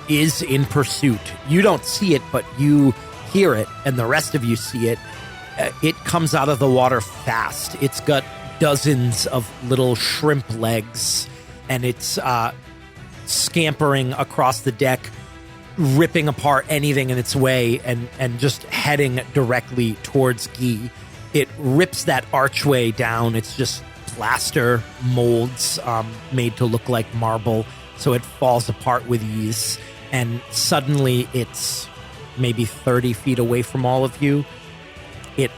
is in pursuit. You don't see it, but you hear it, and the rest of you see it. It comes out of the water fast. It's got dozens of little shrimp legs, and it's scampering across the deck, ripping apart anything in its way, and just heading directly towards Guy. It rips that archway down. It's just plaster molds made to look like marble, so it falls apart with ease. And suddenly it's maybe 30 feet away from all of you. It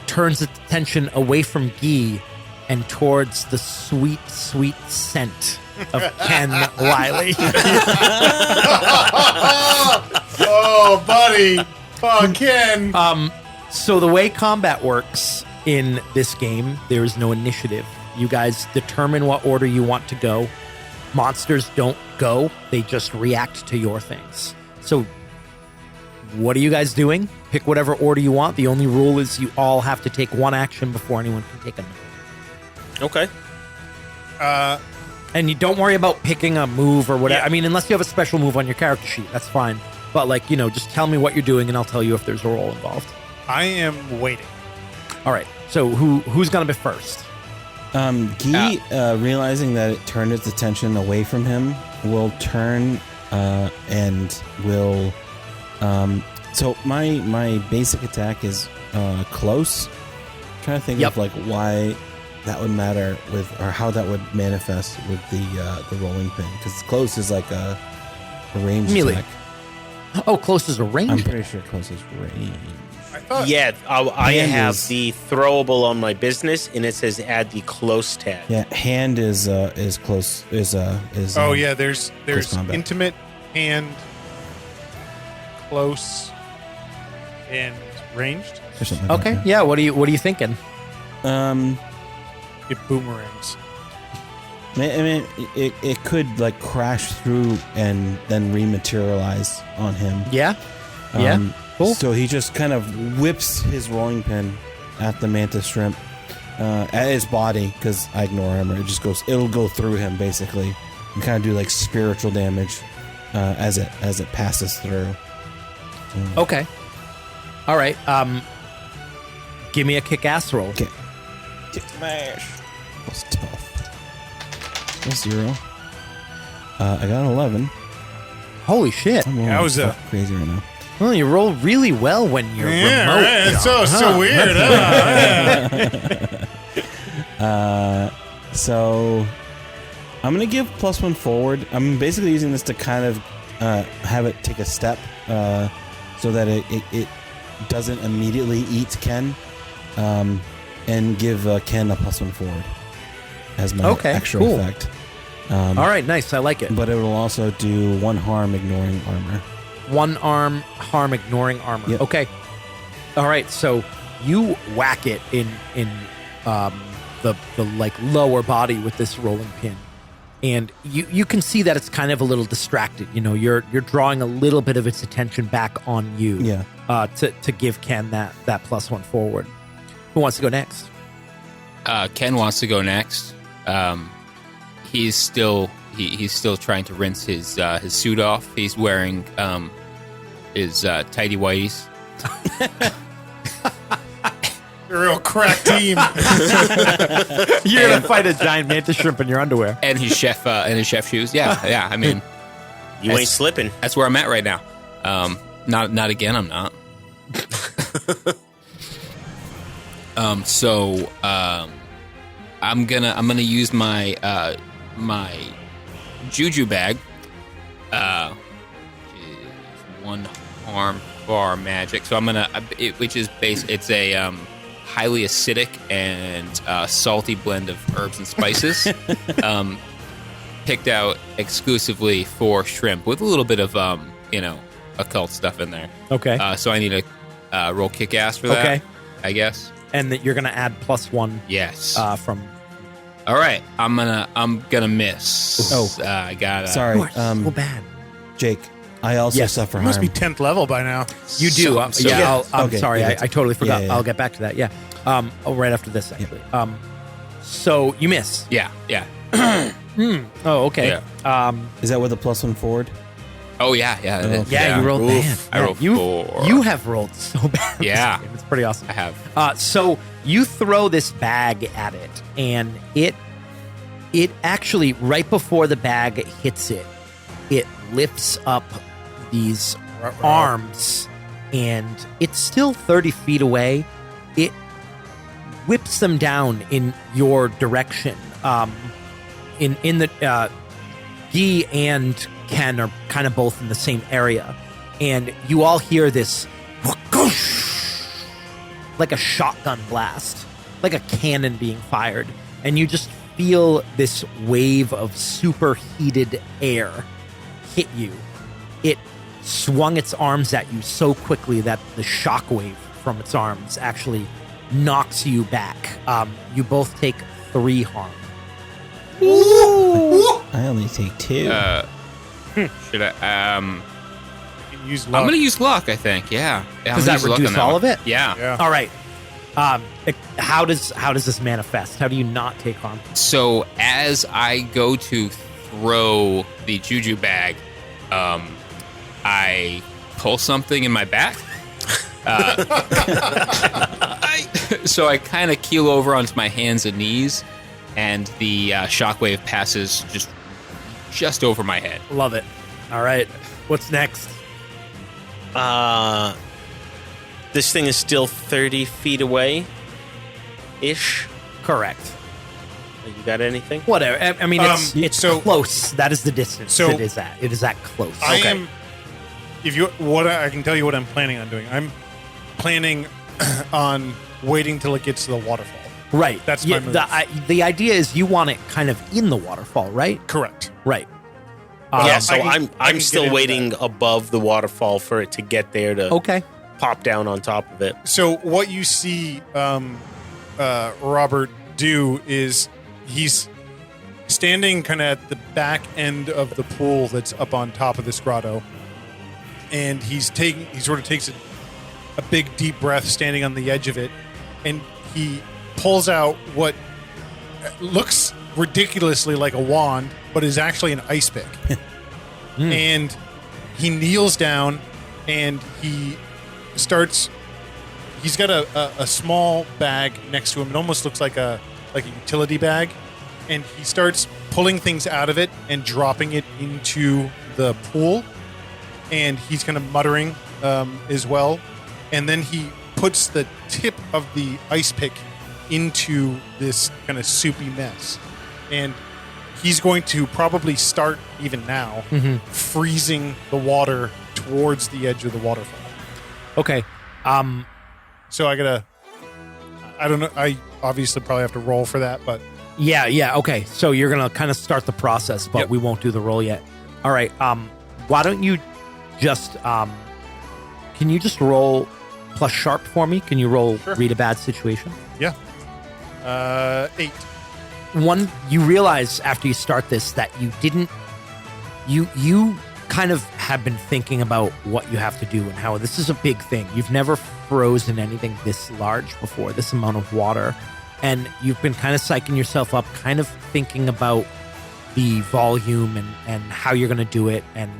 turns its attention away from Guy and towards the sweet, sweet scent of Ken Wiley. Oh, buddy. Oh, Ken. So the way combat works in this game, there is no initiative. You guys determine what order you want to go. Monsters don't go. They just react to your things. So what are you guys doing? Pick whatever order you want. The only rule is you all have to take one action before anyone can take another. Okay. And you don't worry about picking a move or whatever. Yeah. I mean, unless you have a special move on your character sheet, that's fine. But just tell me what you're doing and I'll tell you if there's a roll involved. I am waiting. All right. So who's going to be first? Guy, realizing that it turned its attention away from him, will turn and will. So my basic attack is close. I'm trying to think of why that would matter or how that would manifest with the rolling pin, because close is like a range Melee. attack. Oh, close is a range. I'm pretty sure close is range. Yeah, I Hand have is- the throwable on my business, and it says add the close tag. Yeah, hand is close is. Oh, yeah. There's combat. intimate, hand, close, and ranged. or something like Okay. that. Yeah. What are you thinking? It boomerangs. I mean, it could like crash through and then rematerialize on him. Yeah. Yeah. Cool. So he just kind of whips his rolling pin at the mantis shrimp, at his body, because I ignore him, or it'll go through him basically, and kind of do like spiritual damage as it passes through. Okay. All right. Give me a kick-ass roll. Okay. Kick smash. That's tough. That's 0. I got an 11. Holy shit. I'm rolling Yowza. fuck crazy right now. Well, you roll really well when you're remote. Right. It's John, so weird. So I'm gonna give +1 forward. I'm basically using this to kind of have it take a step so that it doesn't immediately eat Ken, and give Ken a +1 forward as my Okay, extra cool. effect. All right, nice. I like it. But it will also do 1 harm, ignoring armor. 1 harm, ignoring armor. Yep. Okay. All right, so you whack it in the like lower body with this rolling pin, and you can see that it's kind of a little distracted. You know, you're drawing a little bit of its attention back on you. Yeah. To give Ken that +1 forward. Who wants to go next? Ken wants to go next. He's still trying to rinse his suit off. He's wearing his tidy whities. You're a real crack team. You're gonna fight a giant mantis shrimp in your underwear. And his chef shoes. Yeah. I mean, You ain't slipping. that's where I'm at right now. Not again. I'm not. I'm gonna use my my juju bag, which is 1 harm bar magic. So I'm gonna, it's a highly acidic and salty blend of herbs and spices, picked out exclusively for shrimp with a little bit of occult stuff in there. Okay. So I need to roll kick ass for that. Okay. I guess. And that you're gonna add +1. Yes. From. All right. I'm gonna miss. Oh. I got. Sorry, You are so bad. Jake. I also Yes. suffer You must be harm. 10th level by now. You do. I'm Okay, sorry. yeah, I totally forgot. yeah. I'll get back to that. Yeah. Right after this, actually. So you miss. Yeah. Oh, okay. Is that with a +1 forward? Oh yeah. Okay. Yeah, you rolled bad. I rolled you, 4. You have rolled so bad. this Yeah. game. It's pretty awesome. I have. So you throw this bag at it, and it actually, right before the bag hits it, it lifts up these arms, and it's still 30 feet away. It whips them down in your direction. In the Guy and Ken are kind of both in the same area, and you all hear this like a shotgun blast, like a cannon being fired, and you just feel this wave of superheated air hit you. It swung its arms at you so quickly that the shockwave from its arms actually knocks you back. You both take 3 harm. I only take 2. Should I? You can use I'm luck. gonna use luck. I think. Yeah. Does that reduce all of it? Yeah. Yeah. All right. How does this manifest? How do you not take harm? So as I go to throw the juju bag, I pull something in my back. So I kind of keel over onto my hands and knees, and the shockwave passes just over my head. Love it. All right. What's next? This thing is still 30 feet away ish. Correct. You got anything? Whatever. I mean, it's so- close. That is the distance. so- it is at. It is that close. I am. If you I can tell you what I'm planning on doing. I'm planning on waiting till it gets to the waterfall. Right. That's my move. The idea is you want it kind of in the waterfall, right? Correct. Right. Yeah, so I can I'm get still into waiting above the waterfall for it to get there to Okay. pop down on top of it. So what you see Robert do is he's standing kind of at the back end of the pool that's up on top of this grotto, and he sort of takes a big deep breath standing on the edge of it, and he pulls out what looks ridiculously like a wand, but is actually an ice pick. And he kneels down and he's got a small bag next to him. It almost looks like a utility bag, and he starts pulling things out of it and dropping it into the pool, and he's kind of muttering as well, and then he puts the tip of the ice pick into this kind of soupy mess, and he's going to probably start even now freezing the water towards the edge of the waterfall. Okay. So I don't know, I obviously probably have to roll for that, but Yeah. Okay. So you're gonna kind of start the process, but Yep. we won't do the roll yet. All right. Why don't you just can you just roll plus sharp for me. Can you roll read a bad situation? Yeah. 8. One, you realize after you start this that you didn't. You kind of have been thinking about what you have to do and how this is a big thing. You've never frozen anything this large before, this amount of water. And you've been kind of psyching yourself up, kind of thinking about the volume and how you're going to do it and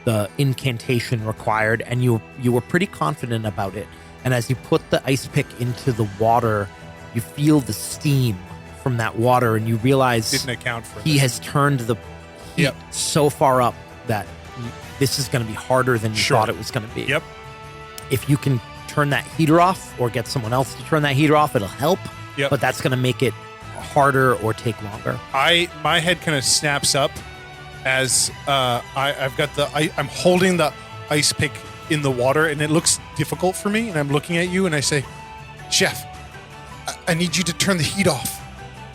the incantation required. And you were pretty confident about it. And as you put the ice pick into the water, you feel the steam from that water and you realize Didn't account for he has turned the heat so far up that this is going to be harder than you thought it was going to be. Yep. If you can turn that heater off or get someone else to turn that heater off, it'll help. Yep. But that's going to make it harder or take longer. My head kind of snaps up as I'm holding the ice pick in the water and it looks difficult for me and I'm looking at you and I say, Chef, I need you to turn the heat off.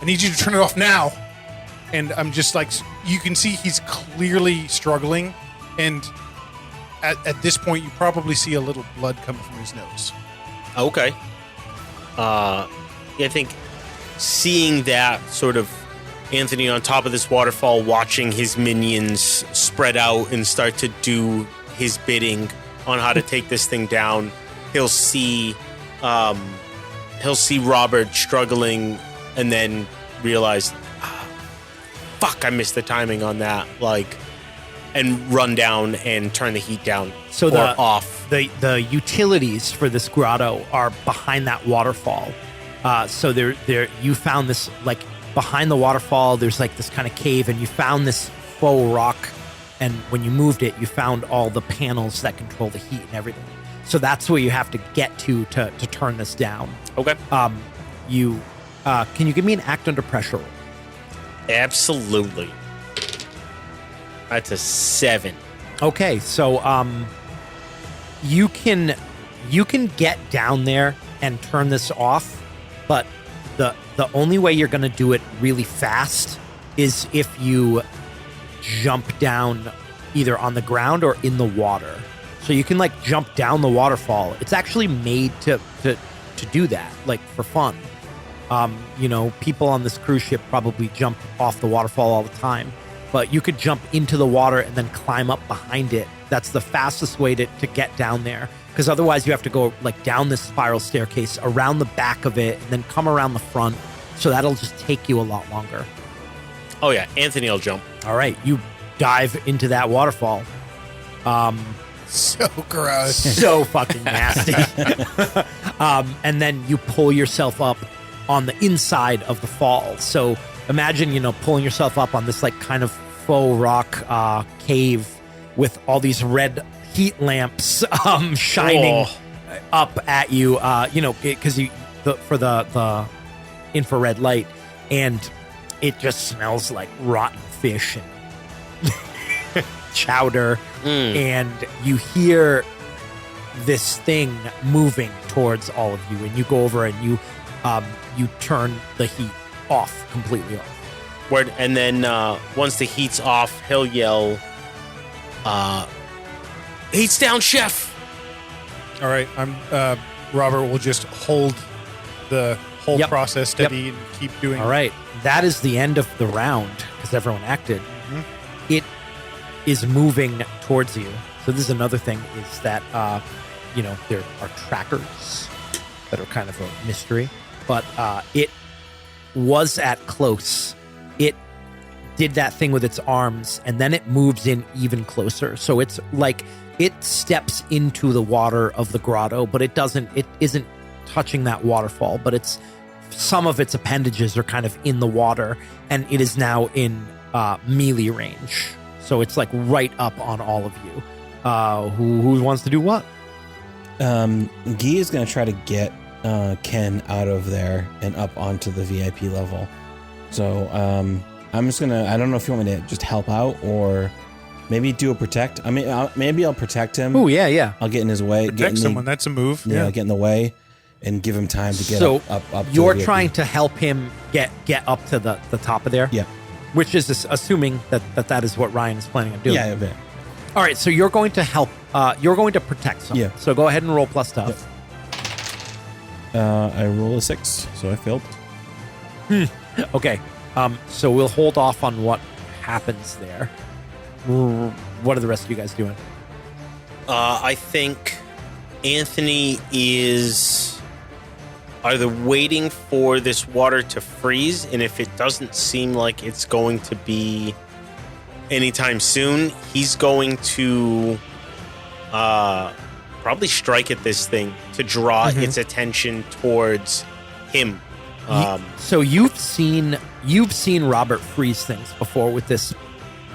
I need you to turn it off now. And I'm just like, you can see he's clearly struggling. And at this point, you probably see a little blood coming from his nose. Okay. I think seeing that sort of Anthony on top of this waterfall, watching his minions spread out and start to do his bidding on how to take this thing down, he'll see Robert struggling and then realize, fuck, I missed the timing on that. And run down and turn the heat down off. The utilities for this grotto are behind that waterfall. So there you found this behind the waterfall. There's this kind of cave, and you found this faux rock. And when you moved it, you found all the panels that control the heat and everything. So that's where you have to get to turn this down. Okay. Can you give me an act under pressure roll? Absolutely. That's a 7. Okay, so you can get down there and turn this off, but the only way you're going to do it really fast is if you jump down either on the ground or in the water. So you can jump down the waterfall. It's actually made to do that, for fun. People on this cruise ship probably jump off the waterfall all the time. But you could jump into the water and then climb up behind it. That's the fastest way to get down there. Because otherwise you have to go down this spiral staircase, around the back of it, and then come around the front. So that'll just take you a lot longer. Oh, yeah. Anthony will jump. All right. You dive into that waterfall. So gross. So fucking nasty. And then you pull yourself up on the inside of the fall. So imagine, pulling yourself up on this kind of faux rock cave with all these red heat lamps shining up at you, because for the infrared light, and it just smells like rotten fish and chowder, and you hear this thing moving towards all of you, and you go over and you turn the heat off, completely off. Word. And then once the heat's off, he'll yell, heat's down, chef. All right. Robert will just hold the whole process steady and keep doing. All right. That is the end of the round because everyone acted. Mm-hmm. It is moving towards you. So this is another thing is that, there are trackers that are kind of a mystery, but it was at close. It did that thing with its arms, and then it moves in even closer. So it's it steps into the water of the grotto, but it isn't touching that waterfall, but some of its appendages are kind of in the water, and it is now in melee range. So it's right up on all of you. Who wants to do what? Guy is going to try to get Ken out of there and up onto the VIP level. So I'm just going to, I don't know if you want me to just help out or maybe do a protect. I mean, maybe I'll protect him. Oh, yeah. I'll get in his way. Protect someone. That's a move. Yeah, get in the way and give him time to get up to you're the VIP. trying to help him get up to the top of there? Yeah. Which is assuming that is what Ryan is planning on doing. Yeah, a bit. All right, so you're going to help. You're going to protect someone. Yeah. So go ahead and roll plus tough. Yep. I roll a 6, so I failed. Okay. So we'll hold off on what happens there. What are the rest of you guys doing? I think Anthony is either waiting for this water to freeze, and if it doesn't seem like it's going to be anytime soon, he's going to probably strike at this thing to draw its attention towards him. So you've seen Robert freeze things before with this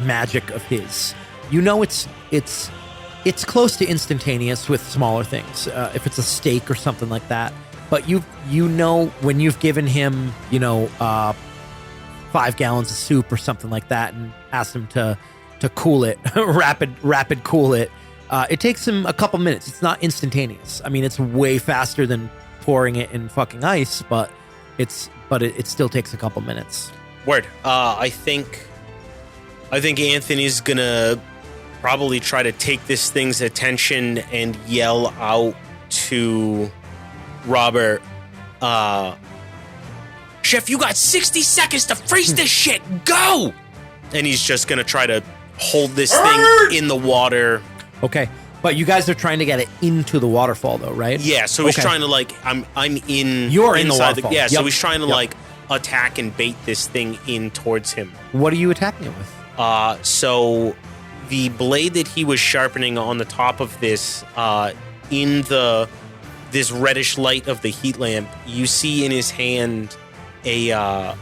magic of his. You know it's close to instantaneous with smaller things. If it's a steak or something like that, but you know when you've given him 5 gallons of soup or something like that and asked him to cool it, rapid cool it. It takes him a couple minutes. It's not instantaneous. I mean, it's way faster than pouring it in fucking ice, but it still takes a couple minutes. Word. I think Anthony's gonna probably try to take this thing's attention and yell out to Robert, Chef, you got 60 seconds to freeze this shit. Go! And he's just gonna try to hold this thing in the water. Okay. But you guys are trying to get it into the waterfall, though, right? Yeah, so he's trying to I'm in. You're in the inside waterfall. Yeah, so Yep. he's trying to attack and bait this thing in towards him. What are you attacking it with? So the blade that he was sharpening on the top of this, in this reddish light of the heat lamp, you see in his hand it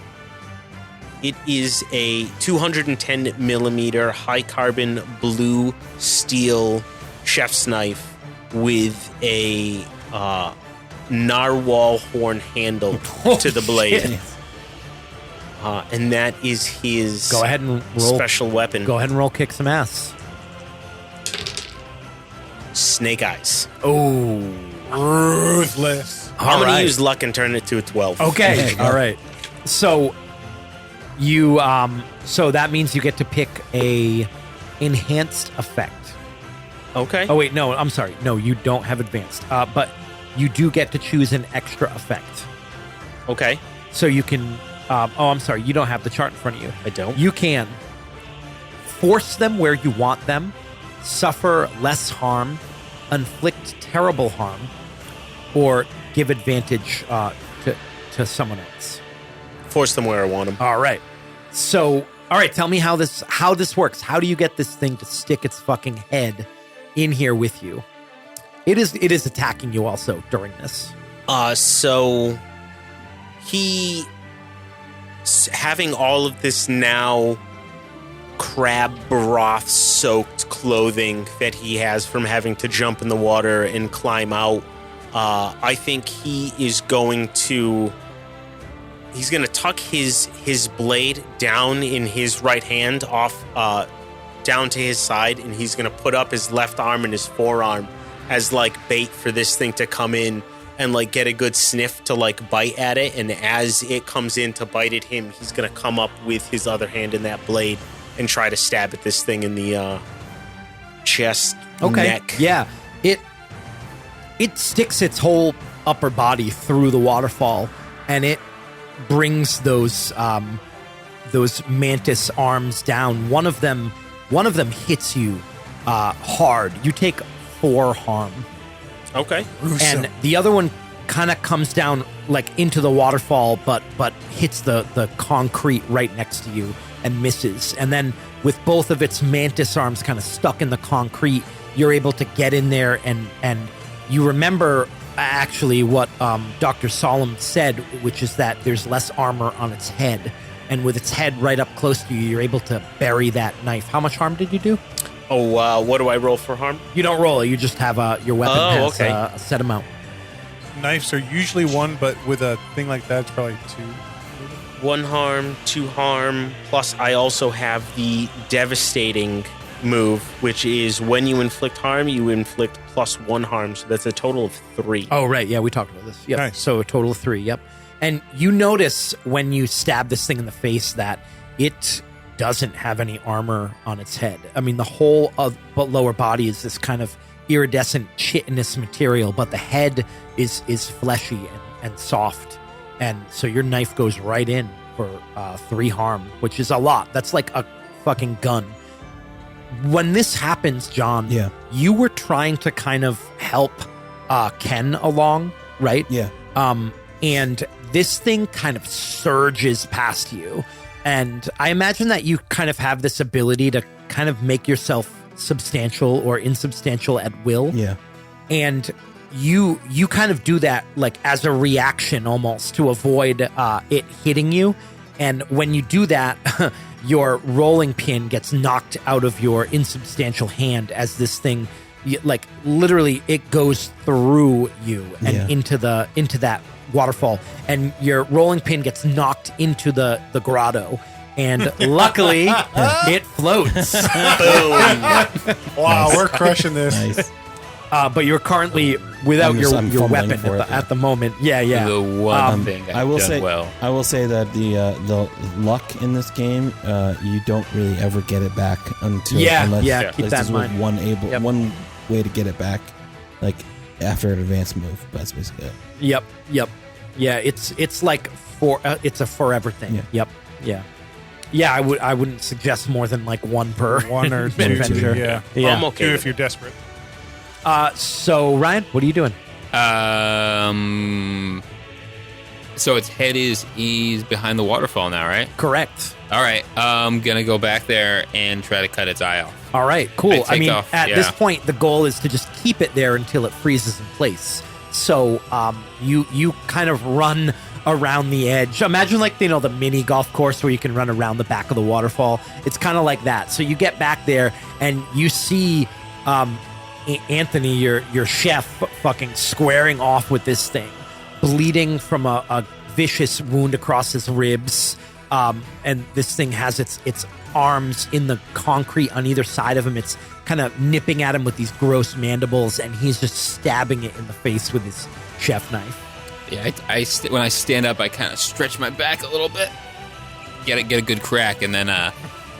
is a 210 millimeter high carbon blue steel chef's knife with a narwhal horn handle to the blade. Shit. And that is his Go ahead and roll. special weapon. Go ahead and roll kick some ass. Snake eyes. Oh. Ruthless. I'm going right. to use luck and turn it to a 12. Okay. All right. So you so that means you get to pick a enhanced effect. Okay. Oh wait, no, I'm sorry. No, you don't have advanced. But you do get to choose an extra effect. Okay. So you can I'm sorry, you don't have the chart in front of you. I don't. You can force them where you want them, suffer less harm, inflict terrible harm, or give advantage to someone else. Force them where I want them. All right. So, all right, tell me how this works. How do you get this thing to stick its fucking head in here with you? It is attacking you also during this. So he having all of this now crab broth soaked clothing that he has from having to jump in the water and climb out. I think he is going to tuck his blade down in his right hand off down to his side, and he's gonna put up his left arm and his forearm as bait for this thing to come in and get a good sniff to bite at it. And as it comes in to bite at him, he's gonna come up with his other hand in that blade and try to stab at this thing in the chest, neck. Yeah. It sticks its whole upper body through the waterfall, and it brings those mantis arms down. One of them hits you hard. You take 4 harm. Okay. And the other one kind of comes down into the waterfall, but hits the concrete right next to you and misses. And then with both of its mantis arms kind of stuck in the concrete, you're able to get in there and you remember actually what Dr. Solemn said, which is that there's less armor on its head. And with its head right up close to you, you're able to bury that knife. How much harm did you do? Oh, what do I roll for harm? You don't roll it. You just have your weapon has okay. a set amount. Knives are usually 1, but with a thing like that, it's probably 2. 1 harm, 2 harm, plus I also have the devastating move, which is when you inflict harm, you inflict plus 1 harm, so that's a total of 3. Oh, right. Yeah, we talked about this. Yep. Nice. So a total of 3. Yep. And you notice when you stab this thing in the face that it doesn't have any armor on its head. I mean, the whole lower body is this kind of iridescent chitinous material, but the head is fleshy and soft. And so your knife goes right in for 3 harm, which is a lot. That's like a fucking gun. When this happens, John, you were trying to kind of help Ken along, right? Yeah. And this thing kind of surges past you. And I imagine that you kind of have this ability to kind of make yourself substantial or insubstantial at will. Yeah. And you kind of do that like as a reaction almost to avoid it hitting you. And when you do that, your rolling pin gets knocked out of your insubstantial hand as this thing, like literally it goes through you and into that waterfall, and your rolling pin gets knocked into the grotto, and luckily it floats. Wow, we're crushing this. Nice. But you're currently without your fumbling weapon for it, at the moment. Yeah. The one thing I will done say, well. I will say that the luck in this game, you don't really ever get it back until Keep unless that there's in mind. one way to get it back, like after an advanced move. That's basically it. Yep. Yeah, it's like it's a forever thing. Yeah. Yep. Yeah. I wouldn't suggest more than like one per One or two. adventure. Yeah. I'm okay. Two with if you're desperate. So Ryan, what are you doing? So its head is behind the waterfall now, right? Correct. All right. I'm gonna go back there and try to cut its eye off. All right, cool. I take mean, off, at yeah. this point, the goal is to just keep it there until it freezes in place. So, you kind of run around the edge. Imagine like the mini golf course where you can run around the back of the waterfall. It's kind of like that. So you get back there and you see Anthony, your chef, fucking squaring off with this thing, bleeding from a vicious wound across his ribs. And this thing has its arms in the concrete on either side of him. It's kind of nipping at him with these gross mandibles, and he's just stabbing it in the face with his chef knife. Yeah, when I stand up, I kind of stretch my back a little bit, get a good crack, and then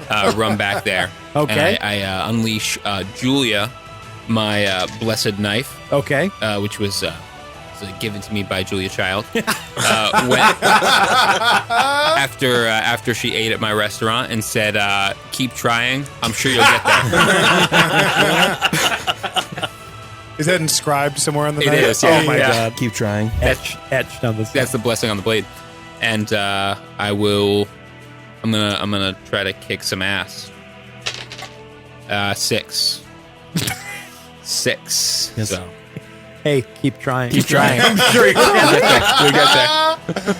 run back there. Okay. And I unleash Julia, my blessed knife, Okay. which was given to me by Julia Child. After she ate at my restaurant and said, "Keep trying. I'm sure you'll get there." Is that inscribed somewhere on the It knife? is, yeah. Oh my Yeah. god. Keep trying. Etched on this. That's the blessing on the blade. And I'm gonna try to kick some ass. 6. 6. Yes. So Hey, keep trying. keep trying. I'm sure you can. We'll get there.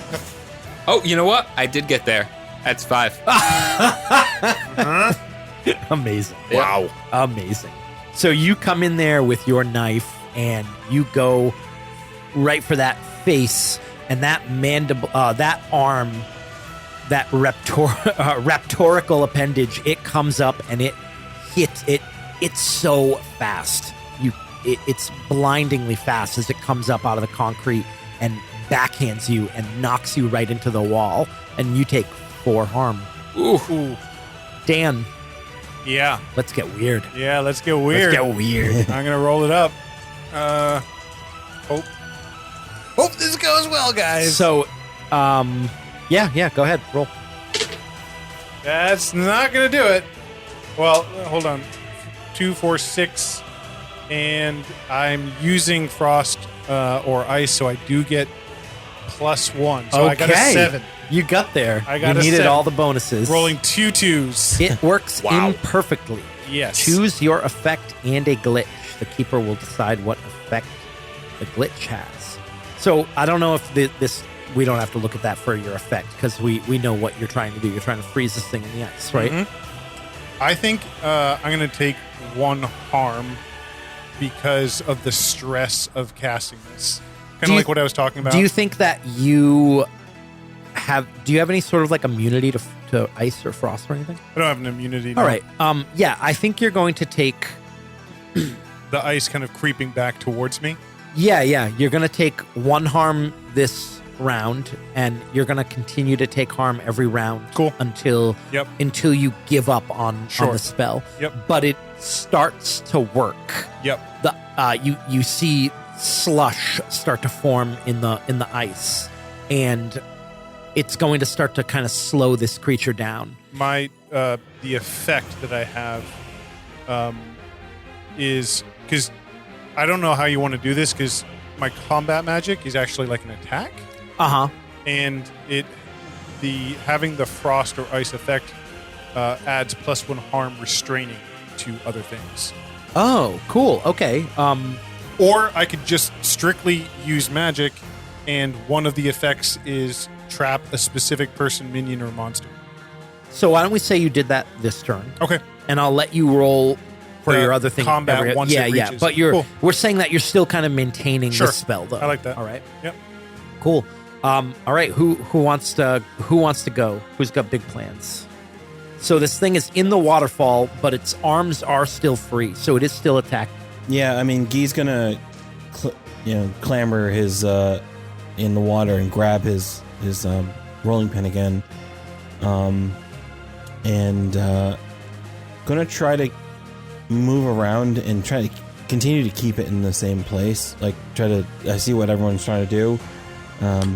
Oh, you know what? I did get there. That's 5. Amazing. Wow. Amazing. So you come in there with your knife and you go right for that face, and that mandible, that arm, that raptorical appendage, it comes up and it hits it. It's so fast. It's blindingly fast as it comes up out of the concrete and backhands you and knocks you right into the wall, and you take 4 harm. Ooh. Dan, Yeah. let's get weird. Yeah, let's get weird. Let's get weird. I'm going to roll it up. Hope this goes well, guys. So, yeah, go ahead, roll. That's not going to do it. Well, hold on. 2, 4, 6. And I'm using frost or ice, so I do get +1. So I got a 7. You got there. I got you a needed 7. all the bonuses. Rolling 2 2s. It works Wow. imperfectly. Yes. Choose your effect and a glitch. The keeper will decide what effect the glitch has. So I don't know if this. We don't have to look at that for your effect because we know what you're trying to do. You're trying to freeze this thing in the ice, right? Mm-hmm. I think I'm going to take 1 harm because of the stress of casting this. Kind Do of you- like what I was talking about. Do you think that you have? Do you have any sort of like immunity to ice or frost or anything? I don't have an immunity. All no. right. Yeah, I think you're going to take. The ice kind of creeping back towards me. Yeah. You're going to take 1 harm this round, and you're going to continue to take harm every round. Cool. Until Yep. until you give up on Sure. the spell. Yep. But it starts to work. Yep. The you see slush start to form in the ice, and it's going to start to kind of slow this creature down. My the effect that I have is because I don't know how you want to do this because my combat magic is actually like an attack, and having the frost or ice effect adds +1 harm restraining to other things. Oh, cool. Okay. Or I could just strictly use magic, and one of the effects is trap a specific person, minion, or monster. So why don't we say you did that this turn, Okay. and I'll let you roll for The your other thing. combat once it yeah. reaches. But Cool. we're saying that you're still kind of maintaining Sure. the spell, though. I like that. All right. Yep. Cool. All right. Who wants to go? Who's got big plans? So this thing is in the waterfall, but its arms are still free, so it is still attacked. Yeah, I mean, Guy's gonna, clamber his in the water and grab his rolling pin again, and gonna try to move around and try to continue to keep it in the same place. Like, I see what everyone's trying to do.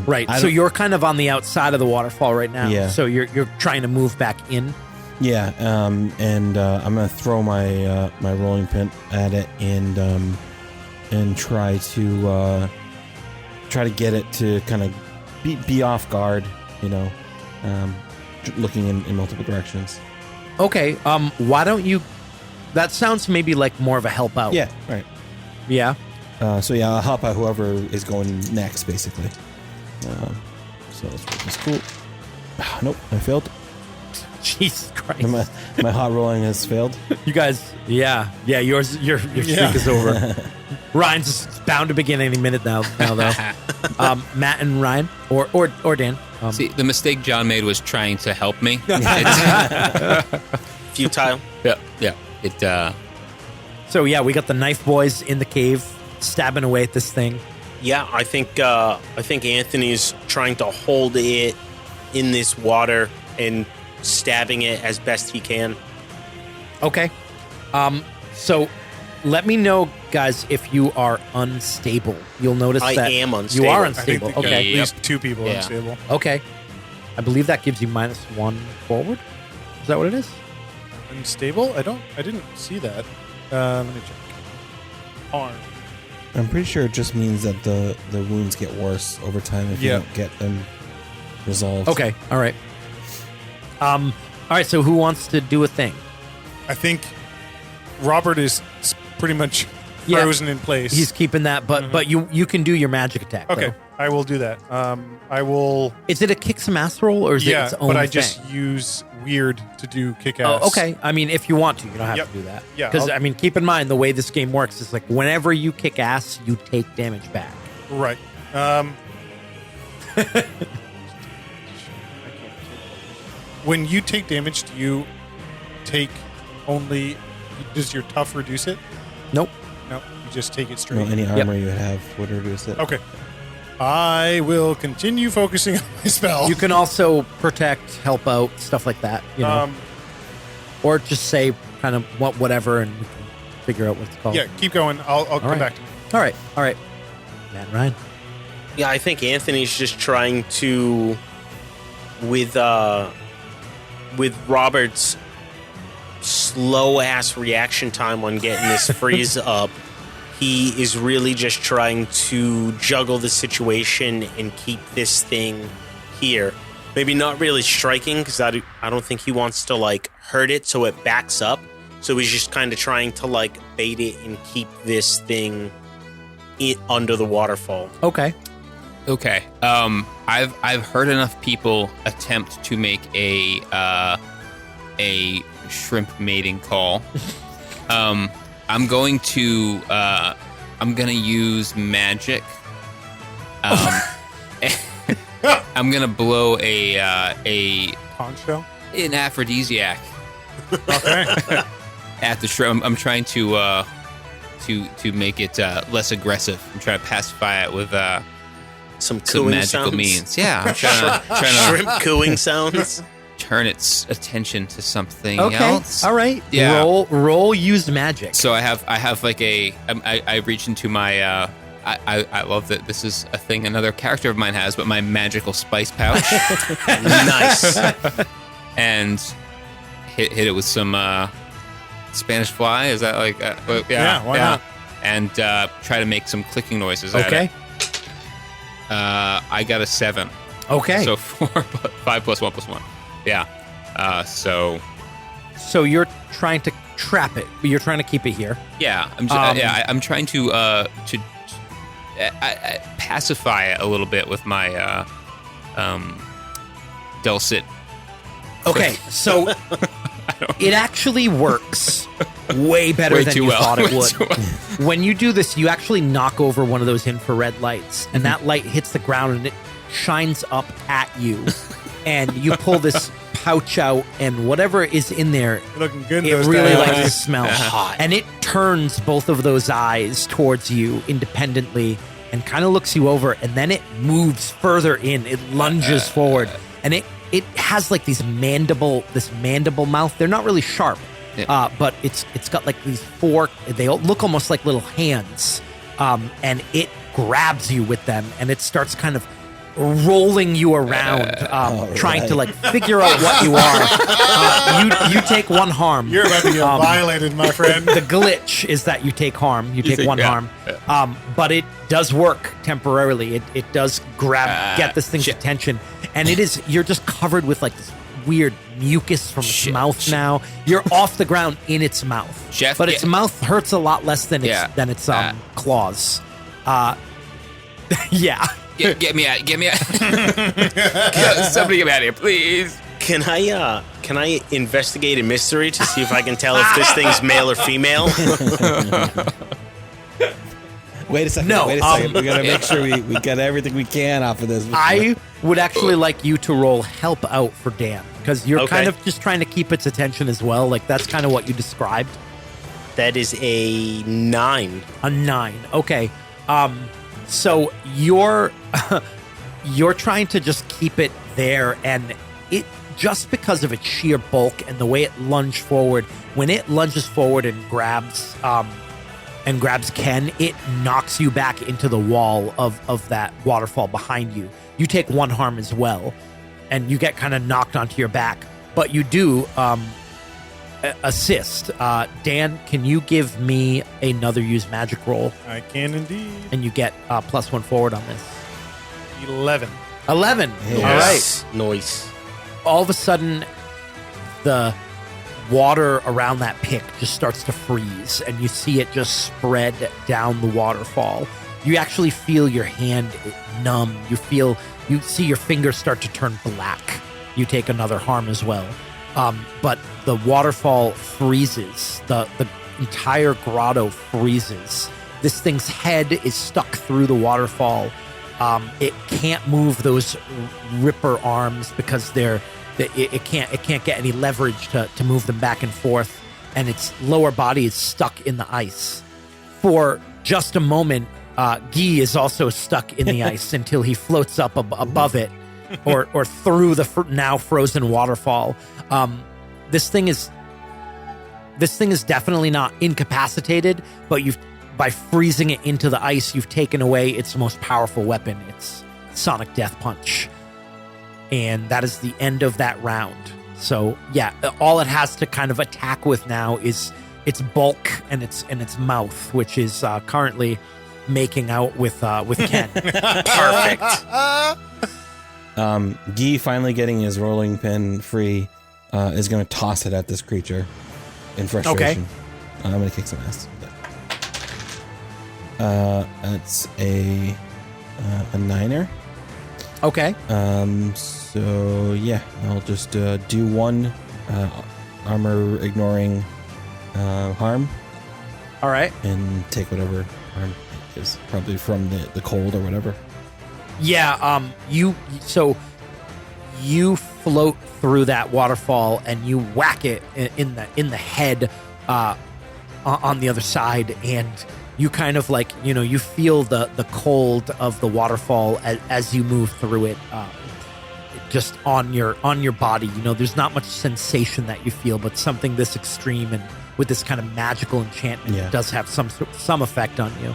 Right. I So don't- you're kind of on the outside of the waterfall right now. Yeah. So you're trying to move back in. Yeah, and I'm gonna throw my my rolling pin at it and try to get it to kind of be off guard, looking in multiple directions. Okay. Why don't you? That sounds maybe like more of a help out. Yeah, right. Yeah. So yeah, I'll help out whoever is going next, basically. So let's work this. Cool. Nope, I failed. Jesus Christ. My hot rolling has failed. You guys. Yeah. Your streak is over. Ryan's bound to begin any minute now though. Matt and Ryan or Dan. See, the mistake John made was trying to help me. Futile. Yeah. It. So yeah, we got the knife boys in the cave stabbing away at this thing. Yeah, I think Anthony's trying to hold it in this water and stabbing it as best he can. Okay. So let me know, guys, if you are unstable. You'll notice I that am unstable. You are I think unstable. that Okay. at least 2 people Yeah. unstable. Okay. I believe that gives you -1 forward. Is that what it is? Unstable? I didn't see that. Let me check. Arm. I'm pretty sure it just means that the wounds get worse over time if you Yeah. don't get them resolved. Okay. All right. All right. So who wants to do a thing? I think Robert is pretty much Yeah. frozen in place. He's keeping that, but you can do your magic attack. okay. though. I will do that. I will. Is it a kick some ass roll or is it Yeah, its own but I thing? just use weird to do kick ass. Oh, okay. I mean, if you want to, you don't have Yep. to do that. Yeah, Because I'll- I mean, keep in mind the way this game works is like whenever you kick ass, you take damage back. Right. When you take damage, do you take only? Does your tough reduce it? Nope. No, you just take it No, straight. any armor you have would reduce it. Okay. I will continue focusing on my spell. You can also protect, help out, stuff like that. You know, or just say kind of whatever, and we can figure out what it's called. Yeah, keep going. I'll come right. back to you. All right. Matt and Ryan. Yeah, I think Anthony's just trying to, with Robert's slow ass reaction time on getting this freeze up, he is really just trying to juggle the situation and keep this thing here. Maybe not really striking because I don't think he wants to like hurt it so it backs up. So he's just kind of trying to like bait it and keep this thing under the waterfall. Okay. Okay. I've heard enough people attempt to make a shrimp mating call. I'm gonna use magic. I'm gonna blow Conch shell? an aphrodisiac Okay. at the shrimp. I'm trying to make it less aggressive. I'm trying to pacify it with some some cooing magical sounds. means. Yeah, I'm trying to Shrimp cooing sounds. turn its attention to something Okay. else. All right. Yeah. Roll used magic. So I have like I reach into my I love that this is a thing another character of mine has, but my magical spice pouch, Nice. and hit it with some Spanish fly. Is that like Yeah, why not? And try to make some clicking noises. Okay. At it. I got a 7. Okay. So 5 plus 1 plus 1. Yeah. So So you're trying to trap it, but you're trying to keep it here. yeah, I'm trying to I pacify it a little bit with my dulcet. Okay, so it actually works way better Way than too you well. thought it Way would. too well. When you do this, you actually knock over one of those infrared lights, and that light hits the ground and it shines up at you. And you pull this pouch out, and whatever is in there, Looking good. it those really guys. likes to smell hot. And it turns both of those eyes towards you independently and kind of looks you over, and then it moves further in. It lunges forward, and it has like this mandible mouth. They're not really sharp, Yeah. but it's got like these fork. They look almost like little hands, and it grabs you with them, and it starts kind of rolling you around, trying to like figure out what you are. You take one harm. You're about to get violated, my friend. The glitch is that you take harm. You take one harm, but it does work temporarily. It does get this thing's shit. attention, and you're just covered with like this weird mucus from its mouth. Now you're off the ground in its mouth, Chef, but its mouth hurts a lot less than its Yeah. claws. Yeah. Get me out! Get me out! Somebody get me out of here, please! Can I investigate a mystery to see if I can tell if this thing's male or female? Wait a second. No, Wait a second. We gotta make sure we get everything we can off of this. I would actually like you to roll help out for Dan, because you're Okay. kind of just trying to keep its attention as well. Like that's kind of what you described. That is a 9. A 9. Okay. So you're trying to just keep it there, and it just because of its sheer bulk and the way it lunged forward. When it lunges forward and grabs Ken, it knocks you back into the wall of that waterfall behind you. You take one harm as well, and you get kind of knocked onto your back. But you do assist. Dan, can you give me another use magic roll? I can indeed. And you get +1 forward on this. 11. 11. Hey. All right. Nice. All of a sudden, the water around that pick just starts to freeze, and you see it just spread down the waterfall. You actually feel your hand numb. You see your fingers start to turn black. You take another harm as well. But the waterfall freezes. The entire grotto freezes. This thing's head is stuck through the waterfall. It can't move those ripper arms because it can't get any leverage to move them back and forth, and its lower body is stuck in the ice. For just a moment, Guy is also stuck in the ice until he floats up above it, or through the now frozen waterfall. This thing is definitely not incapacitated, but by freezing it into the ice, you've taken away its most powerful weapon, its sonic death punch. And that is the end of that round. So yeah, all it has to kind of attack with now is its bulk and its mouth, which is currently making out with Ken. Perfect. Guy finally getting his rolling pin free is going to toss it at this creature in frustration. I'm going to kick some ass. That's a 9er. Okay. So yeah, I'll just do one armor ignoring harm All right. and take whatever harm is probably from the cold or whatever. Yeah. You float through that waterfall and you whack it in the head on the other side, and you kind of like, you feel the cold of the waterfall as you move through it, just on your body. There's not much sensation that you feel, but something this extreme and with this kind of magical enchantment does have some effect on you.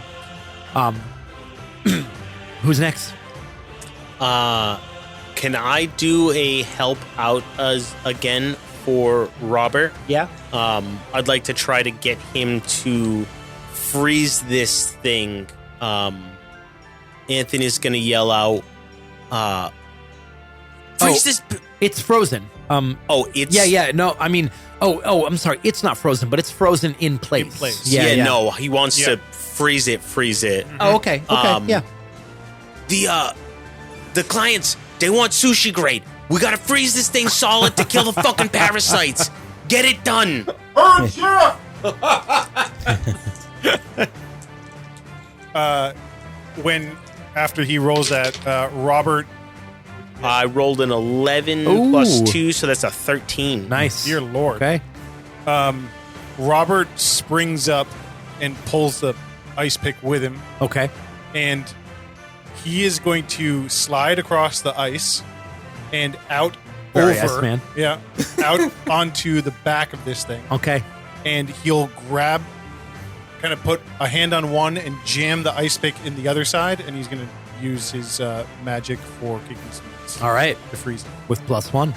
Who's next? Can I do a help out again for Robert? Yeah. I'd like to try to get him to freeze this thing. Anthony's gonna yell out, freeze this. It's frozen. It's yeah. No, I mean, I'm sorry. It's not frozen, but it's frozen in place. In place. Yeah. No, he wants to freeze it. Oh, okay. Yeah. The clients, they want sushi grade. We gotta freeze this thing solid to kill the fucking parasites. Get it done. After he rolls that, Robert, I rolled an 11 plus 2, so that's a 13. Nice. dear Lord, Okay. Robert springs up and pulls the ice pick with him, Okay. and he is going to slide across the ice and out Very over, Iceman. yeah, out onto the back of this thing, Okay. and he'll grab, kind of put a hand on one and jam the ice pick in the other side, and he's going to use his magic for kicking snakes All right. to freeze them. With +1.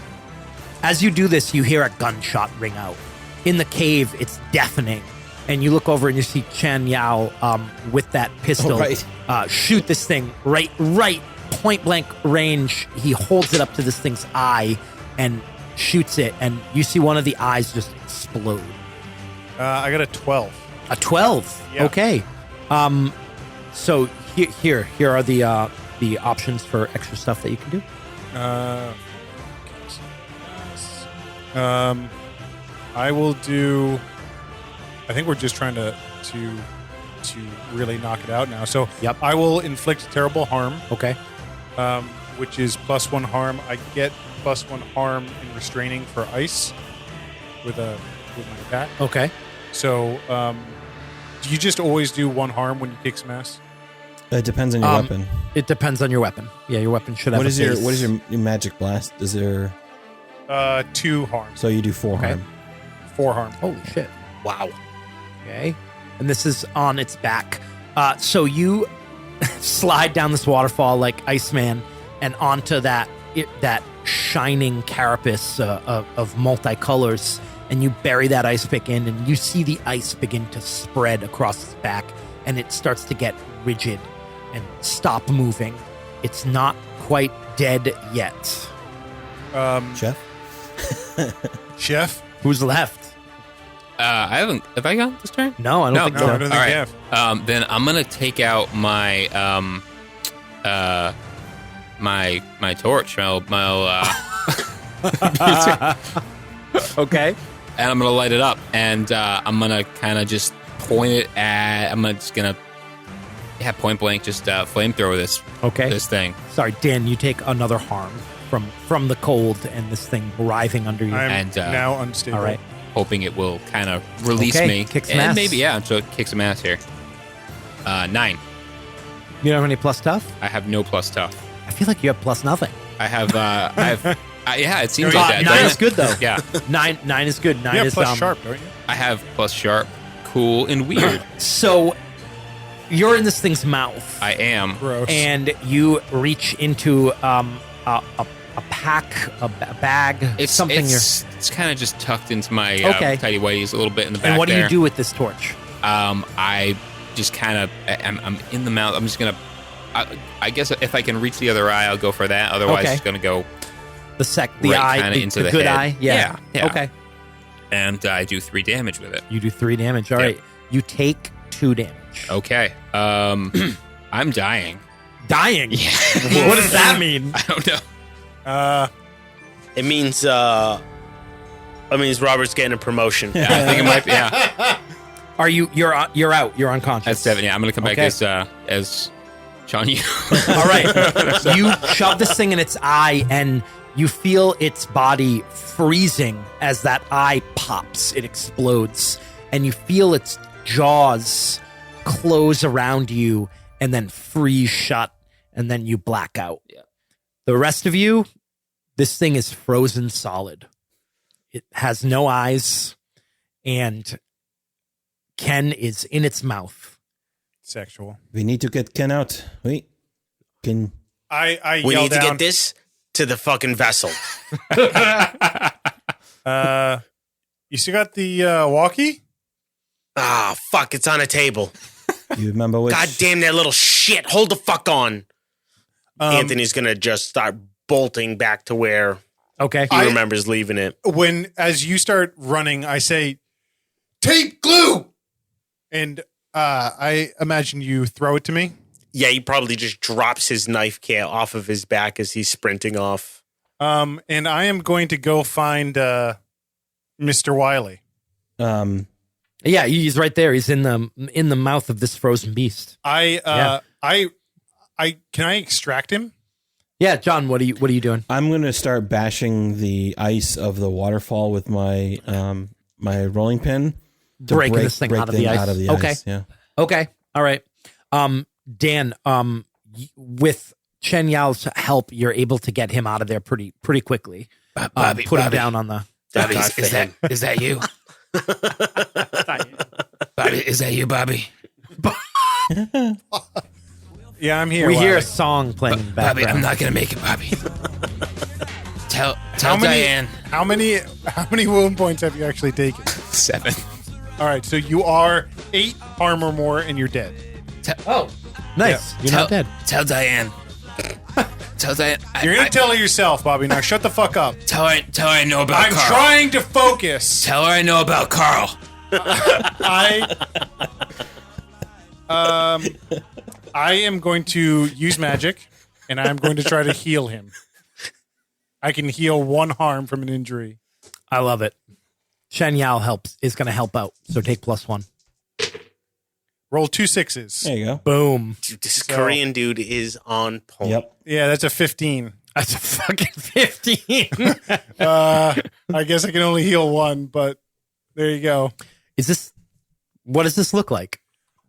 As you do this, you hear a gunshot ring out. In the cave, it's deafening. And you look over and you see Chan Yao with that pistol shoot this thing right, point blank range. He holds it up to this thing's eye and shoots it. And you see one of the eyes just explode. I got a 12. A 12. Yeah. Okay. So here are the options for extra stuff that you can do. I will do. I think we're just trying to really knock it out now. So Yep. I will inflict terrible harm, Okay. which is +1 harm. I get +1 harm in restraining for ice with my attack. Okay. So do you just always do 1 harm when you kick some ass? It depends on your weapon. It depends on your weapon. Yeah, your weapon should have. What is a base. your magic blast? Is there 2 harm, so you do 4 Okay. harm? 4 harm. Holy shit. Wow. Okay. And this is on its back. So you slide down this waterfall like Iceman and onto that shining carapace of multicolors, and you bury that ice pick in, and you see the ice begin to spread across its back, and it starts to get rigid and stop moving. It's not quite dead yet. Chef? Chef? Who's left? I haven't. Have I gone this turn? No, I don't think No, so. I don't think All you right. have. Then I'm gonna take out my my torch, Okay. and I'm gonna light it up, and I'm gonna kind of just point it at. Point blank, just flamethrower this Okay. this thing. Sorry, Dan, you take another harm from the cold and this thing writhing under you. I'm And, now unstable. All right. Hoping it will kind of release Okay, me. kick some and ass. maybe, so kick some ass here. 9. You don't have any plus tough? I have no plus tough. I feel like you have plus nothing. I have, yeah, it seems No, like that. 9 doesn't is it? good though. Yeah. 9 is good. 9 You have is plus sharp, don't you? I have plus sharp, cool, and weird. So you're in this thing's mouth, I am. Gross. and you reach into a pack, a bag, It's something. It's kind of just tucked into my Okay. tidy whities a little bit in the back. and what do there. you do with this torch? I just kind of I'm in the mouth. I'm just gonna. I guess if I can reach the other eye, I'll go for that. Otherwise, Okay. it's gonna go The right eye, kinda into the the good head. eye. Yeah. Yeah. Okay. and I do 3 damage with it. You do 3 damage. All right. Yep. You take 2 damage. Okay. I'm dying. Dying. Yeah. What does that mean? I don't know. It means Robert's getting a promotion. Yeah, I think it might be. Yeah, Are you? You're out. You're unconscious. that's 7. Yeah, I'm gonna come back Okay. as Sean Yu. All right. You shove this thing in its eye, and you feel its body freezing as that eye pops. It explodes, and you feel its jaws close around you and then freeze shut, and then you black out. Yeah. The rest of you, this thing is frozen solid. It has no eyes, and Ken is in its mouth. Sexual. We need to get Ken out. Wait. Ken. I We yell need to down, get this to the fucking vessel. You still got the walkie? Ah, fuck, it's on a table. You remember which? God damn that little shit. Hold the fuck on. Anthony's going to just start bolting back to where Okay. he remembers leaving it. When, as you start running, I say, tape glue! And I imagine you throw it to me. Yeah, he probably just drops his knife can off of his back as he's sprinting off. And I am going to go find Mr. Wiley. Yeah, he's right there. He's in the mouth of this frozen beast. I can I extract him? Yeah, John, what are you doing? I'm going to start bashing the ice of the waterfall with my my rolling pin. to Breaking this thing out of the ice. Okay. ice. Yeah. Okay. All right. Dan, with Chen Yao's help, you're able to get him out of there pretty quickly. Bobby, Put him Bobby. down on the. Bobby, God is for him. that you? Bobby, is that you, Bobby? Yeah, I'm here. We hear a Wiley. song playing in the Bobby, background. I'm not gonna make it, Bobby. Tell How many, Diane. how many wound points have you actually taken? 7. All right, so you are 8 harm or more, and you're dead. Oh, nice. You're not dead. Tell Diane. Tell Diane. You're gonna tell her yourself, Bobby. Now shut the fuck up. Tell her I know about I'm Carl. trying to focus. Tell her I know about Carl. I am going to use magic, and I'm going to try to heal him. I can heal 1 harm from an injury. I love it. Chen Yao is going to help out. So take +1. Roll 2 6s. There you go. Boom. Dude, this Korean dude is on point. Yep. Yeah, that's a 15. That's a fucking 15. I guess I can only heal 1, but there you go. What does this look like?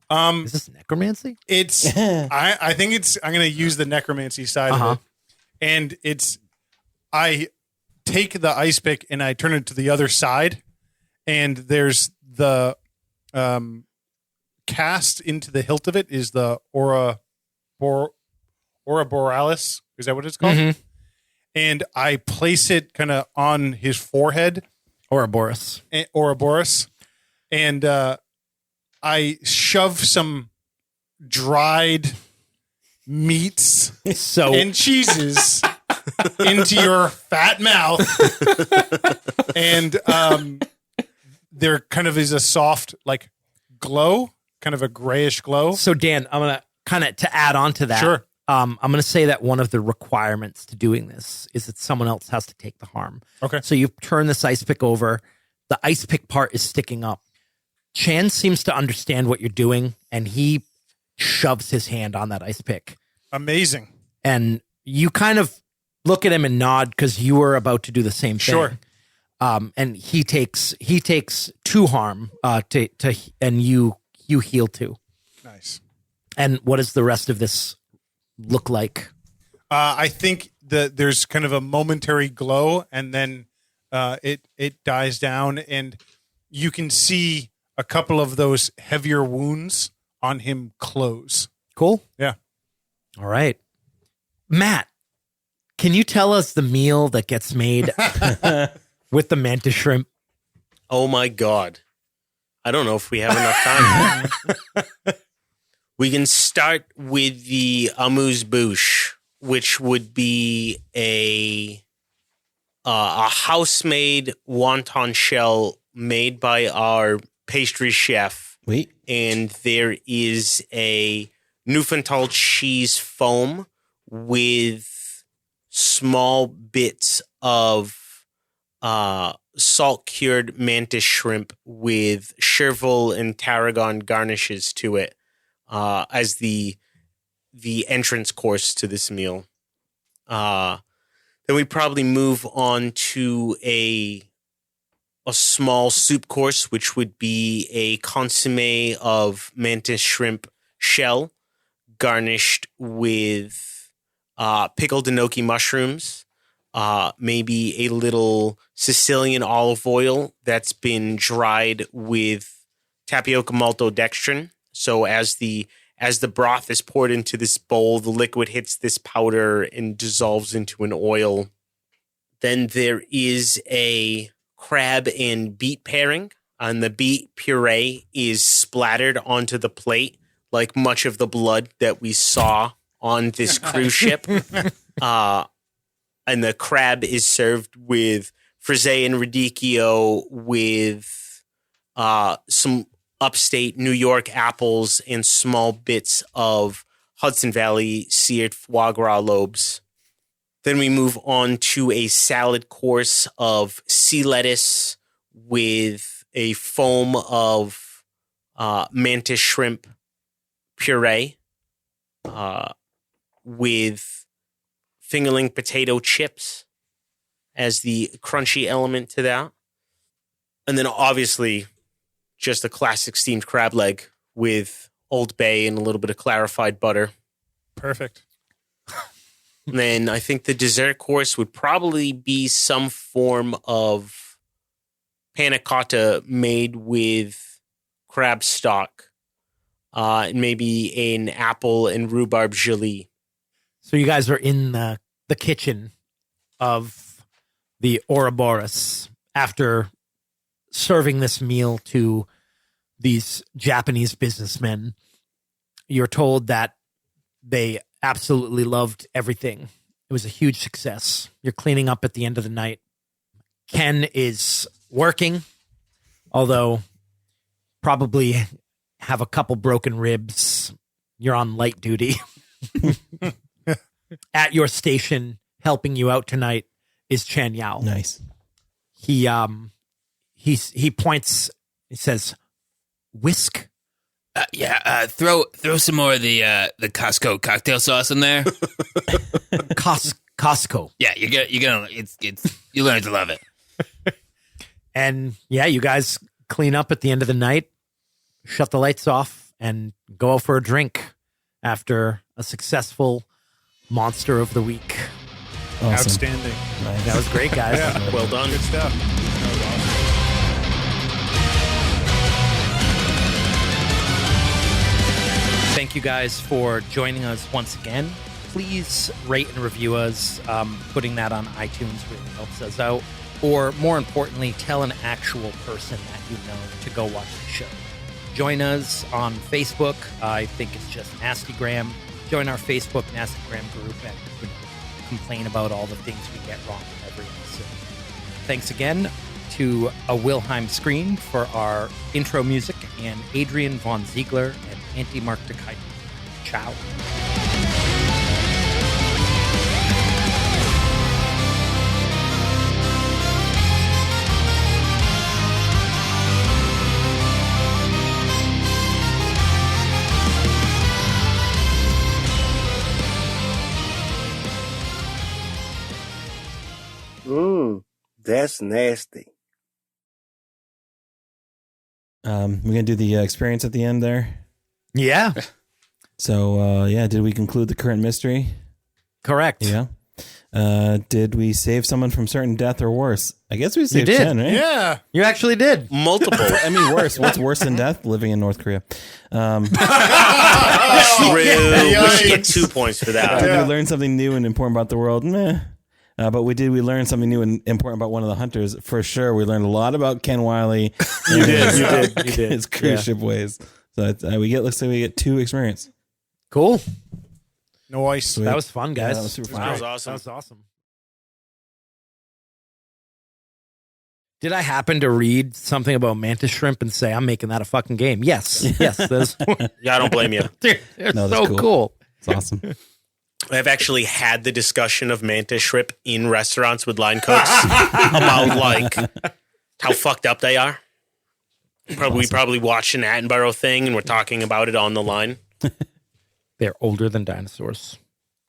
Um, Is this necromancy? It's I think I'm gonna use the necromancy side of it. And I take the ice pick and I turn it to the other side, and there's the cast into the hilt of it is the Ouroboros. Is that what it's called? Mhm. And I place it kind of on his forehead, Ouroboros. Ouroboros, and I shove some dried meats So and cheeses into your fat mouth, and there kind of is a soft like glow, kind of a grayish glow. So Dan, I'm gonna kind of to add on to that. Sure. I'm gonna say that one of the requirements to doing this is that someone else has to take the harm. Okay. So you turn this ice pick over. The ice pick part is sticking up. Chan seems to understand what you're doing, and he shoves his hand on that ice pick. Amazing. And you kind of look at him and nod because you were about to do the same thing. Sure. And he takes 2 harm and you heal 2. Nice. And what does the rest of this look like? I think that there's kind of a momentary glow, and then it dies down, and you can see a couple of those heavier wounds on him close. Cool. Yeah. All right. Matt, can you tell us the meal that gets made with the mantis shrimp? Oh my God. I don't know if we have enough time. We can start with the amuse-bouche, which would be a house-made wonton shell made by our pastry chef. Wait. And there is a Newfoundland cheese foam with small bits of salt-cured mantis shrimp with chervil and tarragon garnishes to it as the entrance course to this meal. Then we probably move on to a a small soup course, which would be a consomme of mantis shrimp shell garnished with pickled enoki mushrooms, maybe a little Sicilian olive oil that's been dried with tapioca maltodextrin. So as the broth is poured into this bowl, the liquid hits this powder and dissolves into an oil. Then there is a crab and beet pairing, and the beet puree is splattered onto the plate like much of the blood that we saw on this cruise ship. And the crab is served with frisee and radicchio with some upstate New York apples and small bits of Hudson Valley seared foie gras lobes. Then we move on to a salad course of sea lettuce with a foam of mantis shrimp puree with fingerling potato chips as the crunchy element to that. And then obviously just a classic steamed crab leg with Old Bay and a little bit of clarified butter. Perfect. And then I think the dessert course would probably be some form of panna cotta made with crab stock and maybe an apple and rhubarb gelée. So you guys are in the kitchen of the Ouroboros after serving this meal to these Japanese businessmen. You're told that they absolutely loved everything. It was a huge success. You're cleaning up at the end of the night. Ken is working, although probably have a couple broken ribs. You're on light duty. At your station, helping you out tonight is Chan Yao. Nice. He points. He says, "Whisk." Throw some more of the Costco cocktail sauce in there. Costco. Yeah, you're gonna you learn to love it. And yeah, you guys clean up at the end of the night, shut the lights off, and go out for a drink after a successful Monster of the Week. Awesome. Outstanding. Nice. That was great, guys. Yeah. Well done. Good stuff. That was awesome. Thank you guys for joining us once again. Please rate and review us. Putting that on iTunes really helps us out. Or more importantly, tell an actual person that you know to go watch the show. Join us on Facebook. I think it's just Nastygram. Join our Facebook Nastygram group and complain about all the things we get wrong in every episode. Thanks again to a Wilhelm Screen for our intro music and Adrian Von Ziegler and Antti Mark DeKuyper. Ciao. That's nasty. We're gonna do the experience at the end there. Yeah, So did we conclude the current mystery? correct. Yeah. Did we save someone from certain death or worse? I guess we saved did. 10, right? Yeah. You actually did. Multiple. I mean, worse. What's worse than death? Living in North Korea. True. We should get 2 points for that. Did we learn something new and important about the world? Meh. But we learn something new and important about one of the hunters. For sure, we learned a lot about Ken Wiley. You did. His cruise ship ways. So looks like we get 2 experience. Cool. No ice. Sweet. That was fun, guys. Yeah, that was super fun. That was awesome. That was awesome. Did I happen to read something about mantis shrimp and say, I'm making that a fucking game? Yes. Yes. Yeah, I don't blame you. They're No, so that's cool. It's awesome. I've actually had the discussion of mantis shrimp in restaurants with line cooks about like how fucked up they are. We probably watched an Attenborough thing and we're talking about it on the line. They're older than dinosaurs.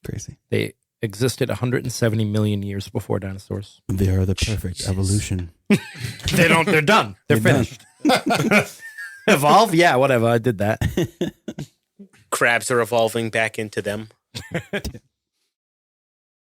Crazy. They existed 170 million years before dinosaurs. They are the perfect evolution. They're done. They're finished. Evolve? Yeah, whatever. I did that. Crabs are evolving back into them.